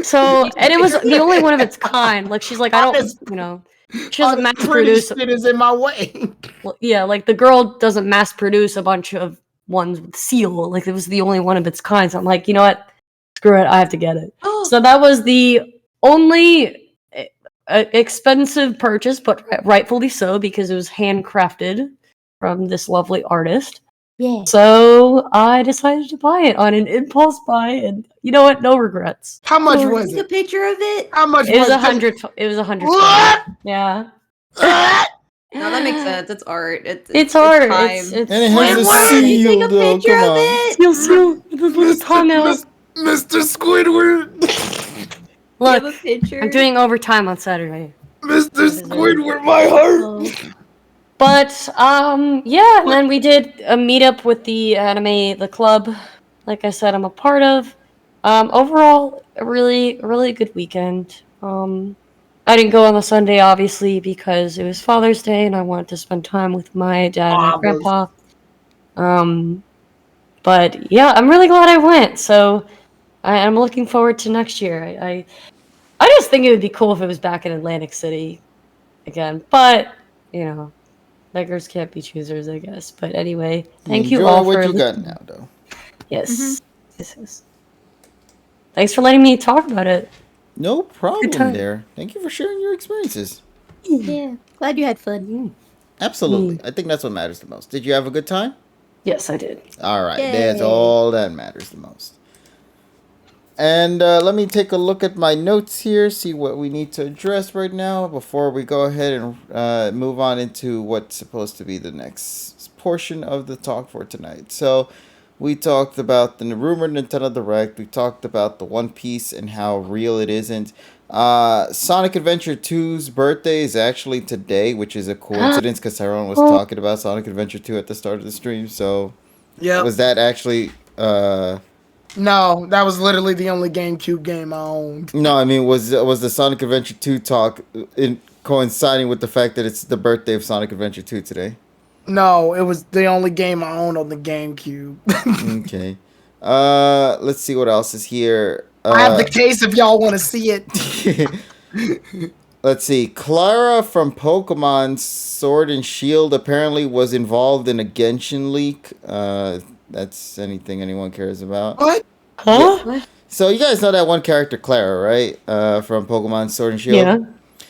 So, and it was the only one of its kind. Like, she's like, I don't, She doesn't All mass this pretty produce. shit is in my way. Well, yeah, like the girl doesn't mass produce a bunch of ones with seal. Like it was the only one of its kind. So I'm like, you know what? Screw it. I have to get it. So that was the only expensive purchase, but rightfully so because it was handcrafted from this lovely artist. Yeah. So I decided to buy it on an impulse buy, and you know what? No regrets. How much was Take a it? picture of it. How much It was was 100. It was 100. What? Yeah. No, that makes sense. It's art. It's art. time. It's And it has a Why didn't you seal, take a though. picture Come of on. it? seal with a little tongue out. Mr. Squidward. You have Look, a picture. I'm doing overtime on Saturday. Mr. Squidward, my heart. But yeah, and then we did a meetup with the club. Like I said, I'm a part of. Overall, a really good weekend. I didn't go on the Sunday, obviously, because it was Father's Day, and I wanted to spend time with my dad and my grandpa. But yeah, I'm really glad I went. So I'm looking forward to next year. I just think it would be cool if it was back in Atlantic City again. But you know, beggars can't be choosers, I guess. But anyway, thank you Enjoy all what for you got now, though. Yes. Yes. Thanks for letting me talk about it. No problem time. there. Thank you for sharing your experiences. Yeah. Glad you had fun. Absolutely. I think that's what matters the most. Did you have a good time? Yes, I did. All right. Yay. That's all that matters the most. And let me take a look at my notes here, see what we need to address right now before we go ahead and move on into what's supposed to be the next portion of the talk for tonight. So we talked about the rumored Nintendo Direct. We talked about the One Piece and how real it isn't. Sonic Adventure 2's birthday is actually today, which is a coincidence because Tyrone was talking about Sonic Adventure 2 at the start of the stream. So Yep. was that actually... No, that was literally the only GameCube game I owned. No, I mean, was the Sonic Adventure 2 talk in coinciding with the fact that it's the birthday of Sonic Adventure 2 today? No, it was the only game I owned on the GameCube. Okay. Let's see what else is here. I have the case if y'all want to see it. Let's see. Clara from Pokemon Sword and Shield apparently was involved in a Genshin leak. That's anything anyone cares about. What? Huh? So you guys know that one character, Clara, right? From Pokemon Sword and Shield?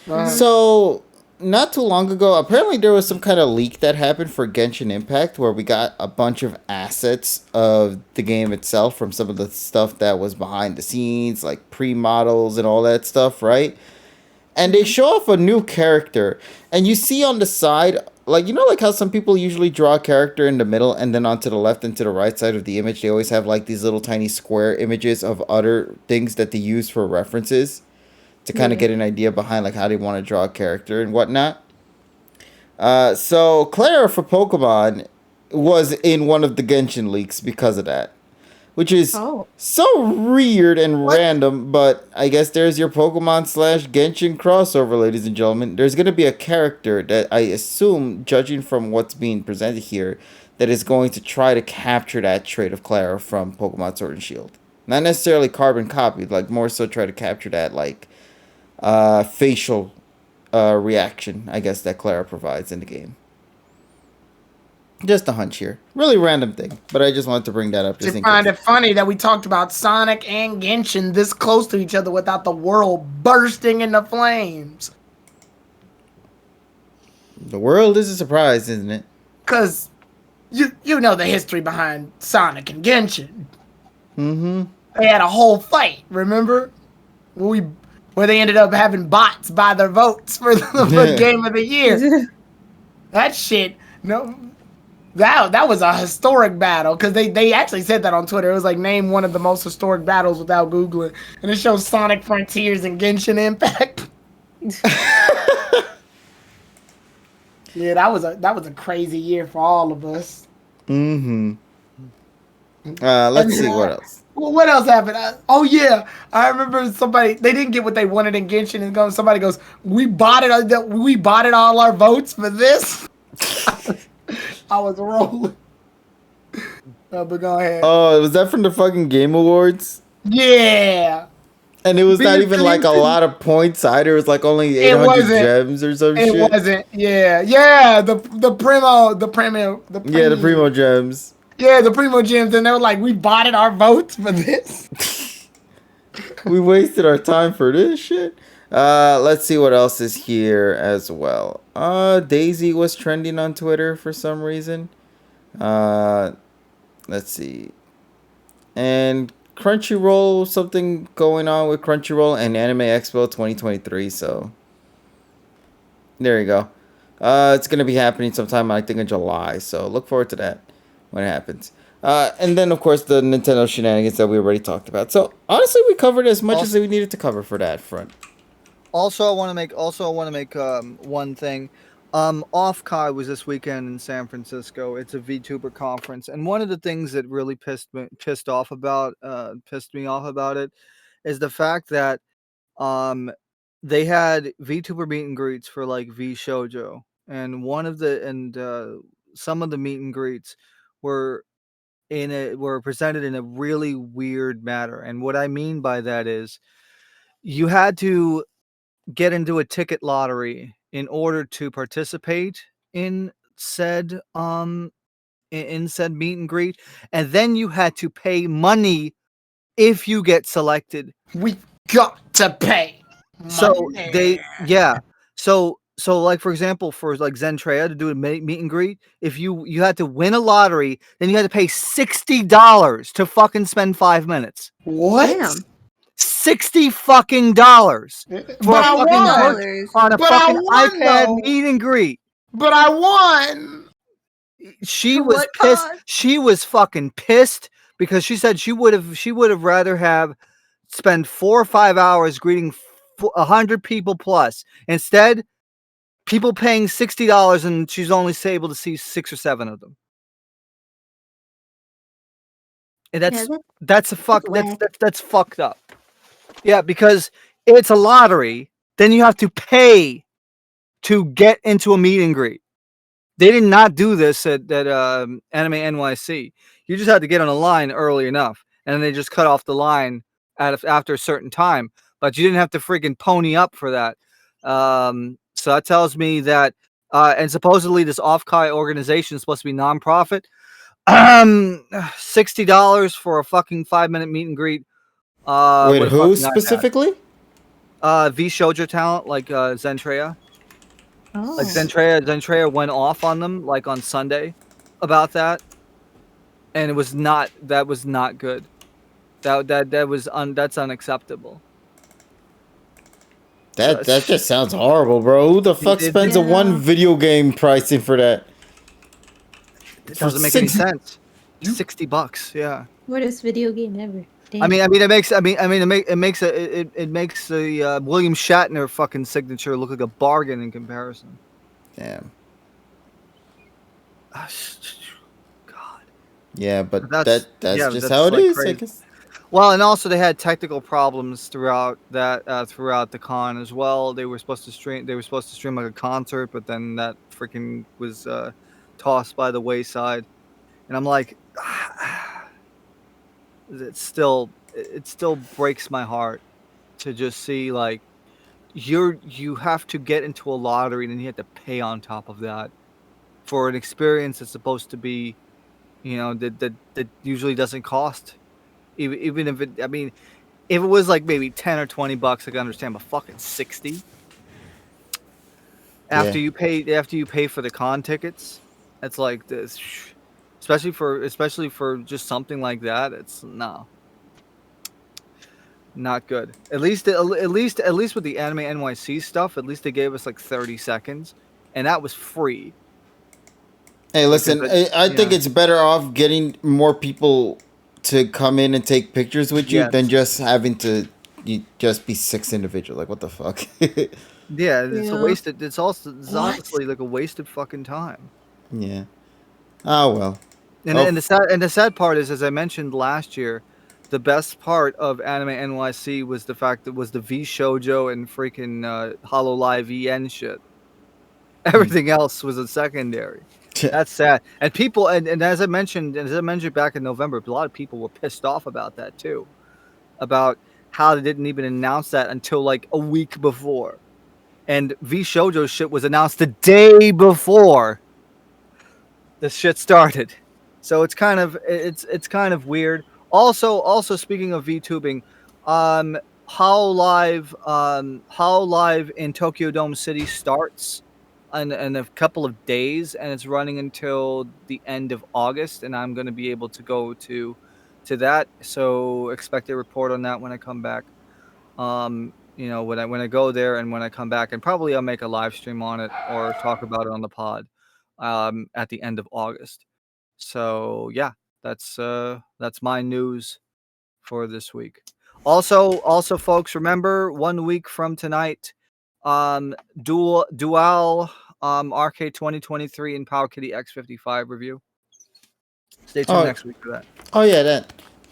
Yeah. So, not too long ago, apparently there was some kind of leak that happened for Genshin Impact where we got a bunch of assets of the game itself from some of the stuff that was behind the scenes, like pre-models and all that stuff, right? And they show off a new character, and you see on the side, like, you know, like how some people usually draw a character in the middle, and then onto the left and to the right side of the image, they always have like these little tiny square images of other things that they use for references to kind of get an idea behind like how they want to draw a character and whatnot. So Clara for Pokemon was in one of the Genshin leaks because of that, which is so weird and random, but I guess there's your Pokemon / Genshin crossover, ladies and gentlemen. There's going to be a character that I assume, judging from what's being presented here, that is going to try to capture that trait of Clara from Pokemon Sword and Shield. Not necessarily carbon copied, like more so try to capture that like facial reaction, I guess, that Clara provides in the game. Just a hunch here. Really random thing, but I just wanted to bring that up. I find it funny that we talked about Sonic and Genshin this close to each other without the world bursting into flames. The world is a surprise, isn't it? Because you know the history behind Sonic and Genshin. Mm-hmm. They had a whole fight, remember? Where they ended up having bots buy their votes for the game of the year. That shit, no... That was a historic battle, because they actually said that on Twitter. It was like, name one of the most historic battles without Googling. And it shows Sonic Frontiers and Genshin Impact. Yeah, that was a crazy year for all of us. Mm-hmm. Let's see, what else? Well, what else happened? Oh, yeah. I remember they didn't get what they wanted in Genshin, and somebody goes, we bought all our votes for this? I was rolling. But go ahead. Oh, was that from the fucking Game Awards? Yeah. And it was not Being even like a clean- lot of points either. It was like only It 800 wasn't. gems or some It shit. wasn't. Yeah. The primo, Yeah, the primo gems. Yeah, the primo gems, and they were like, we bought it our votes for this. We wasted our time for this shit. Let's see what else is here as well. Daisy was trending on Twitter for some reason. Let's see. And Crunchyroll, something going on with Crunchyroll and Anime Expo 2023. So there you go. It's gonna be happening sometime, I think, in July. So look forward to that when it happens. And then, of course, the Nintendo shenanigans that we already talked about. So honestly, we covered as much as we needed to cover for that front. Also, I want to make one thing. Off-Kai was this weekend in San Francisco. It's a VTuber conference, and one of the things that really pissed me off about it is the fact that they had VTuber meet and greets for like V Shoujo, and some of the meet and greets were presented in a really weird manner. And what I mean by that is you had to get into a ticket lottery in order to participate in said meet and greet, and then you had to pay money if you get selected. We got to pay. So money. so like, for example, for like Zentrea to do a meet and greet, if you had to win a lottery, then you had to pay $60 to fucking spend 5 minutes. What? Damn. $60 fucking dollars for But I a fucking won. book on a But I fucking won, iPad though. meet and greet. But I won. She For was what pissed. cause? She was fucking pissed because she said she would have rather have spent 4 or 5 hours greeting 100 people plus. Instead, people paying $60 and she's only able to see 6 or 7 of them. And that's fucked up. Yeah, because it's a lottery, then you have to pay to get into a meet and greet. They did not do this at Anime NYC. You just had to get on a line early enough, and then they just cut off the line after a certain time. But you didn't have to freaking pony up for that. So that tells me that, and supposedly this Off-Kai organization is supposed to be nonprofit. $60 for a fucking 5-minute meet and greet. Wait, who specifically? V Shoujo talent like Zentrea. Oh. Like Zentrea went off on them like on Sunday about that, and that was not good. That's unacceptable. That just sounds horrible, bro. Who the fuck spends a one video game pricing for that? It doesn't make any sense. $60, yeah. Worst video game ever. Damn. I mean, it makes the William Shatner fucking signature look like a bargain in comparison. Damn. God. Yeah, but that's just how it like is. crazy. I guess. Well, and also they had technical problems throughout the con as well. They were supposed to stream like a concert, but then that freaking was tossed by the wayside. And I'm like, it still breaks my heart to just see like you have to get into a lottery and then you have to pay on top of that for an experience that's supposed to be, that usually doesn't cost. Even if if it was like maybe $10 or $20, I can understand, but fucking 60 after you pay for the con tickets, it's like this. Especially for just something like that, it's not good. At least with the Anime NYC stuff, at least they gave us like 30 seconds, and that was free. Hey, listen, I think it's better off getting more people to come in and take pictures with you than just having to just be 6 individuals. Like, what the fuck? Yeah, it's a wasted. It's honestly like a wasted fucking time. Yeah. Oh well. And the sad part is, as I mentioned last year, the best part of Anime NYC was the fact that it was the V Shoujo and freaking Hololive EN shit. Everything else was a secondary. That's sad. And people, and as I mentioned back in November, a lot of people were pissed off about that too, about how they didn't even announce that until like a week before. And V Shoujo's shit was announced the day before this shit started. So it's kind of weird. Also speaking of VTubing, how live in Tokyo Dome City starts in a couple of days, and it's running until the end of August, and I'm going to be able to go to that. So expect a report on that when I come back. When I go there and when I come back, and probably I'll make a live stream on it or talk about it on the pod at the end of August. So yeah, that's my news for this week. Also, folks, remember 1 week from tonight, Dual Arcade 2023 and Power Kitty X55 review. Stay tuned next week for that. Oh yeah,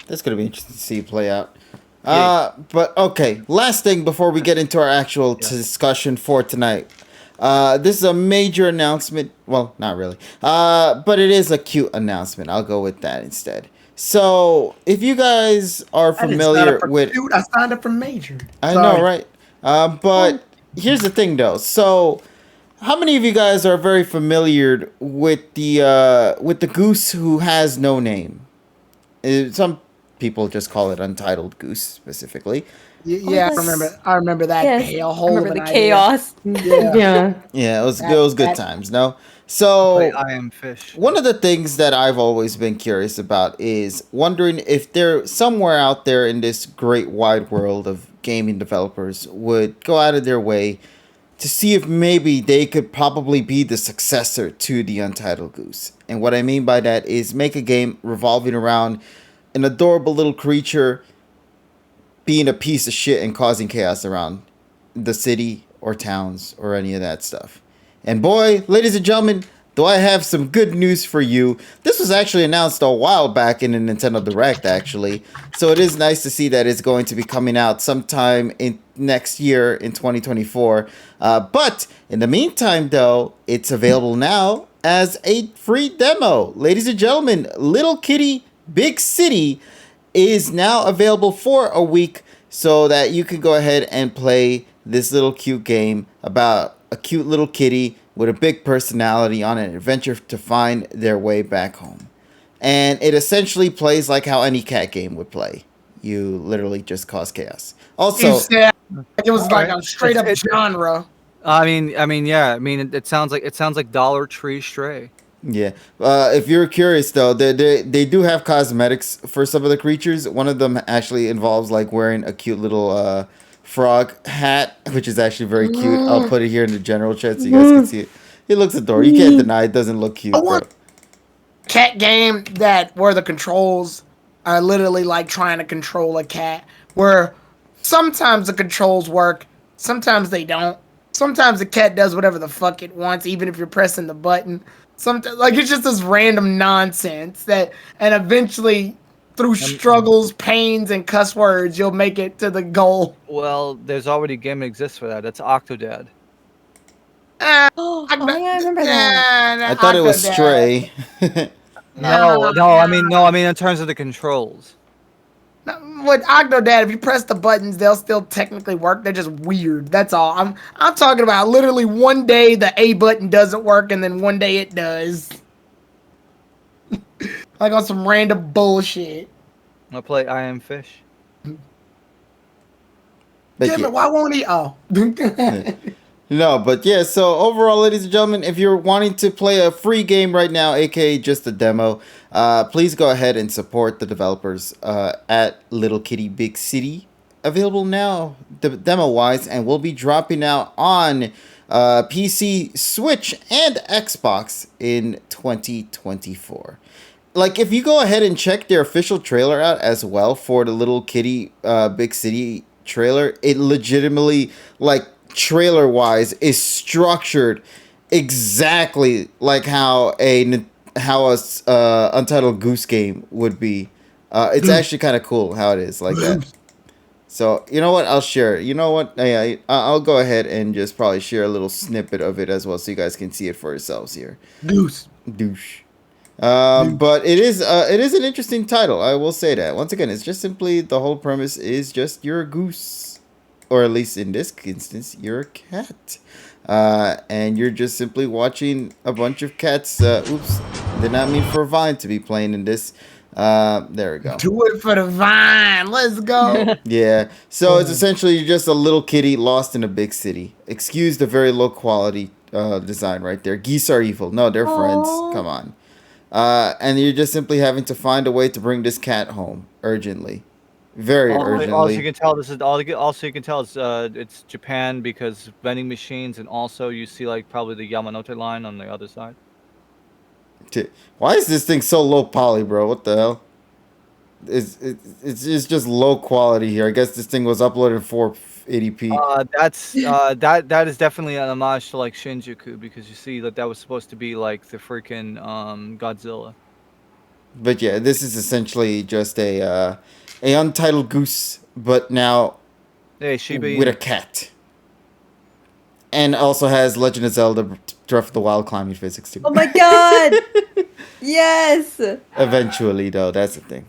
that's gonna be interesting to see play out. But okay, last thing before we get into our actual discussion for tonight. This is a major announcement. Well, not really. But it is a cute announcement. I'll go with that instead. So, if you guys are familiar with... Cute. I signed up for major. I know, right? But here's the thing, though. So, how many of you guys are very familiar with the goose who has no name? Some people just call it Untitled Goose, specifically. Yeah, I remember that. Yes, I remember the chaos. Yeah. Yeah, it was good times, no? So, I Am Fish. One of the things that I've always been curious about is wondering if there somewhere out there in this great wide world of gaming developers would go out of their way to see if maybe they could probably be the successor to the Untitled Goose. And what I mean by that is make a game revolving around an adorable little creature being a piece of shit and causing chaos around the city or towns or any of that stuff. And boy, ladies and gentlemen, do I have some good news for you. This was actually announced a while back in the Nintendo Direct, actually. So it is nice to see that it's going to be coming out sometime in next year in 2024. But in the meantime, though, it's available now as a free demo. Ladies and gentlemen, Little Kitty Big City is now available for a week so that you can go ahead and play this little cute game about a cute little kitty with a big personality on an adventure to find their way back home. And it essentially plays like how any cat game would play. You literally just cause chaos. Also, it was like a straight up genre. It sounds like Dollar Tree Stray. Yeah. If you're curious, though, they do have cosmetics for some of the creatures. One of them actually involves like wearing a cute little frog hat, which is actually very cute. I'll put it here in the general chat so you guys can see it. It looks adorable. You can't deny it doesn't look cute. Cat game where the controls are literally like trying to control a cat, where sometimes the controls work, sometimes they don't. Sometimes the cat does whatever the fuck it wants, even if you're pressing the button. Sometimes, like, it's just this random nonsense and eventually, through struggles, pains, and cuss words, you'll make it to the goal. Well, there's already a game that exists for that. That's Octodad. I remember that. I thought it was Stray. No. I mean in terms of the controls. With Octodad, if you press the buttons, they'll still technically work. They're just weird. That's all. I'm talking about literally one day the A button doesn't work, and then one day it does. Like on some random bullshit. I'll play I Am Fish. Damn it, why won't he? Oh. No, but yeah, so overall, ladies and gentlemen, if you're wanting to play a free game right now, aka just a demo, please go ahead and support the developers at Little Kitty Big City. Available now, demo-wise, and will be dropping out on PC, Switch, and Xbox in 2024. Like, if you go ahead and check their official trailer out as well for the Little Kitty Big City trailer, it legitimately, like, trailer-wise, is structured exactly like how a Untitled Goose game would be. It's actually kind of cool how it is like that. So, you know what? I'll share it. You know what? I'll go ahead and just probably share a little snippet of it as well so you guys can see it for yourselves here. Douche. But it is an interesting title. I will say that. Once again, it's just simply the whole premise is just you're a goose, or at least in this instance, you're a cat, and you're just simply watching a bunch of cats. Oops, did not mean for Vine to be playing in this. There we go. Do it for the vine. Let's go. Yeah. So it's essentially just a little kitty lost in a big city. Excuse the very low quality design right there. Geese are evil. No, they're friends. Come on. And you're just simply having to find a way to bring this cat home urgently, very urgently. Also, you can tell this is also you can tell it's Japan because vending machines, and also you see like probably the Yamanote line on the other side. Why is this thing so low poly, bro? What the hell? It's just low quality here. I guess this thing was uploaded in 480p. That is definitely an homage to like Shinjuku because you see that was supposed to be like the freaking Godzilla. But yeah, this is essentially just a untitled goose, but now with a cat. And also has Legend of Zelda Breath of the Wild climbing physics too. Oh my god! Yes! Eventually, though, that's the thing.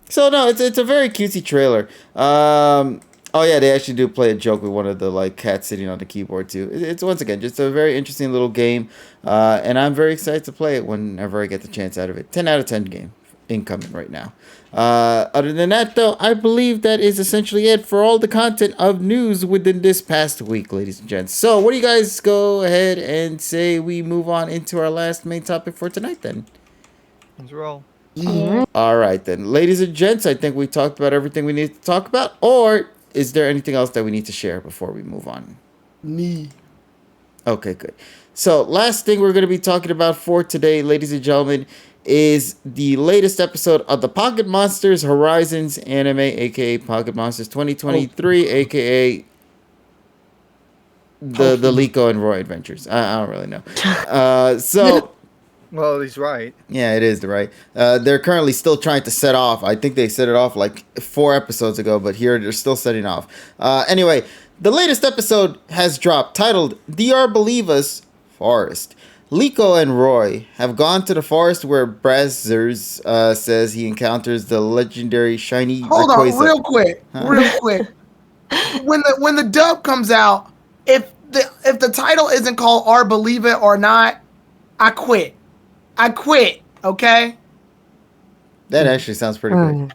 So no, it's a very cutesy trailer. Oh yeah, they actually do play a joke with one of the like cats sitting on the keyboard too. It's once again just a very interesting little game, and I'm very excited to play it whenever I get the chance out of it. 10 out of 10 game incoming right now. Other than that, though, I believe that is essentially it for all the content of news within this past week, ladies and gents. So, what do you guys go ahead and say we move on into our last main topic for tonight, then? Let's roll. All right, then. Ladies and gents, I think we talked about everything we need to talk about. Or is there anything else that we need to share before we move on? Me. Okay, good. So, last thing we're going to be talking about for today, ladies and gentlemen, is the latest episode of the Pocket Monsters Horizons anime, aka Pocket Monsters 2023, aka the Liko and Roy Adventures. I don't really know. Well, he's right. Yeah, it is right. They're currently still trying to set off. I think they set it off like 4 episodes ago, but here they're still setting off. Anyway, the latest episode has dropped, titled "The Arboliva's Forest." Liko and Roy have gone to the forest where Brazzers says he encounters the legendary shiny Hold Rayquaza. on, real quick. When the dub comes out, if the title isn't called "Or Believe It or Not," I quit. Okay. That actually sounds pretty good.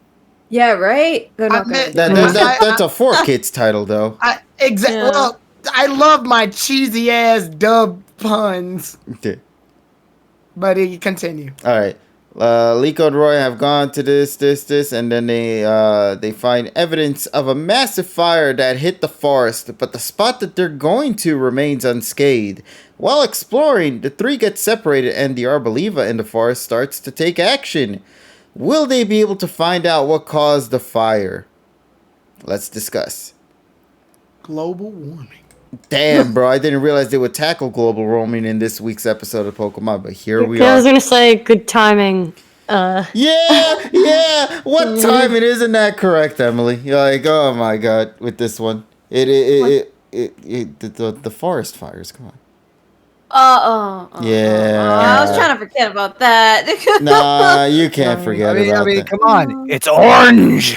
Yeah, right? They're not good. That's a 4Kids title, though. Exactly. Yeah. Well, I love my cheesy ass dub puns. Okay. But you continue. All right. Liko and Roy have gone to this, and then they find evidence of a massive fire that hit the forest, but the spot that they're going to remains unscathed. While exploring, the three get separated, and the Arboliva in the forest starts to take action. Will they be able to find out what caused the fire? Let's discuss. Global warming. Damn, bro, I didn't realize they would tackle global warming in this week's episode of Pokemon, but here we I are. was gonna say good timing. Yeah. What timing? Isn't that correct, Emily? You're like, oh my god, with this one, the forest fires. Come on. Yeah. I was trying to forget about that. Nah, you can't forget about that. Come on, it's orange.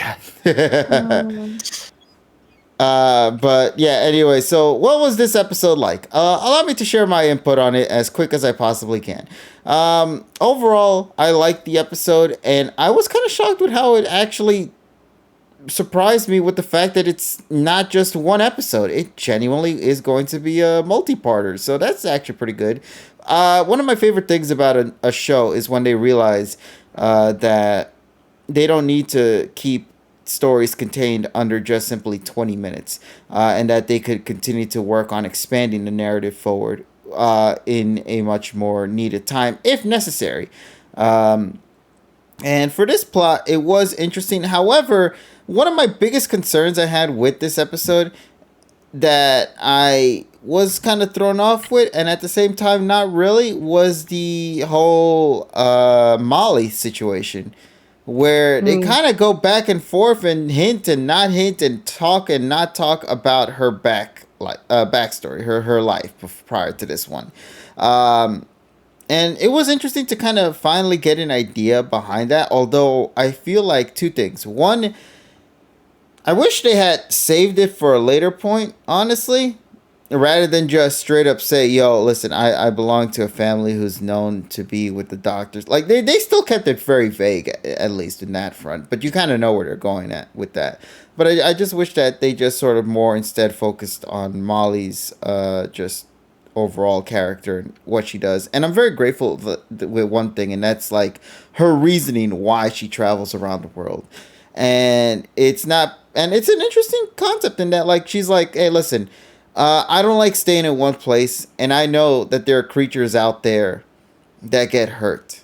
But yeah, anyway, so what was this episode like? Allow me to share my input on it as quick as I possibly can. Overall, I liked the episode, and I was kind of shocked with how it actually surprised me with the fact that it's not just one episode. It genuinely is going to be a multi-parter, so that's actually pretty good. One of my favorite things about a show is when they realize that they don't need to keep stories contained under just simply 20 minutes, and that they could continue to work on expanding the narrative forward in a much more needed time if necessary. And for this plot, it was interesting. However, one of my biggest concerns I had with this episode that I was kind of thrown off with, and at the same time not really, was the whole Molly situation, where they kind of go back and forth and hint and not hint and talk and not talk about her backstory, her life prior to this one. And it was interesting to kind of finally get an idea behind that. Although I feel like two things. One, I wish they had saved it for a later point, honestly, rather than just straight up say, yo, listen, I belong to a family who's known to be with the doctors. Like, they still kept it very vague, at least in that front. But you kind of know where they're going at with that. But I just wish that they just sort of more instead focused on Molly's just overall character and what she does. And I'm very grateful with one thing, and that's like her reasoning why she travels around the world. And it's not, and it's an interesting concept in that, like, she's like, hey, listen, I don't like staying in one place, and I know that there are creatures out there that get hurt,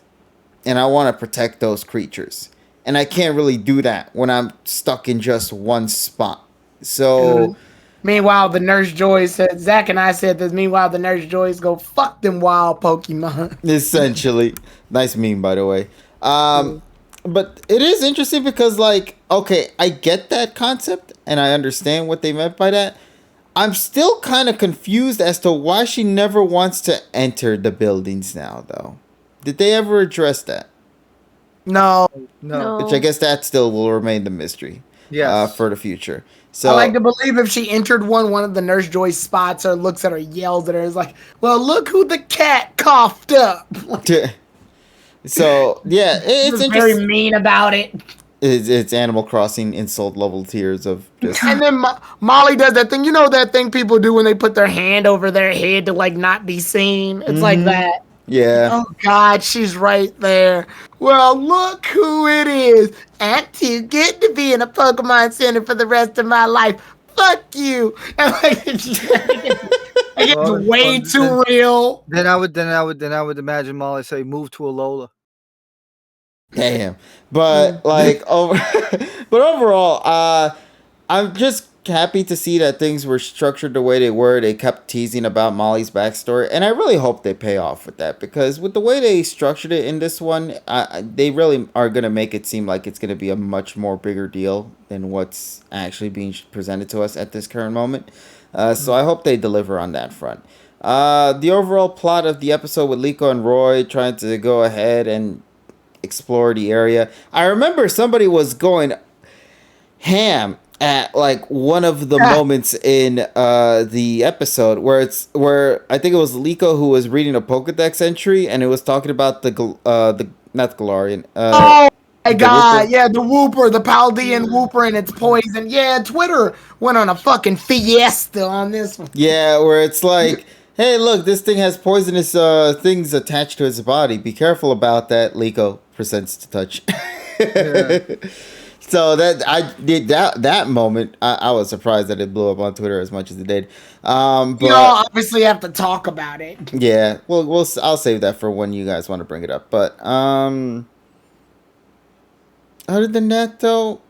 and I want to protect those creatures. And I can't really do that when I'm stuck in just one spot. So, Meanwhile, the Nurse Joy said, Zach and I said this. Meanwhile, the Nurse Joys go, fuck them wild Pokemon. essentially, nice meme, by the way. But it is interesting because, like, okay, I get that concept and I understand what they meant by that. I'm still kind of confused as to why she never wants to enter the buildings now, though. Did they ever address that? No. No. Which I guess that still will remain the mystery Yes. for the future. So I like to believe if she entered one of the Nurse Joy spots her, looks at her, yells at her, is like, well, look who the cat coughed up. so yeah, it's She's very interesting. mean about it. It's Animal Crossing insult level tiers of just. And then Molly does that thing. You know that thing people do when they put their hand over their head to, like, not be seen? It's like that. Yeah. Oh, God, she's right there. Well, look who it is. I'm too good to be in a Pokemon Center for the rest of my life. Fuck you. And, like, it's Well, way well, too real. Then I would imagine Molly say, "Move to Alola." Damn. But like but overall, I'm just happy to see that things were structured the way they were. They kept teasing about Molly's backstory, and I really hope they pay off with that, because with the way they structured it in this one, they really are going to make it seem like it's going to be a much more bigger deal than what's actually being presented to us at this current moment. So I hope they deliver on that front. The overall plot of the episode with Liko and Roy trying to go ahead and explore the area. I remember somebody was going ham at like one of the moments in the episode where I think it was Liko who was reading a Pokedex entry, and it was talking about the not Galarian. Oh my God. Whooper. Yeah, the Whooper, the Paldean Whooper, and its poison. Yeah, Twitter went on a fucking fiesta on this one. Yeah, where it's like, hey, look, this thing has poisonous things attached to its body. Be careful about that. Liko presents to touch. Yeah. So that I did that moment. I was surprised that it blew up on Twitter as much as it did. But You all obviously have to talk about it. yeah, I'll save that for when you guys want to bring it up. But other than that, though,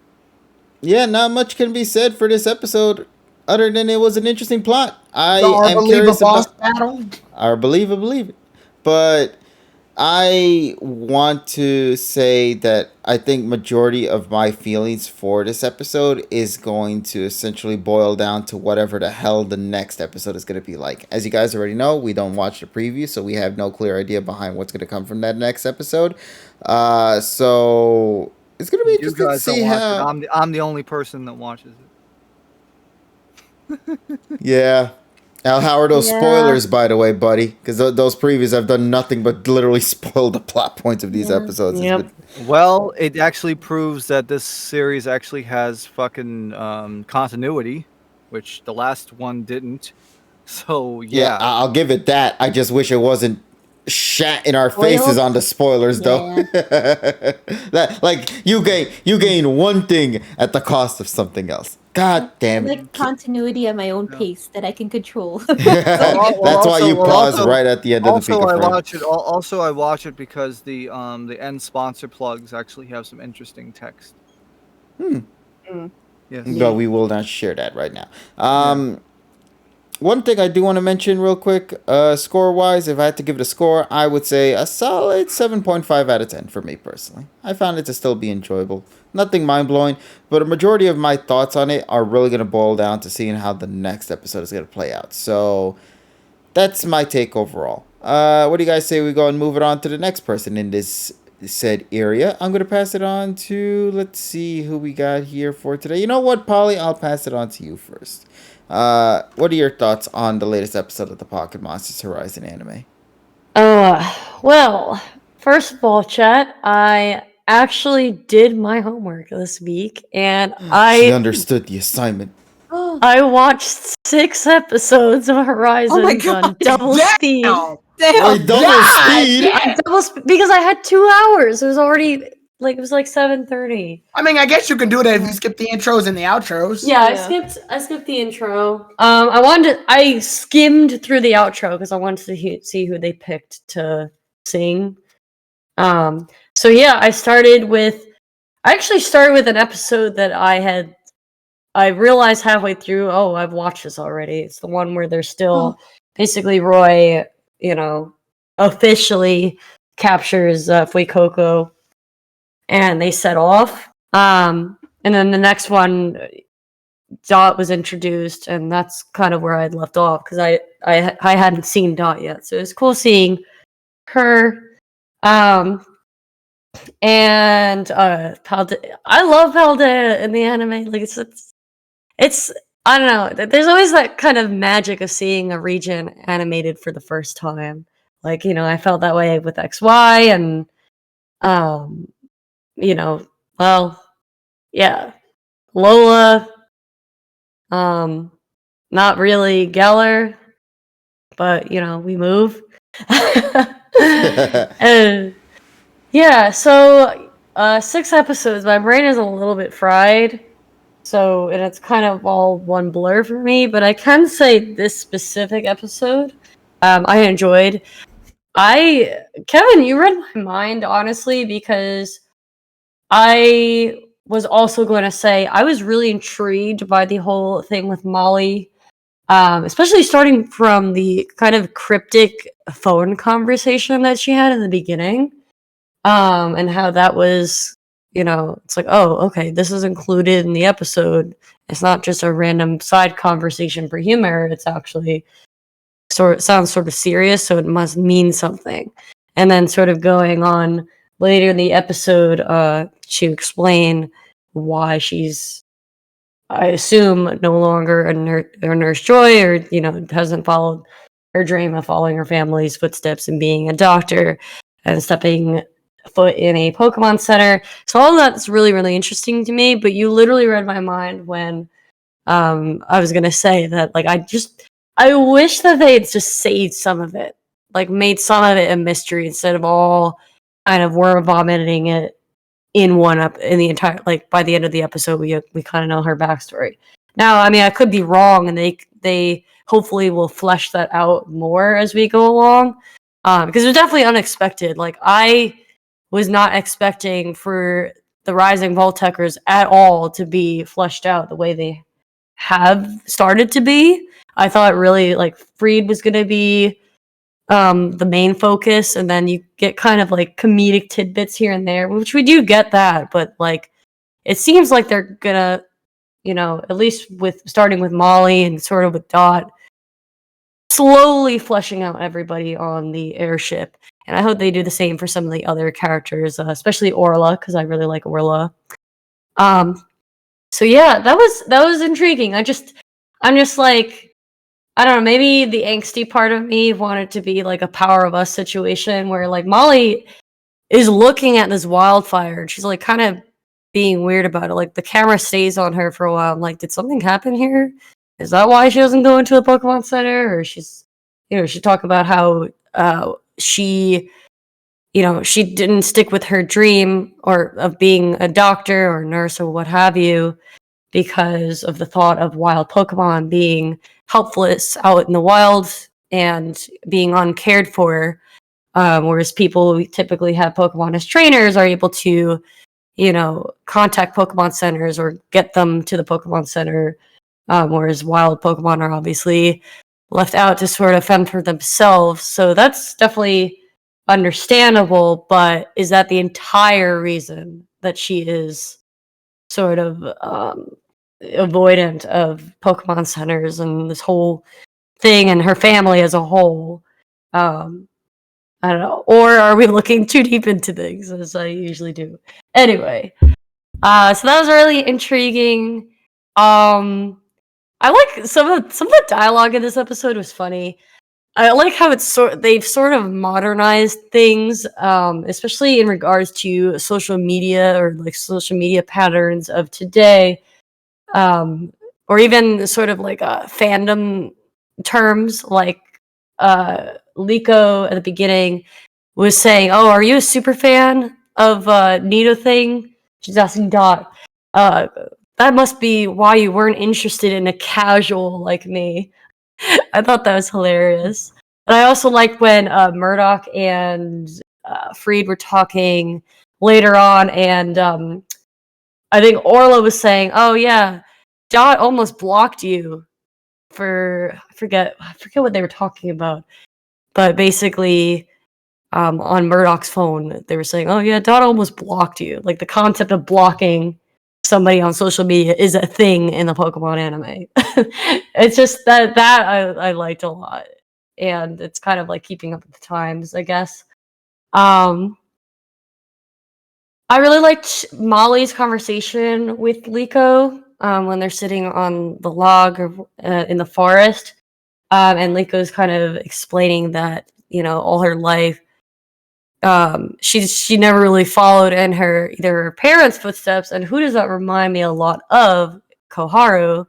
yeah, not much can be said for this episode. Other than it was an interesting plot. I am curious boss about. battle. I believe it. But I want to say that I think majority of my feelings for this episode is going to essentially boil down to whatever the hell the next episode is going to be like. As you guys already know, we don't watch the preview, so we have no clear idea behind what's going to come from that next episode. So it's going to be You interesting to guys don't see watch how. it. I'm the only person that watches it. Yeah. Al, how are those Yeah. spoilers, by the way, buddy? Because those previews have done nothing but literally spoil the plot points of these episodes. It's Yep. been- Well, it actually proves that this series actually has fucking continuity, which the last one didn't. So yeah, yeah. I'll give it that. I just wish it wasn't shat in our faces on the spoilers, though. That, like, you gain one thing at the cost of something else. God damn it. Like continuity at my own pace that I can control. That's why you pause right at the end of the Also, peak I of frame. watch it. Also, I watch it because the end sponsor plugs actually have some interesting text. Yes. But we will not share that right now. One thing I do want to mention real quick, score-wise, if I had to give it a score, I would say a solid 7.5 out of 10 for me personally. I found it to still be enjoyable. Nothing mind-blowing, but a majority of my thoughts on it are really going to boil down to seeing how the next episode is going to play out. So that's my take overall. What do you guys say we go and move it on to the next person in this said area? I'm gonna pass it on to, let's see who we got here for today. You know what, Polly? I'll pass it on to you first. What are your thoughts on the latest episode of the Pocket Monsters Horizon anime? Well, first of all, chat, I actually did my homework this week, and She understood the assignment. I watched 6 episodes of Horizons on double speed. Wait, double speed? Because I had 2 hours. It was already it was like 7:30. I mean, I guess you can do that if you skip the intros and the outros. Yeah, I skipped the intro. I skimmed through the outro because I wanted to see who they picked to sing. So yeah, I actually started with an episode that I realized halfway through, oh, I've watched this already. It's the one where they're still basically Roy, officially captures Fuecoco and they set off. And then the next one, Dot was introduced, and that's kind of where I'd left off because I hadn't seen Dot yet. So it was cool seeing her. And Paldea. I love Paldea in the anime. Like it's I don't know. There's always that kind of magic of seeing a region animated for the first time. Like, I felt that way with XY and well, yeah. Lola, not really Geller, but we move. And yeah, so 6 episodes. My brain is a little bit fried. So, and it's kind of all one blur for me, but I can say this specific episode, I enjoyed. Kevin, you read my mind, honestly, because I was also going to say I was really intrigued by the whole thing with Molly, especially starting from the kind of cryptic phone conversation that she had in the beginning, and how that was, it's like, oh, okay, this is included in the episode. It's not just a random side conversation for humor. It's actually sounds sort of serious, so it must mean something. And then sort of going on later in the episode to explain why she's, I assume, no longer a Nurse Joy, or hasn't followed her dream of following her family's footsteps and being a doctor and stepping foot in a Pokemon Center. So all that's really, really interesting to me. But you literally read my mind when I was gonna say that, like, I wish that they had just saved some of it, like made some of it a mystery instead of all kind of worm vomiting it in one up in the entire, like, by the end of the episode we kind of know her backstory. Now, I mean, I could be wrong, and they hopefully will flesh that out more as we go along, because it was definitely unexpected. Like, I was not expecting for the Rising Volteckers at all to be fleshed out the way they have started to be. I thought really, like, Friede was going to be the main focus, and then you get kind of like comedic tidbits here and there, which we do get that, but like it seems like they're gonna, at least with starting with Molly and sort of with Dot, slowly fleshing out everybody on the airship. And I hope they do the same for some of the other characters, especially Orla, because I really like Orla. So yeah, that was intriguing. I'm just like, I don't know, maybe the angsty part of me wanted to be like a Power of Us situation where, like, Molly is looking at this wildfire and she's like kind of being weird about it. Like, the camera stays on her for a while. I'm like, did something happen here? Is that why she doesn't go into a Pokemon Center? Or she's, she talk about how she didn't stick with her dream or of being a doctor or nurse or what have you, because of the thought of wild Pokemon being helpless out in the wild and being uncared for, whereas people who typically have Pokemon as trainers are able to, contact Pokemon centers or get them to the Pokemon Center, whereas wild Pokemon are obviously left out to sort of fend for themselves. So that's definitely understandable, but is that the entire reason that she is sort of avoidant of Pokemon centers and this whole thing and her family as a whole? I don't know. Or are we looking too deep into things, as I usually do? Anyway, so that was really intriguing. I like some of the dialogue in this episode was funny. I like how they've sort of modernized things, especially in regards to social media or like social media patterns of today, or even sort of like fandom terms. Like Liko at the beginning was saying, "Oh, are you a super fan of Nito thing?" She's asking Dot. Uh, that must be why you weren't interested in a casual like me. I thought that was hilarious. And I also liked when Murdoch and Friede were talking later on, and I think Orla was saying, "Oh yeah, Dot almost blocked you for I forget what they were talking about, but basically." On Murdoch's phone, they were saying, "Oh yeah, Dot almost blocked you." Like the concept of blocking somebody on social media is a thing in the Pokemon anime. It's just that I liked a lot, and it's kind of like keeping up with the times, I guess. Um, I really liked Molly's conversation with Liko when they're sitting on the log in the forest, and Liko's kind of explaining that all her life she never really followed in either her parents' footsteps, and who does that remind me a lot of? Koharu.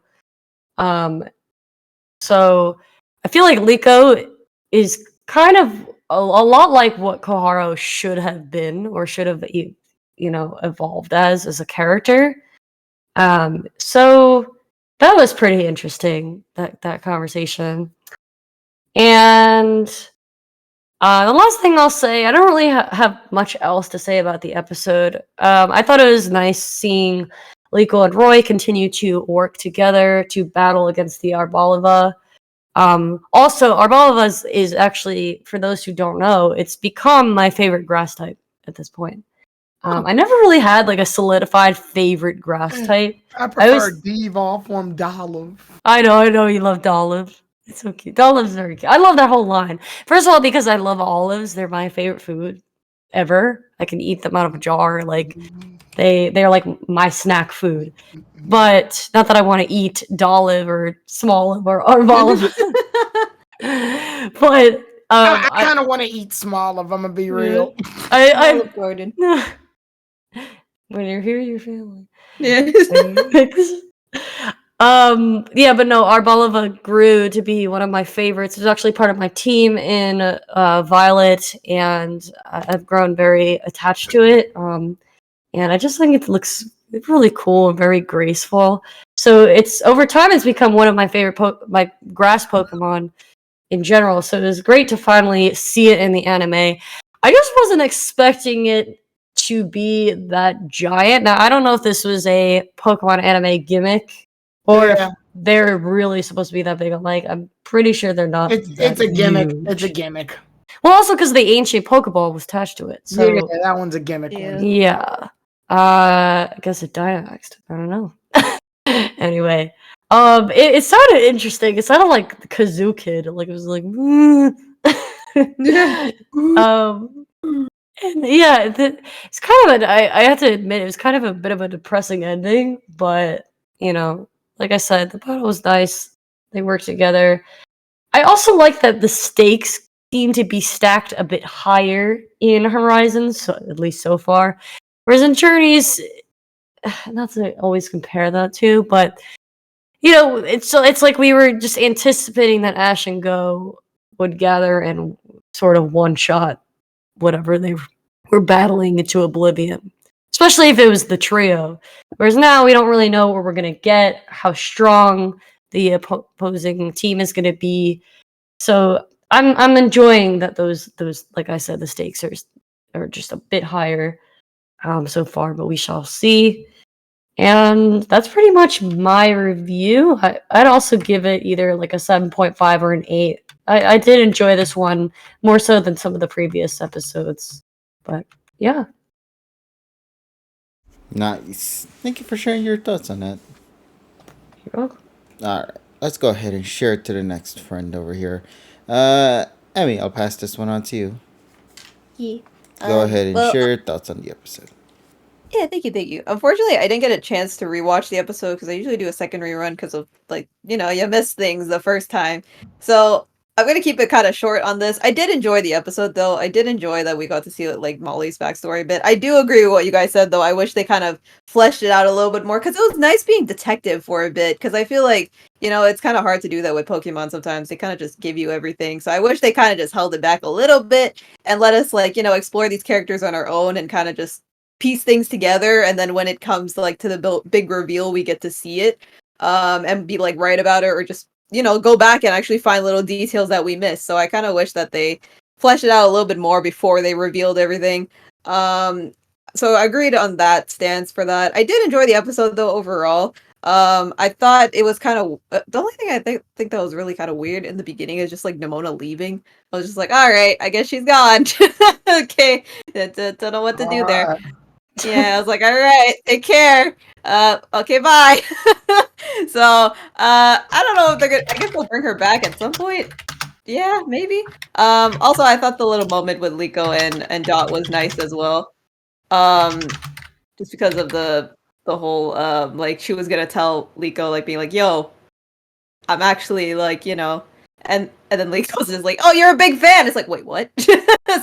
So I feel like Liko is kind of a lot like what Koharu should have been or should have evolved as a character. So that was pretty interesting, that conversation. And the last thing I'll say, I don't really have much else to say about the episode. I thought it was nice seeing Liko and Roy continue to work together to battle against the Arboliva. Also, Arboliva is actually, for those who don't know, it's become my favorite grass type at this point. I never really had like a solidified favorite grass type. I prefer Devolve from Dolliv. I know, you love Dolliv. It's so cute. Doliv's very cute. I love that whole line. First of all, because I love olives. They're my favorite food ever. I can eat them out of a jar. Like they're like my snack food. But not that I want to eat Dolliv or Smoliv or Arvoliv. But I kind of want to eat Smoliv. I'm gonna be real. I Gordon. When you're here, your family. Yeah. Yeah, but no, Arboliva grew to be one of my favorites. It was actually part of my team in Violet, and I've grown very attached to it. And I just think it looks really cool and very graceful. So over time, it's become one of my favorite my grass Pokemon in general. So it was great to finally see it in the anime. I just wasn't expecting it to be that giant. Now, I don't know if this was a Pokemon anime gimmick or if they're really supposed to be that big. I'm pretty sure they're not. It's a gimmick. Huge. It's a gimmick. Well, also because the ancient Pokeball was attached to it. So yeah, that one's a gimmick one. Yeah. I guess it Dynamaxed. I don't know. Anyway, it sounded interesting. It sounded like the Kazoo Kid. Like it was like, and yeah, it's kind of I have to admit, it was kind of a bit of a depressing ending, but like I said, the battle was nice. They worked together. I also like that the stakes seem to be stacked a bit higher in Horizons, so, at least so far. Whereas in Journeys, not to always compare that to, but it's like we were just anticipating that Ash and Go would gather and sort of one shot whatever they were battling into oblivion. Especially if it was the trio. Whereas now we don't really know what we're gonna get, how strong the opposing team is gonna be. So I'm enjoying that those like I said, the stakes are just a bit higher so far, but we shall see. And that's pretty much my review. I'd also give it either like a 7.5 or an 8. I did enjoy this one more so than some of the previous episodes. But yeah. Nice. Thank you for sharing your thoughts on that. You're welcome. All right. Let's go ahead and share it to the next friend over here. Emmy, I'll pass this one on to you. Yeah. Go ahead and well, share your thoughts on the episode. Yeah, thank you. Unfortunately, I didn't get a chance to rewatch the episode because I usually do a second rerun because of you miss things the first time. So I'm gonna keep it kind of short on this. I did enjoy the episode though. I did enjoy that we got to see like Molly's backstory a bit. I do agree with what you guys said though. I wish they kind of fleshed it out a little bit more because it was nice being detective for a bit. Because I feel like it's kind of hard to do that with Pokemon sometimes. They kind of just give you everything. So I wish they kind of just held it back a little bit and let us explore these characters on our own and kind of just piece things together, and then when it comes to the big reveal we get to see it and be right about it, or just go back and actually find little details that we missed. So I kind of wish that they fleshed it out a little bit more before they revealed everything. So I agreed on that stance for that. I did enjoy the episode though overall. I thought it was kind of the only thing I think that was really kind of weird in the beginning is just Nimona leaving. I was just like, all right, I guess she's gone. Okay, don't know what to do there. Yeah, I was like, all right, take care. Okay, bye. So, I don't know if I guess they'll bring her back at some point. Yeah, maybe. Also, I thought the little moment with Liko and Dot was nice as well. Just because of the whole she was gonna tell Liko being like, yo, I'm actually and then Liko's just like, oh, you're a big fan. It's like, wait, what? So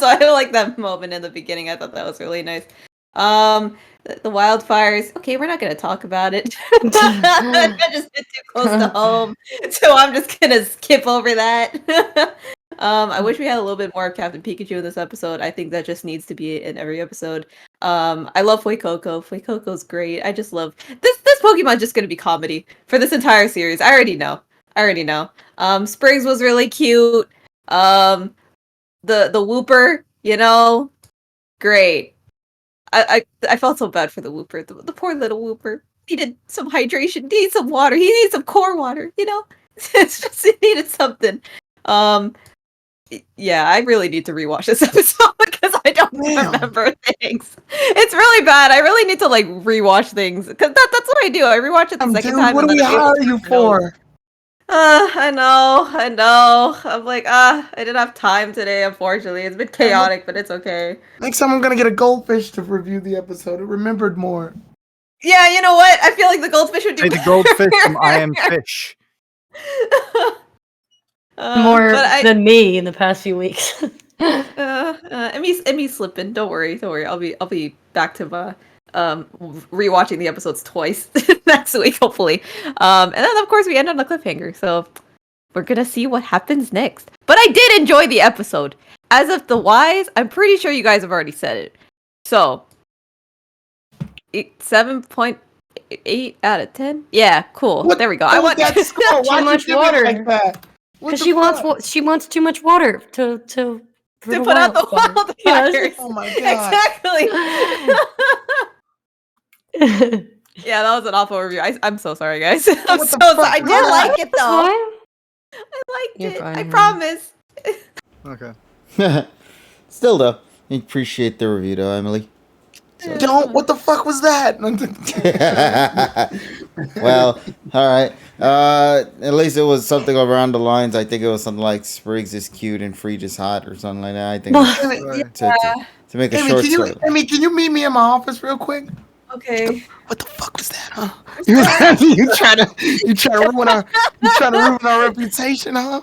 I like that moment in the beginning. I thought that was really nice. The wildfires. Okay, we're not gonna talk about it. That just hit too close to home, so I'm just gonna skip over that. I wish we had a little bit more of Captain Pikachu in this episode. I think that just needs to be in every episode. I love Fuecoco. Fuecoco's great. I just love this Pokemon's just gonna be comedy for this entire series. I already know. Springs was really cute. The Wooper, great. I felt so bad for the Wooper. The poor little Wooper. He needed some hydration. He needed some water. He needed some core water. It's just he needed something. Yeah, I really need to rewatch this episode because I don't remember things. It's really bad. I really need to rewatch things because that's what I do. I rewatch it the second time. What do we hire you for? I know. I'm like, I didn't have time today, unfortunately. It's been chaotic, but it's okay. Next time I'm gonna get a goldfish to review the episode. It remembered more. Yeah, you know what? I feel like the goldfish would do Hey, the goldfish from I Am Fish. More than me in the past few weeks. me slipping. Don't worry. I'll be back to rewatching the episodes twice next week, hopefully. And then of course we end on a cliffhanger, so we're gonna see what happens next. But I did enjoy the episode. As of the whys, I'm pretty sure you guys have already said it. So 7.8 out of 10. Yeah, cool. There we go. I want that score. Why too much water like that? Because she wants too much water to put out the wildfires. Yes. Oh my god! Exactly. Yeah, that was an awful review. I'm so sorry, guys. I'm so sorry. I did like it though. I liked it. I promise. Okay. Still though, I appreciate the review though, Emily. So. Don't. What the fuck was that? Well, all right. At least it was something around the lines. I think it was something like Spriggs is cute and Friede is hot or something like that. I think to make a short story. Amy, can you meet me in my office real quick? Okay. What the fuck was that, huh? you trying to ruin our reputation, huh?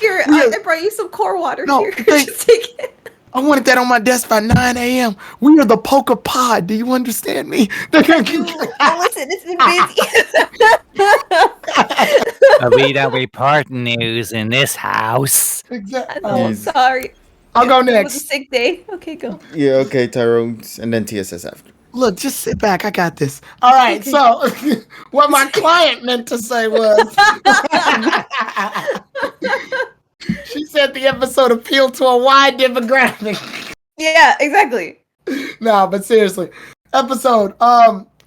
Here, I brought you some core water. No, here. Just take it. I wanted that on my desk by 9 a.m. We are the PokéPod. Do you understand me? Listen, it's been busy. We don't report news in this house. Exactly. Oh, sorry. I'll go It was a next. sick day. Okay, go. Yeah, okay, Tyrone, and then TSS after. Look, just sit back. I got this. All right. Okay. So, what my client meant to say was, she said the episode appealed to a wide demographic. Yeah, exactly. No, but seriously, episode.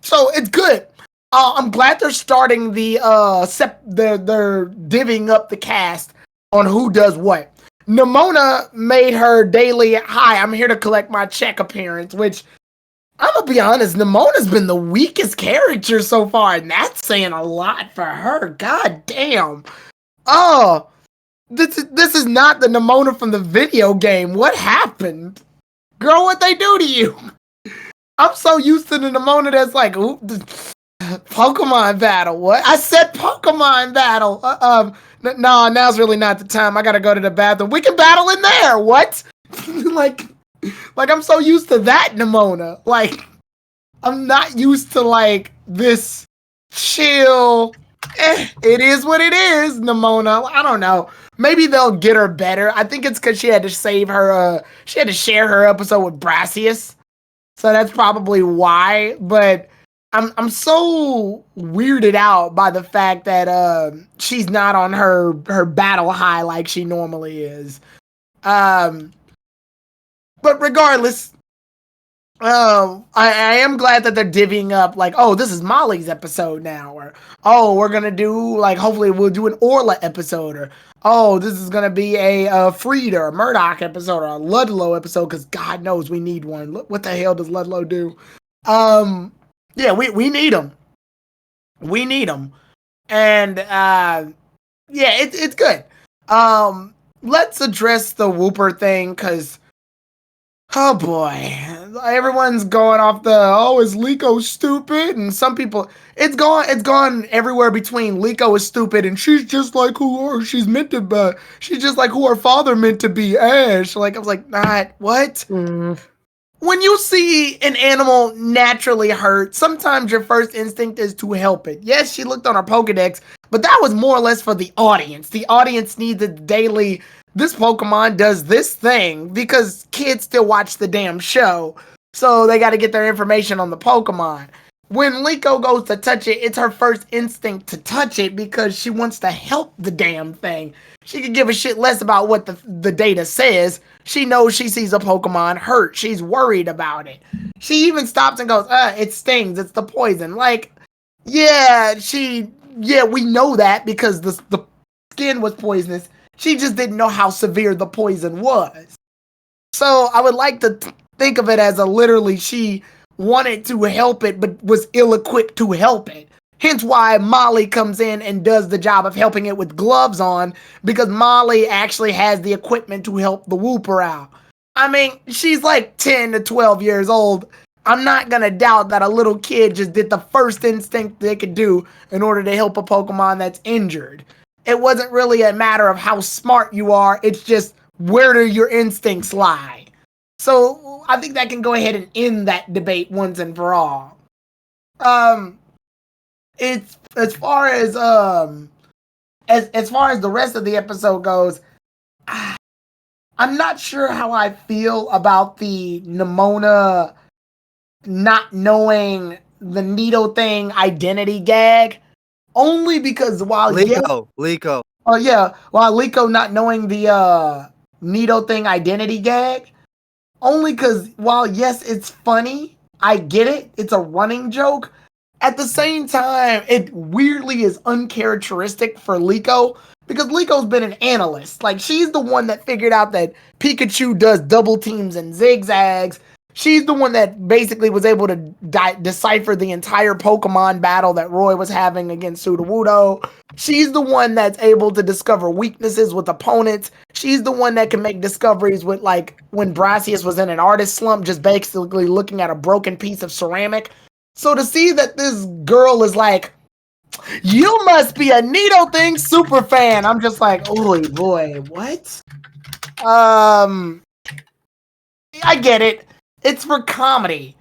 So it's good. I'm glad they're starting they're divvying up the cast on who does what. Nimona made her daily hi. I'm here to collect my check appearance, which I'm gonna be honest, Nimona's been the weakest character so far, and that's saying a lot for her. God damn. This is not the Nimona from the video game. What happened? Girl, what they do to you? I'm so used to the Nimona that's like, ooh, Pokemon battle. What? I said Pokemon battle. No, now's really not the time. I gotta go to the bathroom. We can battle in there. What? like I'm so used to that Nimona. Like, I'm not used to like this chill. It is what it is, Nimona. I don't know. Maybe they'll get her better. I think it's because she had to save her. She had to share her episode with Brassius, so that's probably why. But I'm so weirded out by the fact that she's not on her battle high like she normally is. But regardless, I am glad that they're divvying up like, oh, this is Molly's episode now, or oh, we're gonna do like, hopefully we'll do an Orla episode, or oh, this is gonna be a Friede or a Murdoch episode or a Ludlow episode, because God knows we need one. What the hell does Ludlow do? Yeah, we need them. We need them, and yeah, it's good. Let's address the Whooper thing, because oh boy, everyone's going off the, oh, is Liko stupid? And some people, it's gone everywhere between Liko is stupid and she's just like she's meant to be. She's just like who her father meant to be, Ash. Like, I was like, not what? When you see an animal naturally hurt, sometimes your first instinct is to help it. Yes, she looked on her Pokedex, but that was more or less for the audience. The audience needed daily, this Pokemon does this thing, because kids still watch the damn show. So they got to get their information on the Pokemon. When Liko goes to touch it, it's her first instinct to touch it because she wants to help the damn thing. She could give a shit less about what the data says. She knows she sees a Pokemon hurt. She's worried about it. She even stops and goes, it stings. It's the poison. Like, yeah, we know that because the skin was poisonous. She just didn't know how severe the poison was. So I would like to think of it as literally she wanted to help it, but was ill-equipped to help it. Hence why Molly comes in and does the job of helping it with gloves on, because Molly actually has the equipment to help the Whooper out. I mean, she's like 10 to 12 years old. I'm not going to doubt that a little kid just did the first instinct they could do in order to help a Pokemon that's injured. It wasn't really a matter of how smart you are. It's just, where do your instincts lie? So I think that can go ahead and end that debate once and for all. It's as far as the rest of the episode goes, I'm not sure how I feel about the Nimona not knowing the Nido thing identity gag. Only because while Liko. Oh yeah, while Liko not knowing the Nido thing identity gag. Only because while yes, it's funny, I get it. It's a running joke. At the same time, it weirdly is uncharacteristic for Liko, because Liko's been an analyst. Like, she's the one that figured out that Pikachu does double teams and zigzags. She's the one that basically was able to decipher the entire Pokemon battle that Roy was having against Sudowoodo. She's the one that's able to discover weaknesses with opponents. She's the one that can make discoveries with, like, when Brassius was in an artist slump, just basically looking at a broken piece of ceramic. So to see that this girl is like, you must be a Nido thing super fan. I'm just like, oh boy, what? I get it. It's for comedy.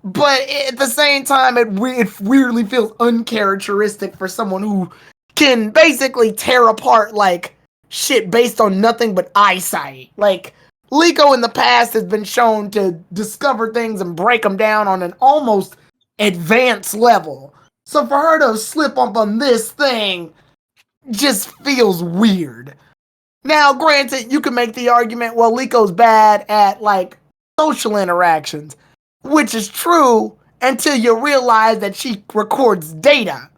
But at the same time, it weirdly feels uncharacteristic for someone who can basically tear apart, like, shit based on nothing but eyesight. Like, Liko in the past has been shown to discover things and break them down on an almost advanced level. So for her to slip up on this thing just feels weird. Now, granted, you can make the argument, well, Liko's bad at, like, social interactions, which is true until you realize that she records data.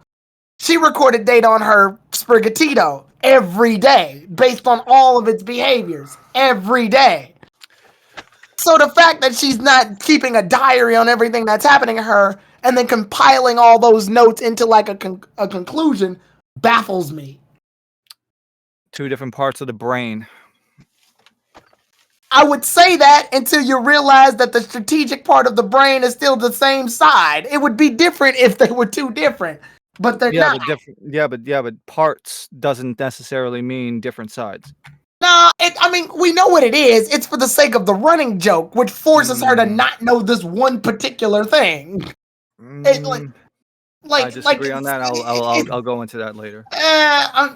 She recorded data on her Sprigatito every day, based on all of its behaviors, every day. So the fact that she's not keeping a diary on everything that's happening to her, and then compiling all those notes into, like, a conclusion, baffles me. 2 different parts of the brain. I would say that until you realize that the strategic part of the brain is still the same side. It would be different if they were two different, but they're Yeah, not. but different. Yeah, but parts doesn't necessarily mean different sides. No, I mean, we know what it is. It's for the sake of the running joke, which forces her to not know this one particular thing. I disagree on that. I'll go into that later.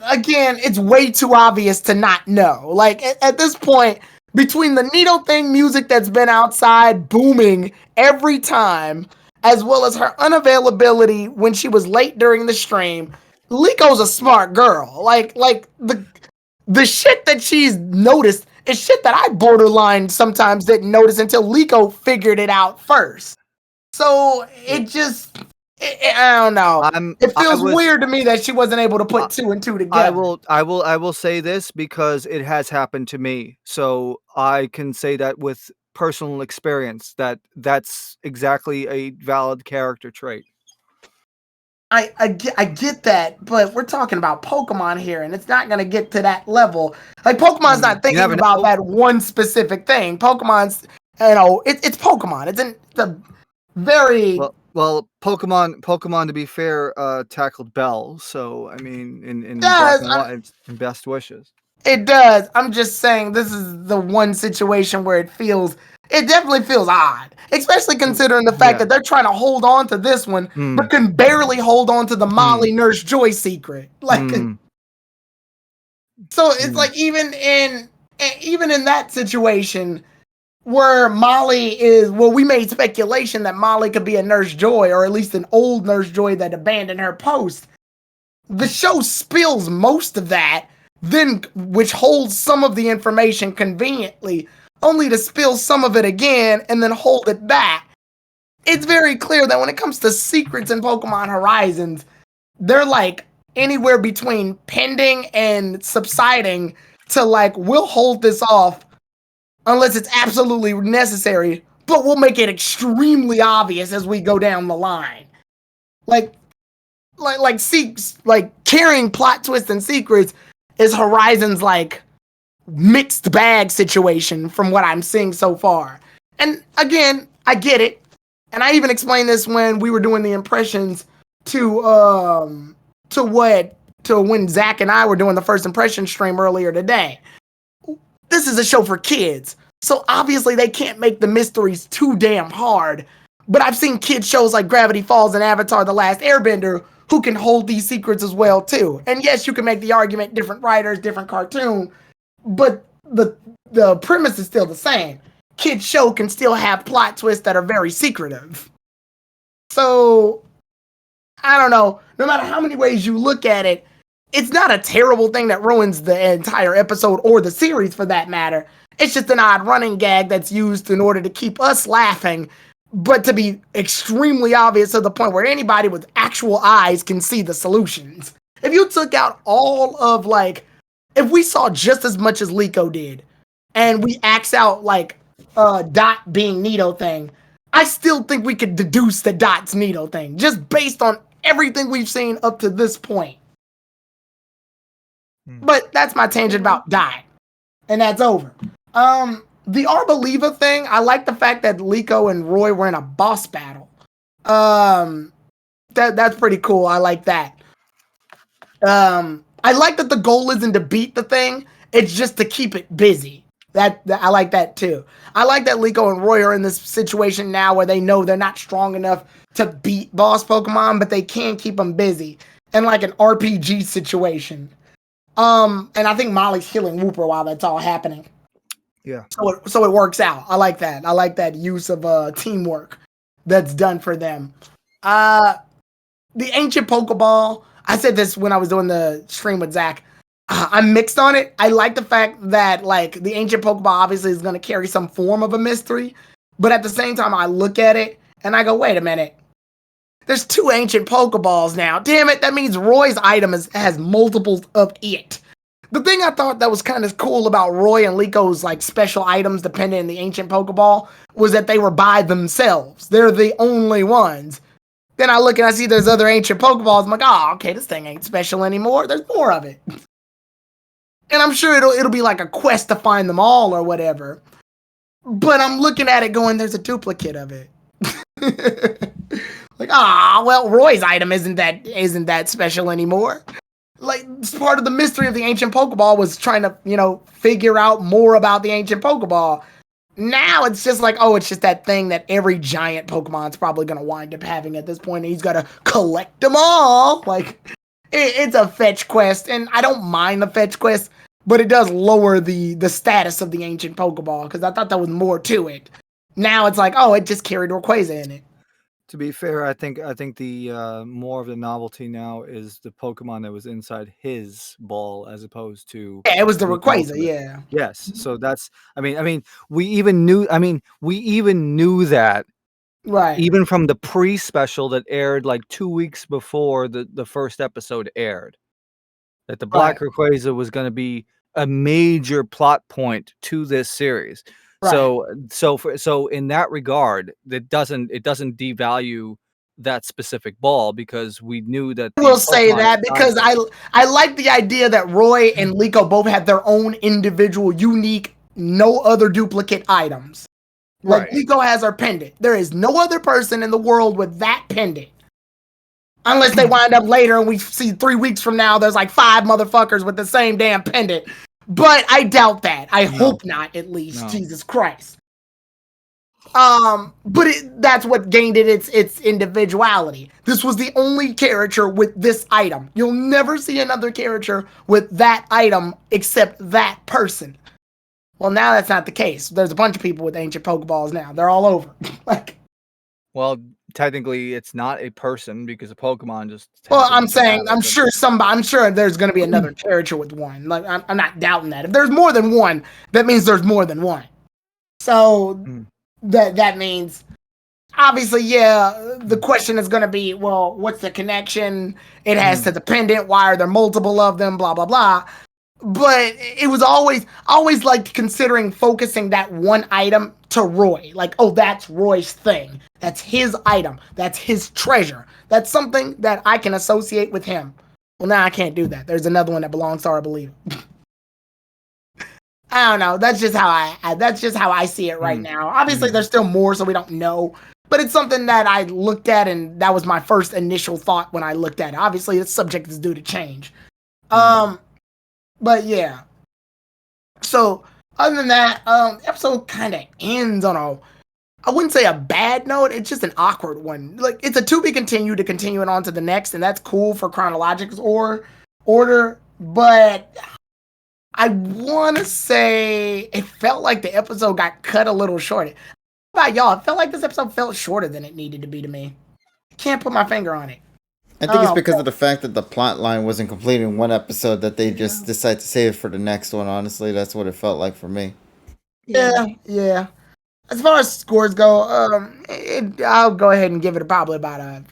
Again, it's way too obvious to not know. Like at this point, between the Needle thing music that's been outside booming every time, as well as her unavailability when she was late during the stream, Liko's a smart girl. Like the shit that she's noticed is shit that I borderline sometimes didn't notice until Liko figured it out first. So it just, I don't know. It feels weird to me that she wasn't able to put 2 and 2 together. I will say this because it has happened to me, so I can say that with personal experience that's exactly a valid character trait. I get that, but we're talking about Pokemon here, and it's not going to get to that level. Like, Pokemon's not thinking about that one specific thing. Pokemon's, it's Pokemon. It's a very... Well, Pokemon, to be fair, tackled Bell, so, I mean, in Black and White, it's best wishes. It does. I'm just saying this is the one situation where it definitely feels odd, especially considering the fact that they're trying to hold on to this one, but can barely hold on to the Molly Nurse Joy secret. Like, so it's like even in that situation where Molly is, well, we made speculation that Molly could be a Nurse Joy, or at least an old Nurse Joy that abandoned her post. The show spills most of that, then which holds some of the information conveniently, only to spill some of it again and then hold it back. It's very clear that when it comes to secrets in Pokemon Horizons, they're like anywhere between pending and subsiding to like, we'll hold this off unless it's absolutely necessary, but we'll make it extremely obvious as we go down the line. Like carrying plot twists and secrets is Horizon's like mixed bag situation from what I'm seeing so far. And again, I get it. And I even explained this when we were doing the impressions to when Zach and I were doing the first impression stream earlier today. This is a show for kids, so obviously they can't make the mysteries too damn hard. But I've seen kids shows like Gravity Falls and Avatar: The Last Airbender who can hold these secrets as well too. And yes, you can make the argument different writers, different cartoon, but the premise is still the same. Kids show can still have plot twists that are very secretive. So I don't know. No matter how many ways you look at it, it's not a terrible thing that ruins the entire episode or the series for that matter. It's just an odd running gag that's used in order to keep us laughing, but to be extremely obvious to the point where anybody with actual eyes can see the solutions. If you took out all of if we saw just as much as Liko did, and we axe out Dot being Nido thing, I still think we could deduce the Dot's Nido thing, just based on everything we've seen up to this point. But that's my tangent about Dot. And that's over. The Arboliva thing, I like the fact that Liko and Roy were in a boss battle. That's pretty cool. I like that. I like that the goal isn't to beat the thing, it's just to keep it busy. That I like that too. I like that Liko and Roy are in this situation now where they know they're not strong enough to beat boss Pokemon, but they can keep them busy in like an RPG situation. And I think Molly's healing Wooper while that's all happening. Yeah. So it works out. I like that. I like that use of teamwork that's done for them. The ancient Pokeball. I said this when I was doing the stream with Zach. I'm mixed on it. I like the fact that the ancient Pokeball obviously is going to carry some form of a mystery, but at the same time I look at it and I go, wait a minute. There's 2 ancient Pokeballs now. Damn it, that means Roy's item has multiples of it. The thing I thought that was kind of cool about Roy and Liko's special items dependent in the ancient Pokeball was that they were by themselves. They're the only ones. Then I look and I see there's other ancient Pokeballs. I'm like, oh, okay, this thing ain't special anymore. There's more of it. And I'm sure it'll be like a quest to find them all or whatever. But I'm looking at it going, there's a duplicate of it. Like, well, Roy's item isn't that special anymore. Like, it's part of the mystery of the ancient Pokeball was trying to, figure out more about the ancient Pokeball. Now it's just like, it's just that thing that every giant Pokemon's probably going to wind up having at this point, and he's got to collect them all. Like, it's a fetch quest, and I don't mind the fetch quest, but it does lower the status of the ancient Pokeball, because I thought there was more to it. Now it's like, it just carried Rayquaza in it. To be fair, I think the more of the novelty now is the Pokemon that was inside his ball as opposed to it was the Rayquaza, yeah. Yes, so that's I mean we even knew that right even from the pre-special that aired like 2 weeks before the first episode aired, that the Black Rayquaza was going to be a major plot point to this series. Right. So in that regard, it doesn't devalue that specific ball, because we knew that. I will say that because I like the idea that Roy and Liko both had their own individual, unique, no other duplicate items. Like Liko has her pendant. There is no other person in the world with that pendant. Unless they wind up later and we see 3 weeks from now, there's like 5 motherfuckers with the same damn pendant. But I doubt that. I hope not, at least. No. Jesus Christ. But that's what gained it its individuality. This was the only character with this item. You'll never see another character with that item except that person. Well, now that's not the case. There's a bunch of people with ancient Pokeballs now. They're all over. Well, technically, it's not a person because a Pokemon just. Well, I'm saying, I'm sure there's going to be another character with one. Like, I'm not doubting that. If there's more than one, that means there's more than one. So that means, obviously, the question is going to be, well, what's the connection it has to the pendant? Why are there multiple of them? Blah blah blah. But it was always like considering focusing that one item to Roy. Like, that's Roy's thing. That's his item. That's his treasure. That's something that I can associate with him. Well, now I can't do that. There's another one that belongs to our believer. I don't know. That's just how I see it right now. Obviously, there's still more, so we don't know. But it's something that I looked at, and that was my first initial thought when I looked at it. Obviously, the subject is due to change. But yeah. So other than that, episode kind of ends on I wouldn't say a bad note. It's just an awkward one. Like, it's a to be continued to continue it on to the next, and that's cool for chronological order. But I want to say it felt like the episode got cut a little short. How about y'all? It felt like this episode felt shorter than it needed to be to me. I can't put my finger on it. I think it's because of the fact that the plot line wasn't complete in one episode that they just decided to save it for the next one. Honestly, that's what it felt like for me. Yeah. As far as scores go, I'll go ahead and give it I'll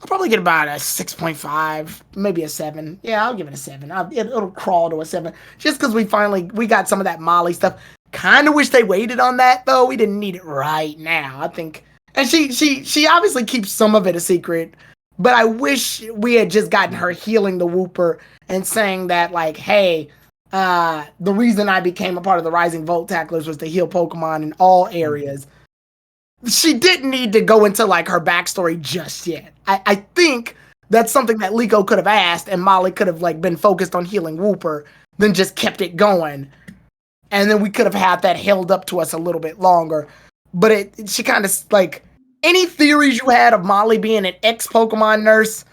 probably get about a 6.5, maybe a 7. Yeah, I'll give it a 7. It'll crawl to a 7. Just because we got some of that Molly stuff. Kind of wish they waited on that, though. We didn't need it right now, I think. And she obviously keeps some of it a secret. But I wish we had just gotten her healing the Wooper and saying that, like, hey, the reason I became a part of the Rising Volt Tacklers was to heal Pokemon in all areas. She didn't need to go into, like, her backstory just yet. I think that's something that Liko could have asked, and Molly could have, like, been focused on healing Wooper, then just kept it going. And then we could have had that held up to us a little bit longer. But she kind of, like... Any theories you had of Molly being an ex-Pokemon nurse,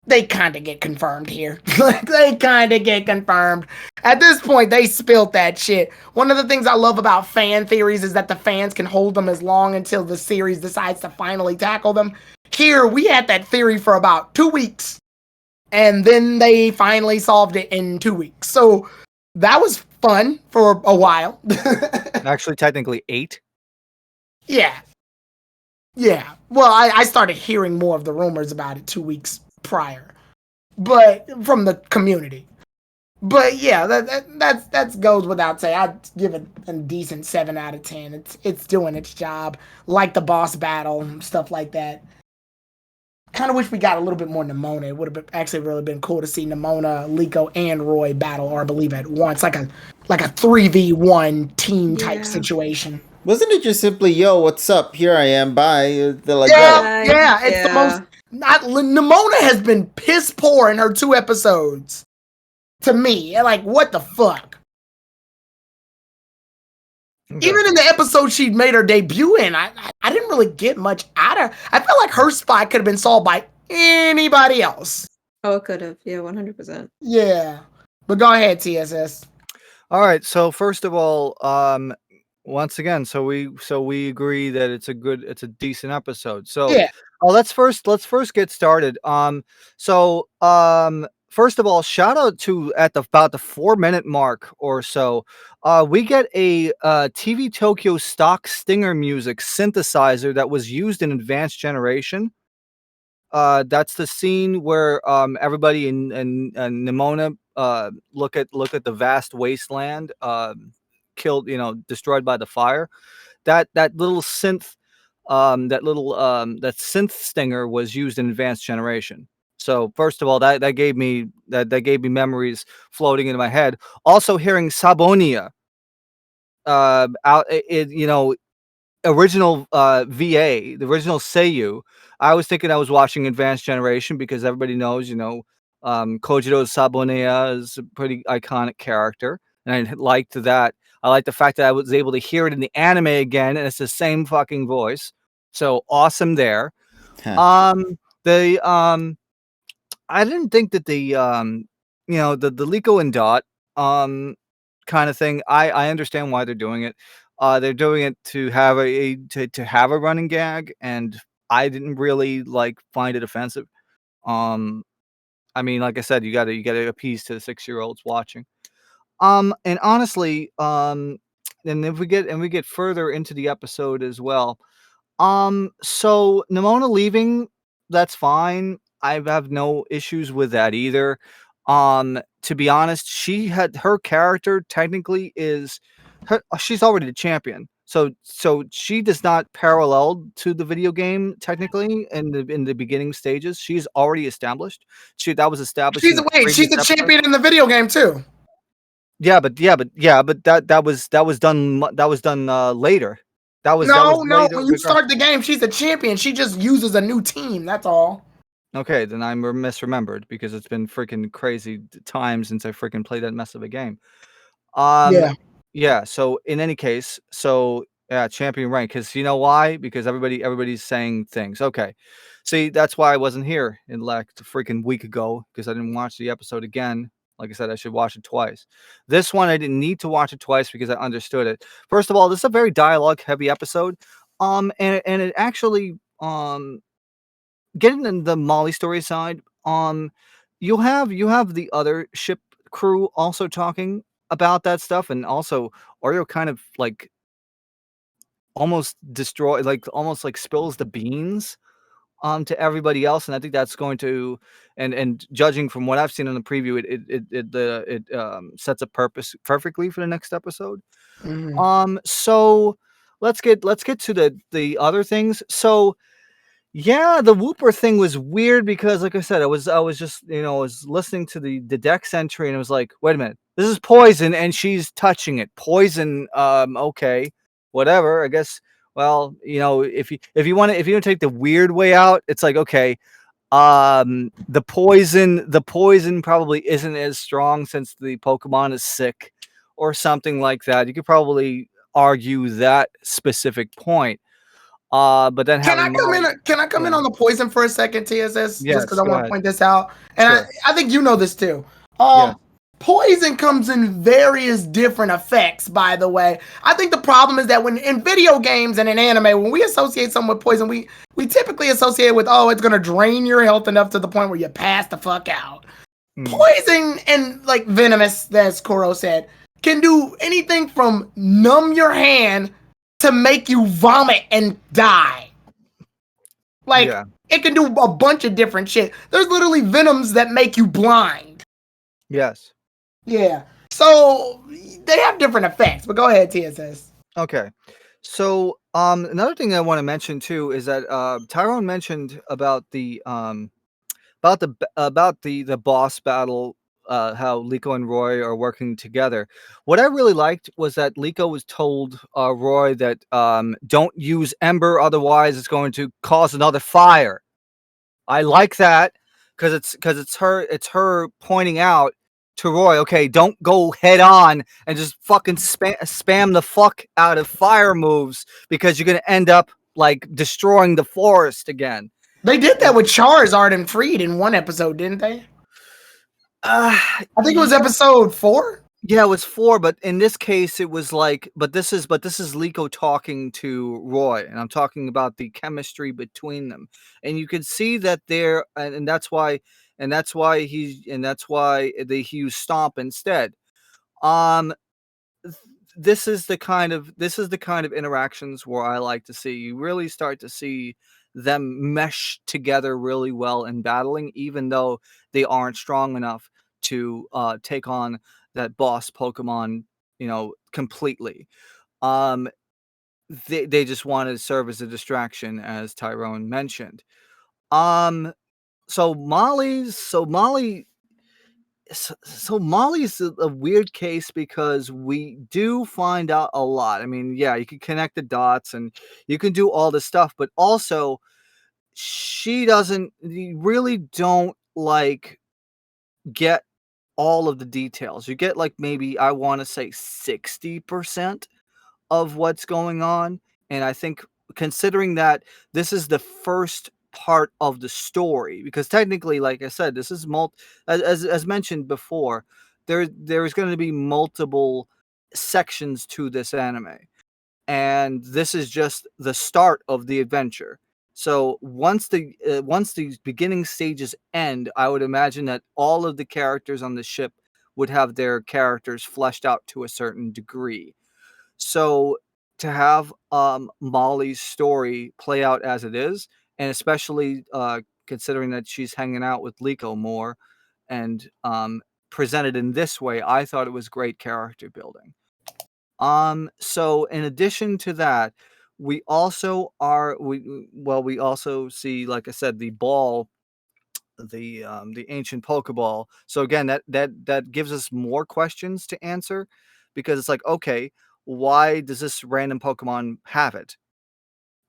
they kind of get confirmed here. They kind of get confirmed. At this point, they spilled that shit. One of the things I love about fan theories is that the fans can hold them as long until the series decides to finally tackle them. Here, we had that theory for about 2 weeks, and then they finally solved it in 2 weeks. So that was fun for a while. Actually, technically 8. Yeah, well, I started hearing more of the rumors about it 2 weeks prior, but from the community. But yeah, that goes without saying. I'd give it a decent 7 out of 10. It's doing its job, like the boss battle and stuff like that. Kind of wish we got a little bit more Nimona. It would have actually really been cool to see Nimona, Liko, and Roy battle, or I believe at once, like a 3v1 team type situation. Wasn't it just simply, yo, what's up? Here I am. Bye. They're like, Yeah, it's the most. Nimona has been piss poor in her 2 episodes. To me, like, what the fuck? Even in the episode she made her debut in, I didn't really get much out of her. I felt like her spot could have been solved by anybody else. Oh, it could have. Yeah, 100%. Yeah. But go ahead, TSS. All right. So first of all, once again, so we agree that it's a decent episode. So Yeah. let's first get started. First of all, shout out to at about the 4-minute mark or so. We get a TV Tokyo stock Stinger music synthesizer that was used in Advanced Generation. That's the scene where everybody in Nimona look at the vast wasteland killed, destroyed by the fire. That little synth that synth stinger was used in Advanced Generation. So first of all, that gave me memories floating into my head. Also hearing Sabonia original VA, the original Seiyu. I was thinking I was watching Advanced Generation because everybody knows, Kojiro Sabonia is a pretty iconic character, and I liked that. I like the fact that I was able to hear it in the anime again, and it's the same fucking voice. So awesome there. I didn't think that the Liko and Dot kind of thing. I understand why they're doing it. They're doing it to have to have a running gag, and I didn't really find it offensive. I mean, like I said, you gotta appease to the 6-year-olds watching. And honestly, and if we get further into the episode as well, so Nimona leaving, that's fine. I have no issues with that either. To be honest, her character technically is she's already the champion. So she does not parallel to the video game technically in the beginning stages. She's already established. That was established. She's the champion in the video game too. Yeah, but that was done later. That was no. When you start the game, she's a champion. She just uses a new team. That's all. Okay, then I'm misremembered because it's been freaking crazy time since I freaking played that mess of a game. Yeah. So in any case, champion rank, because you know why? Because everybody's saying things. Okay, see, that's why I wasn't here in like a freaking week ago because I didn't watch the episode again. Like I said, I should watch it twice. This one, I didn't need to watch it twice because I understood it. First of all, this is a very dialogue-heavy episode. And it actually, getting in the Molly story side, you have the other ship crew also talking about that stuff, and also Oreo kind of almost almost spills the beans to everybody else, and I think that's going to, and judging from what I've seen in the preview, it sets a purpose perfectly for the next episode. So let's get to the other things. So yeah, the Whooper thing was weird because, like I said, I was just I was listening to the Dex entry and it was like, wait a minute, this is poison and she's touching it. Poison, okay, whatever. I guess. Well, if you want to take the weird way out, it's like, okay, the poison probably isn't as strong since the Pokemon is sick or something like that. You could probably argue that specific point. But then can I come in on the poison for a second, TSS? Yes, just because I want to point this out, and sure. I think you know this too. Yes. Poison comes in various different effects, by the way. I think the problem is that when in video games and in anime, when we associate something with poison, we typically associate it with, oh, it's gonna drain your health enough to the point where you pass the fuck out. Poison and venomous, as Koro said, can do anything from numb your hand to make you vomit and die. It can do a bunch of different shit. There's literally venoms that make you blind. Yes. Yeah. So they have different effects, but go ahead, TSS. Okay. So, another thing I want to mention too is that Tyrone mentioned about the boss battle, how Liko and Roy are working together. What I really liked was that Liko was told Roy that don't use Ember, otherwise it's going to cause another fire. I like that because it's her pointing out to Roy, okay, don't go head on and just fucking spam the fuck out of fire moves because you're gonna end up like destroying the forest again. They did that with Charizard and Friede in one episode, didn't they? Uh, I think it was episode 4. Yeah, it was 4, but in this case, it was like, but this is Liko talking to Roy, and I'm talking about the chemistry between them, and you can see that there, and that's why they use Stomp instead. Um, this is the kind of interactions where I like to see. You really start to see them mesh together really well in battling, even though they aren't strong enough to take on that boss Pokemon, completely. Um, they just want to serve as a distraction, as Tyrone mentioned. Um, so Molly's a weird case because we do find out a lot. I mean, yeah, you can connect the dots and you can do all this stuff, but also she doesn't you really don't like get all of the details. You get like maybe I want to say 60% of what's going on. And I think considering that this is the first part of the story, because technically, like I said, this is as mentioned before, there's going to be multiple sections to this anime, and this is just the start of the adventure. So once these beginning stages end, I would imagine that all of the characters on the ship would have their characters fleshed out to a certain degree. So to have Molly's story play out as it is, and especially considering that she's hanging out with Liko more, and presented in this way, I thought it was great character building. So in addition to that, we also see, like I said, the ball, the ancient Pokeball. So again, that gives us more questions to answer, because it's like, okay, why does this random Pokemon have it?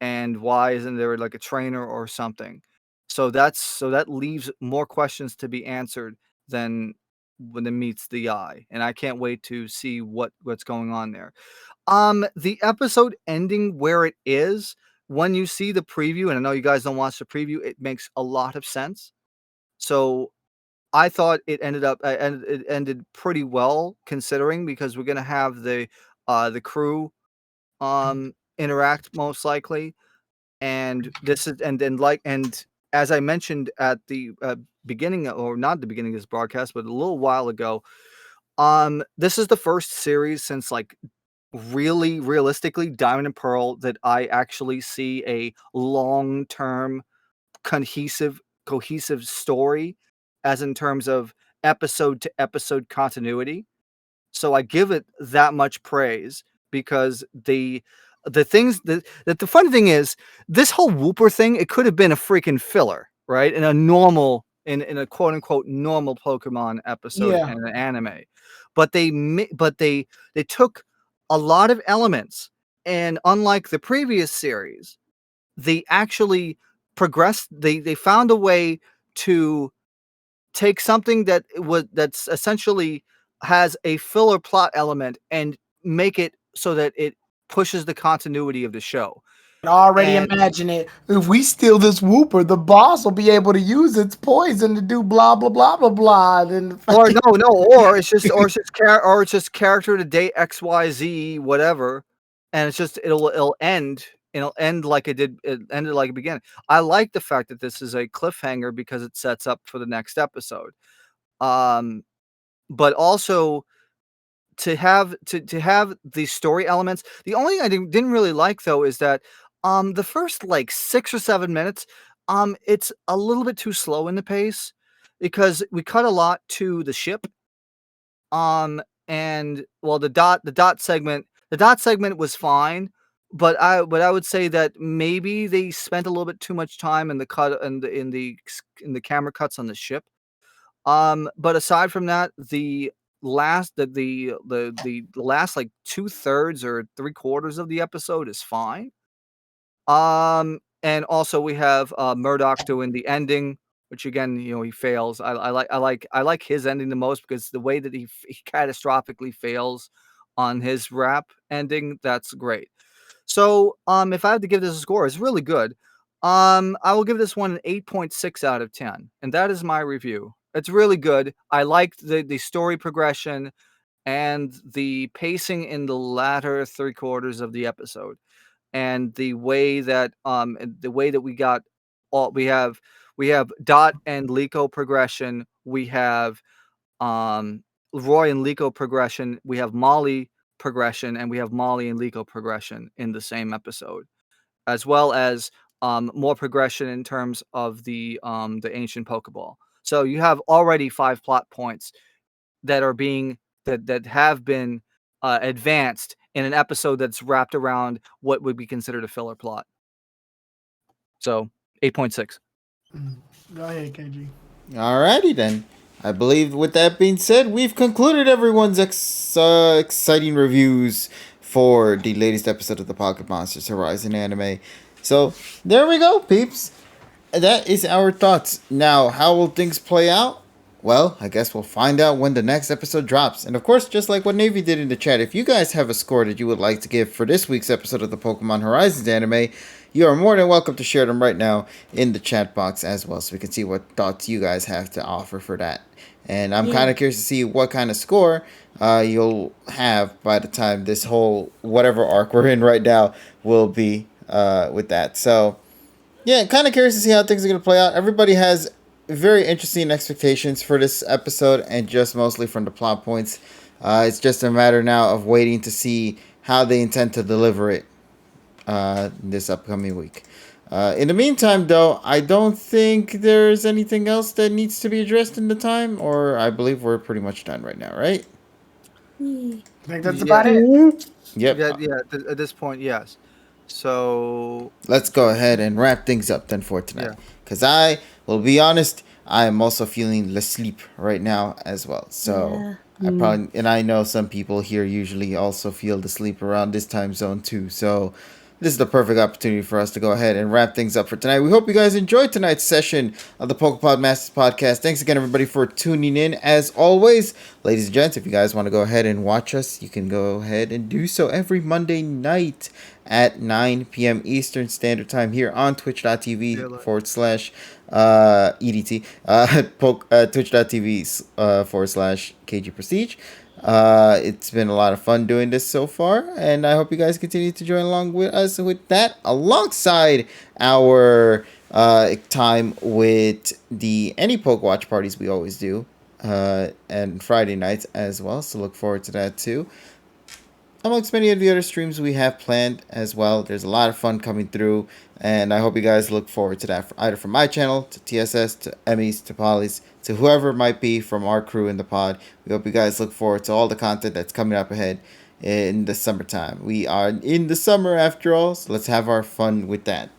And why isn't there like a trainer or something? So that leaves more questions to be answered than when it meets the eye. And I can't wait to see what's going on there. The episode ending where it is, when you see the preview, and I know you guys don't watch the preview, it makes a lot of sense. So I thought it ended pretty well, considering, because we're gonna have the crew interact most likely, and this is and as I mentioned at the beginning, or not the beginning of this broadcast, but a little while ago, this is the first series since like really realistically Diamond and Pearl that I actually see a long-term cohesive story, as in terms of episode to episode continuity. So I give it that much praise, because the things that the funny thing is, this whole Wooper thing, it could have been a freaking filler, right? In a quote unquote normal Pokemon episode Yeah. in an anime. But they took a lot of elements, and unlike the previous series, they actually progressed. They found a way to take something that's essentially has a filler plot element and make it so that it pushes the continuity of the show. Already And imagine it. If we steal this Whooper, the boss will be able to use its poison to do blah blah blah blah blah. Then or no, or it's just character to date XYZ whatever, and it's just it'll end like it ended like it began. I like the fact that this is a cliffhanger because it sets up for the next episode. Um, but also to have the story elements. The only thing I didn't really like, though, is that the first like 6 or 7 minutes, it's a little bit too slow in the pace, because we cut a lot to the ship. And well, the dot segment was fine, but I would say that maybe they spent a little bit too much time in the cut and in the camera cuts on the ship. But aside from that, the last like 2/3 or 3/4 of the episode is fine. And also we have Murdoch doing the ending, which again, he fails. I like his ending the most because the way that he catastrophically fails on his rap ending, that's great. So, if I had to give this a score, it's really good. I will give this one an 8.6 out of 10, and that is my review. It's really good. I liked the story progression and the pacing in the latter 3/4 of the episode, and the way that we have Dot and Liko progression. We have Roy and Liko progression. We have Molly progression, and we have Molly and Liko progression in the same episode, as well as more progression in terms of the ancient Pokeball. So you have already 5 plot points that are being that have been advanced in an episode that's wrapped around what would be considered a filler plot. So 8.6. Go ahead, KG. Alrighty then. I believe with that being said, we've concluded everyone's exciting reviews for the latest episode of the Pocket Monsters Horizon anime. So there we go, peeps. That is our thoughts. Now, how will things play out? Well, I guess we'll find out when the next episode drops. And of course, just like what Navy did in the chat, if you guys have a score that you would like to give for this week's episode of the Pokemon Horizons anime, you are more than welcome to share them right now in the chat box as well, so we can see what thoughts you guys have to offer for that. And I'm kind of curious to see what kind of score you'll have by the time this whole whatever arc we're in right now will be with that. So, yeah, kind of curious to see how things are going to play out. Everybody has very interesting expectations for this episode, and just mostly from the plot points. It's just a matter now of waiting to see how they intend to deliver it this upcoming week. In the meantime, though, I don't think there's anything else that needs to be addressed in the time, or I believe we're pretty much done right now, right? I think that's about it. Yep. At this point, yes. So let's go ahead and wrap things up then for tonight. Because I will be honest, I am also feeling asleep right now as well. So I know some people here usually also feel the sleep around this time zone too. So this is the perfect opportunity for us to go ahead and wrap things up for tonight. We hope you guys enjoyed tonight's session of the PokéPod Masters Podcast. Thanks again, everybody, for tuning in. As always, ladies and gents, if you guys want to go ahead and watch us, you can go ahead and do so every Monday night at 9 p.m. Eastern Standard Time here on twitch.tv /EDT, twitch.tv /KG Prestige. It's been a lot of fun doing this so far, and I hope you guys continue to join along with us with that, alongside our time with the anipoke watch parties we always do, and Friday nights as well, so look forward to that too. Amongst many of the other streams we have planned as well. There's a lot of fun coming through, and I hope you guys look forward to that, either from my channel, to TSS, to Emmy's, to Polly's, to whoever it might be from our crew in the pod. We hope you guys look forward to all the content that's coming up ahead in the summertime. We are in the summer after all, so let's have our fun with that.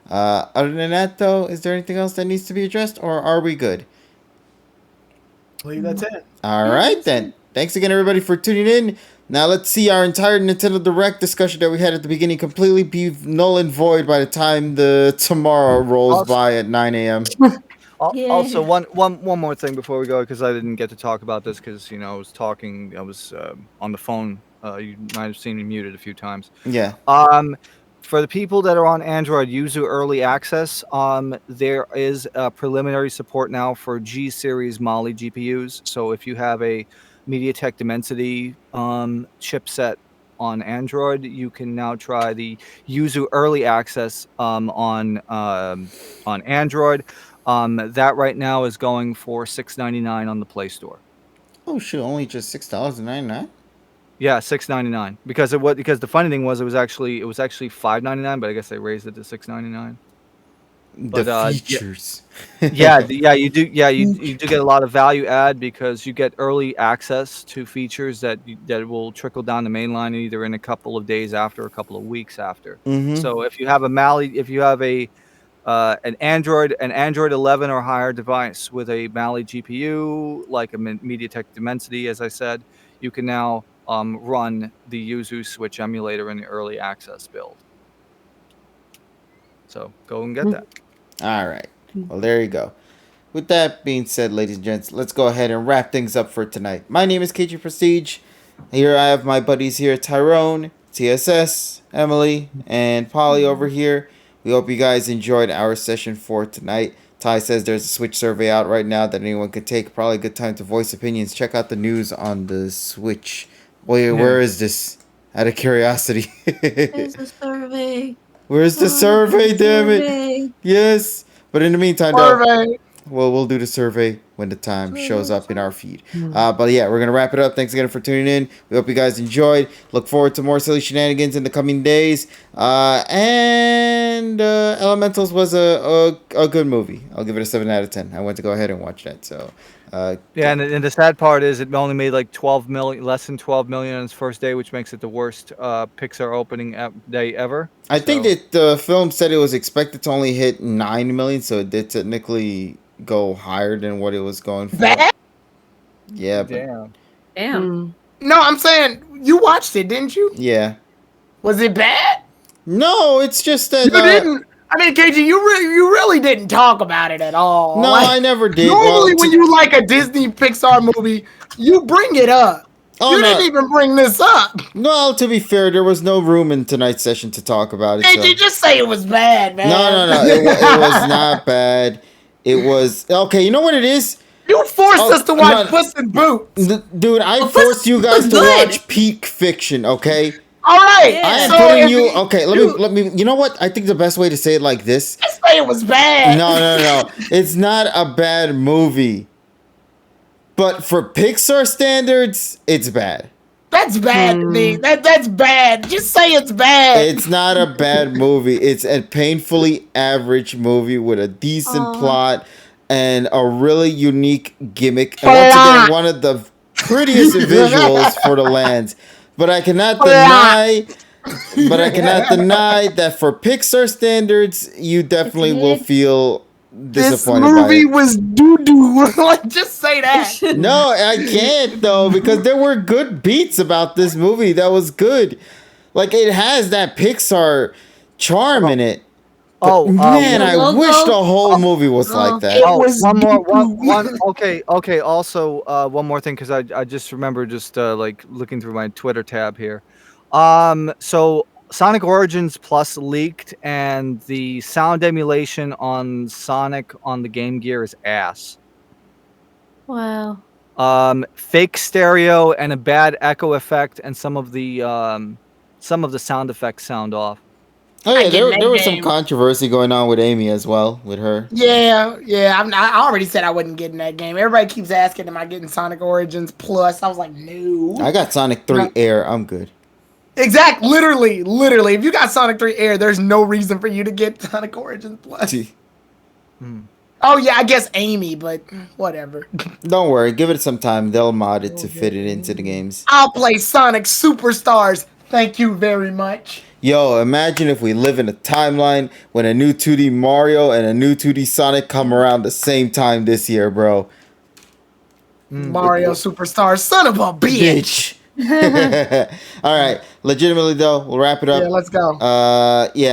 Other than that, though, is there anything else that needs to be addressed, or are we good? I believe that's it. All right, then. Thanks again, everybody, for tuning in. Now let's see our entire Nintendo Direct discussion that we had at the beginning completely be null and void by the time the tomorrow rolls by at 9 a.m. Also, one more thing before we go, because I didn't get to talk about this because I was talking, I was on the phone. You might have seen me muted a few times. Yeah. For the people that are on Android Yuzu Early Access, there is preliminary support now for G Series Mali GPUs. So if you have a MediaTek Dimensity chipset on Android, you can now try the Yuzu Early Access on Android. That right now is going for $6.99 on the Play Store. Oh shoot! Only just $6.99. Yeah, $6.99. Because the funny thing was it was actually $5.99, but I guess they raised it to $6.99. But The features. you do. Yeah, you do get a lot of value add because you get early access to features that will trickle down the main line either in a couple of days after, or a couple of weeks after. Mm-hmm. So if you have if you have an Android 11 or higher device with a Mali GPU, like a MediaTek Dimensity, as I said, you can now run the Yuzu Switch emulator in the early access build. So go and get that. All right. Well, there you go. With that being said, ladies and gents, let's go ahead and wrap things up for tonight. My name is KG Prestige. Here I have my buddies here, Tyrone, TSS, Emily, and Polly over here. We hope you guys enjoyed our session for tonight. Ty says there's a Switch survey out right now that anyone could take. Probably a good time to voice opinions. Check out the news on the Switch. Where is this? Out of curiosity. There's a survey. Where's the survey, damn it? Yes. But in the meantime, though, we'll do the survey when the time shows up in our feed. But yeah, we're going to wrap it up. Thanks again for tuning in. We hope you guys enjoyed. Look forward to more silly shenanigans in the coming days. And Elementals was a good movie. I'll give it a 7 out of 10. I went to go ahead and watch that. So yeah, and the sad part is it only made like 12 million, less than 12 million on its first day, which makes it the worst Pixar opening day ever. I think that the film said it was expected to only hit 9 million, so it did technically go higher than what it was going for. Bad? Yeah, but Damn. No, I'm saying you watched it, didn't you? yeah. Was it bad? No, it's just that You didn't. I mean, KG, you really didn't talk about it at all. No, Like, I never did. Normally, when you like a Disney Pixar movie, you bring it up. You didn't even bring this up. Well, to be fair, there was no room in tonight's session to talk about it. KG, just say it was bad, man. No. It was not bad. It was okay. You know what it is? You forced us to watch Puss in Boots. Dude, I forced you guys to watch peak fiction, okay? All right. I am putting you. Okay, let me. You know what? I think the best way to say it like this. Just say it was bad. No. It's not a bad movie, but for Pixar standards, it's bad. That's bad to me. That's bad. Just say it's bad. It's not a bad movie. It's a painfully average movie with a decent plot and a really unique gimmick. And once again, one of the prettiest visuals for the lands. But I cannot deny that for Pixar standards, you definitely will feel disappointed. This movie was doo-doo. Like, just say that. No, I can't though, because there were good beats about this movie that was good. Like, it has that Pixar charm in it. But man, I wish the whole movie was like that. Okay. Also, one more thing, because I just remember like looking through my Twitter tab here. So Sonic Origins Plus leaked, and the sound emulation on Sonic on the Game Gear is ass. Wow. Fake stereo and a bad echo effect, and some of the sound effects sound off. Oh yeah, there was some controversy going on with Amy as well, with her. Yeah. I already said I wasn't getting that game. Everybody keeps asking, am I getting Sonic Origins Plus? I was like, no. I got Sonic 3 Air. I'm good. Exactly. Literally. If you got Sonic 3 Air, there's no reason for you to get Sonic Origins Plus. Oh yeah, I guess Amy, but whatever. Don't worry, give it some time. They'll mod it to fit it into the games. I'll play Sonic Superstars. Thank you very much. Yo, imagine if we live in a timeline when a new 2D Mario and a new 2D Sonic come around the same time this year, bro. Mario Superstars, son of a bitch. All right, legitimately though, we'll wrap it up. Yeah, let's go.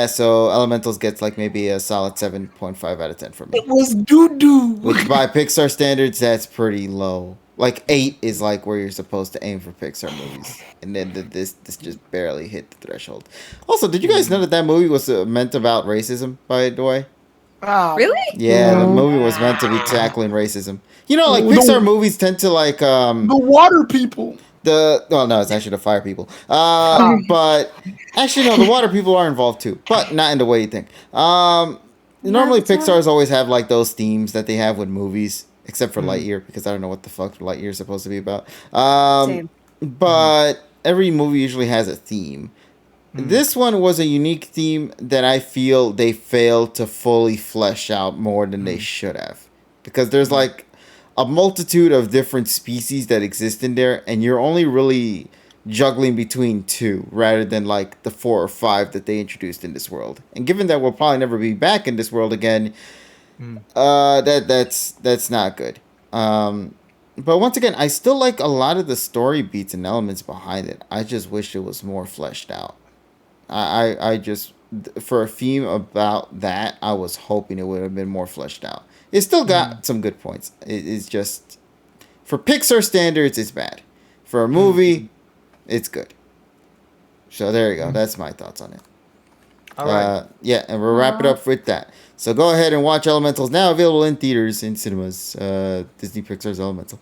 So Elementals gets like maybe a solid 7.5 out of 10 from me. It was doo-doo. Which by Pixar standards, that's pretty low. Like 8 is like where you're supposed to aim for Pixar movies, and then this just barely hit the threshold. Also, did you guys know that movie was meant about racism? By the way, Really? yeah, the movie was meant to be tackling racism. You know, like Pixar movies tend to like the water people. No, it's actually the fire people. But actually, no, the water people are involved too, but not in the way you think. Normally, Pixar's always have like those themes that they have with movies. Except for Lightyear, because I don't know what the fuck Lightyear is supposed to be about. Same. But every movie usually has a theme. This one was a unique theme that I feel they failed to fully flesh out more than they should have. Because there's like a multitude of different species that exist in there, and you're only really juggling between two rather than like the 4 or 5 that they introduced in this world. And given that we'll probably never be back in this world again, that's not good. But once again, I still like a lot of the story beats and elements behind it. I just wish it was more fleshed out. I just, for a theme about that, I was hoping it would have been more fleshed out. It still got some good points. It's just, for Pixar standards, it's bad. For a movie, it's good. So there you go. That's my thoughts on it. All right. Yeah, and we'll wrap it up with that. So go ahead and watch Elementals, now available in theaters, in cinemas. Disney Pixar's Elemental.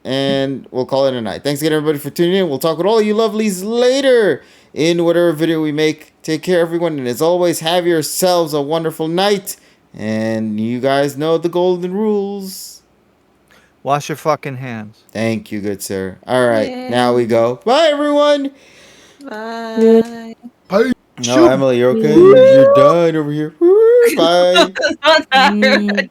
And we'll call it a night. Thanks again, everybody, for tuning in. We'll talk with all you lovelies later in whatever video we make. Take care, everyone. And as always, have yourselves a wonderful night. And you guys know the golden rules. Wash your fucking hands. Thank you, good sir. All right, Yay. now we go. Bye, everyone. Bye. No, Emily, you're okay? You're dying over here. Woo, bye. Not that.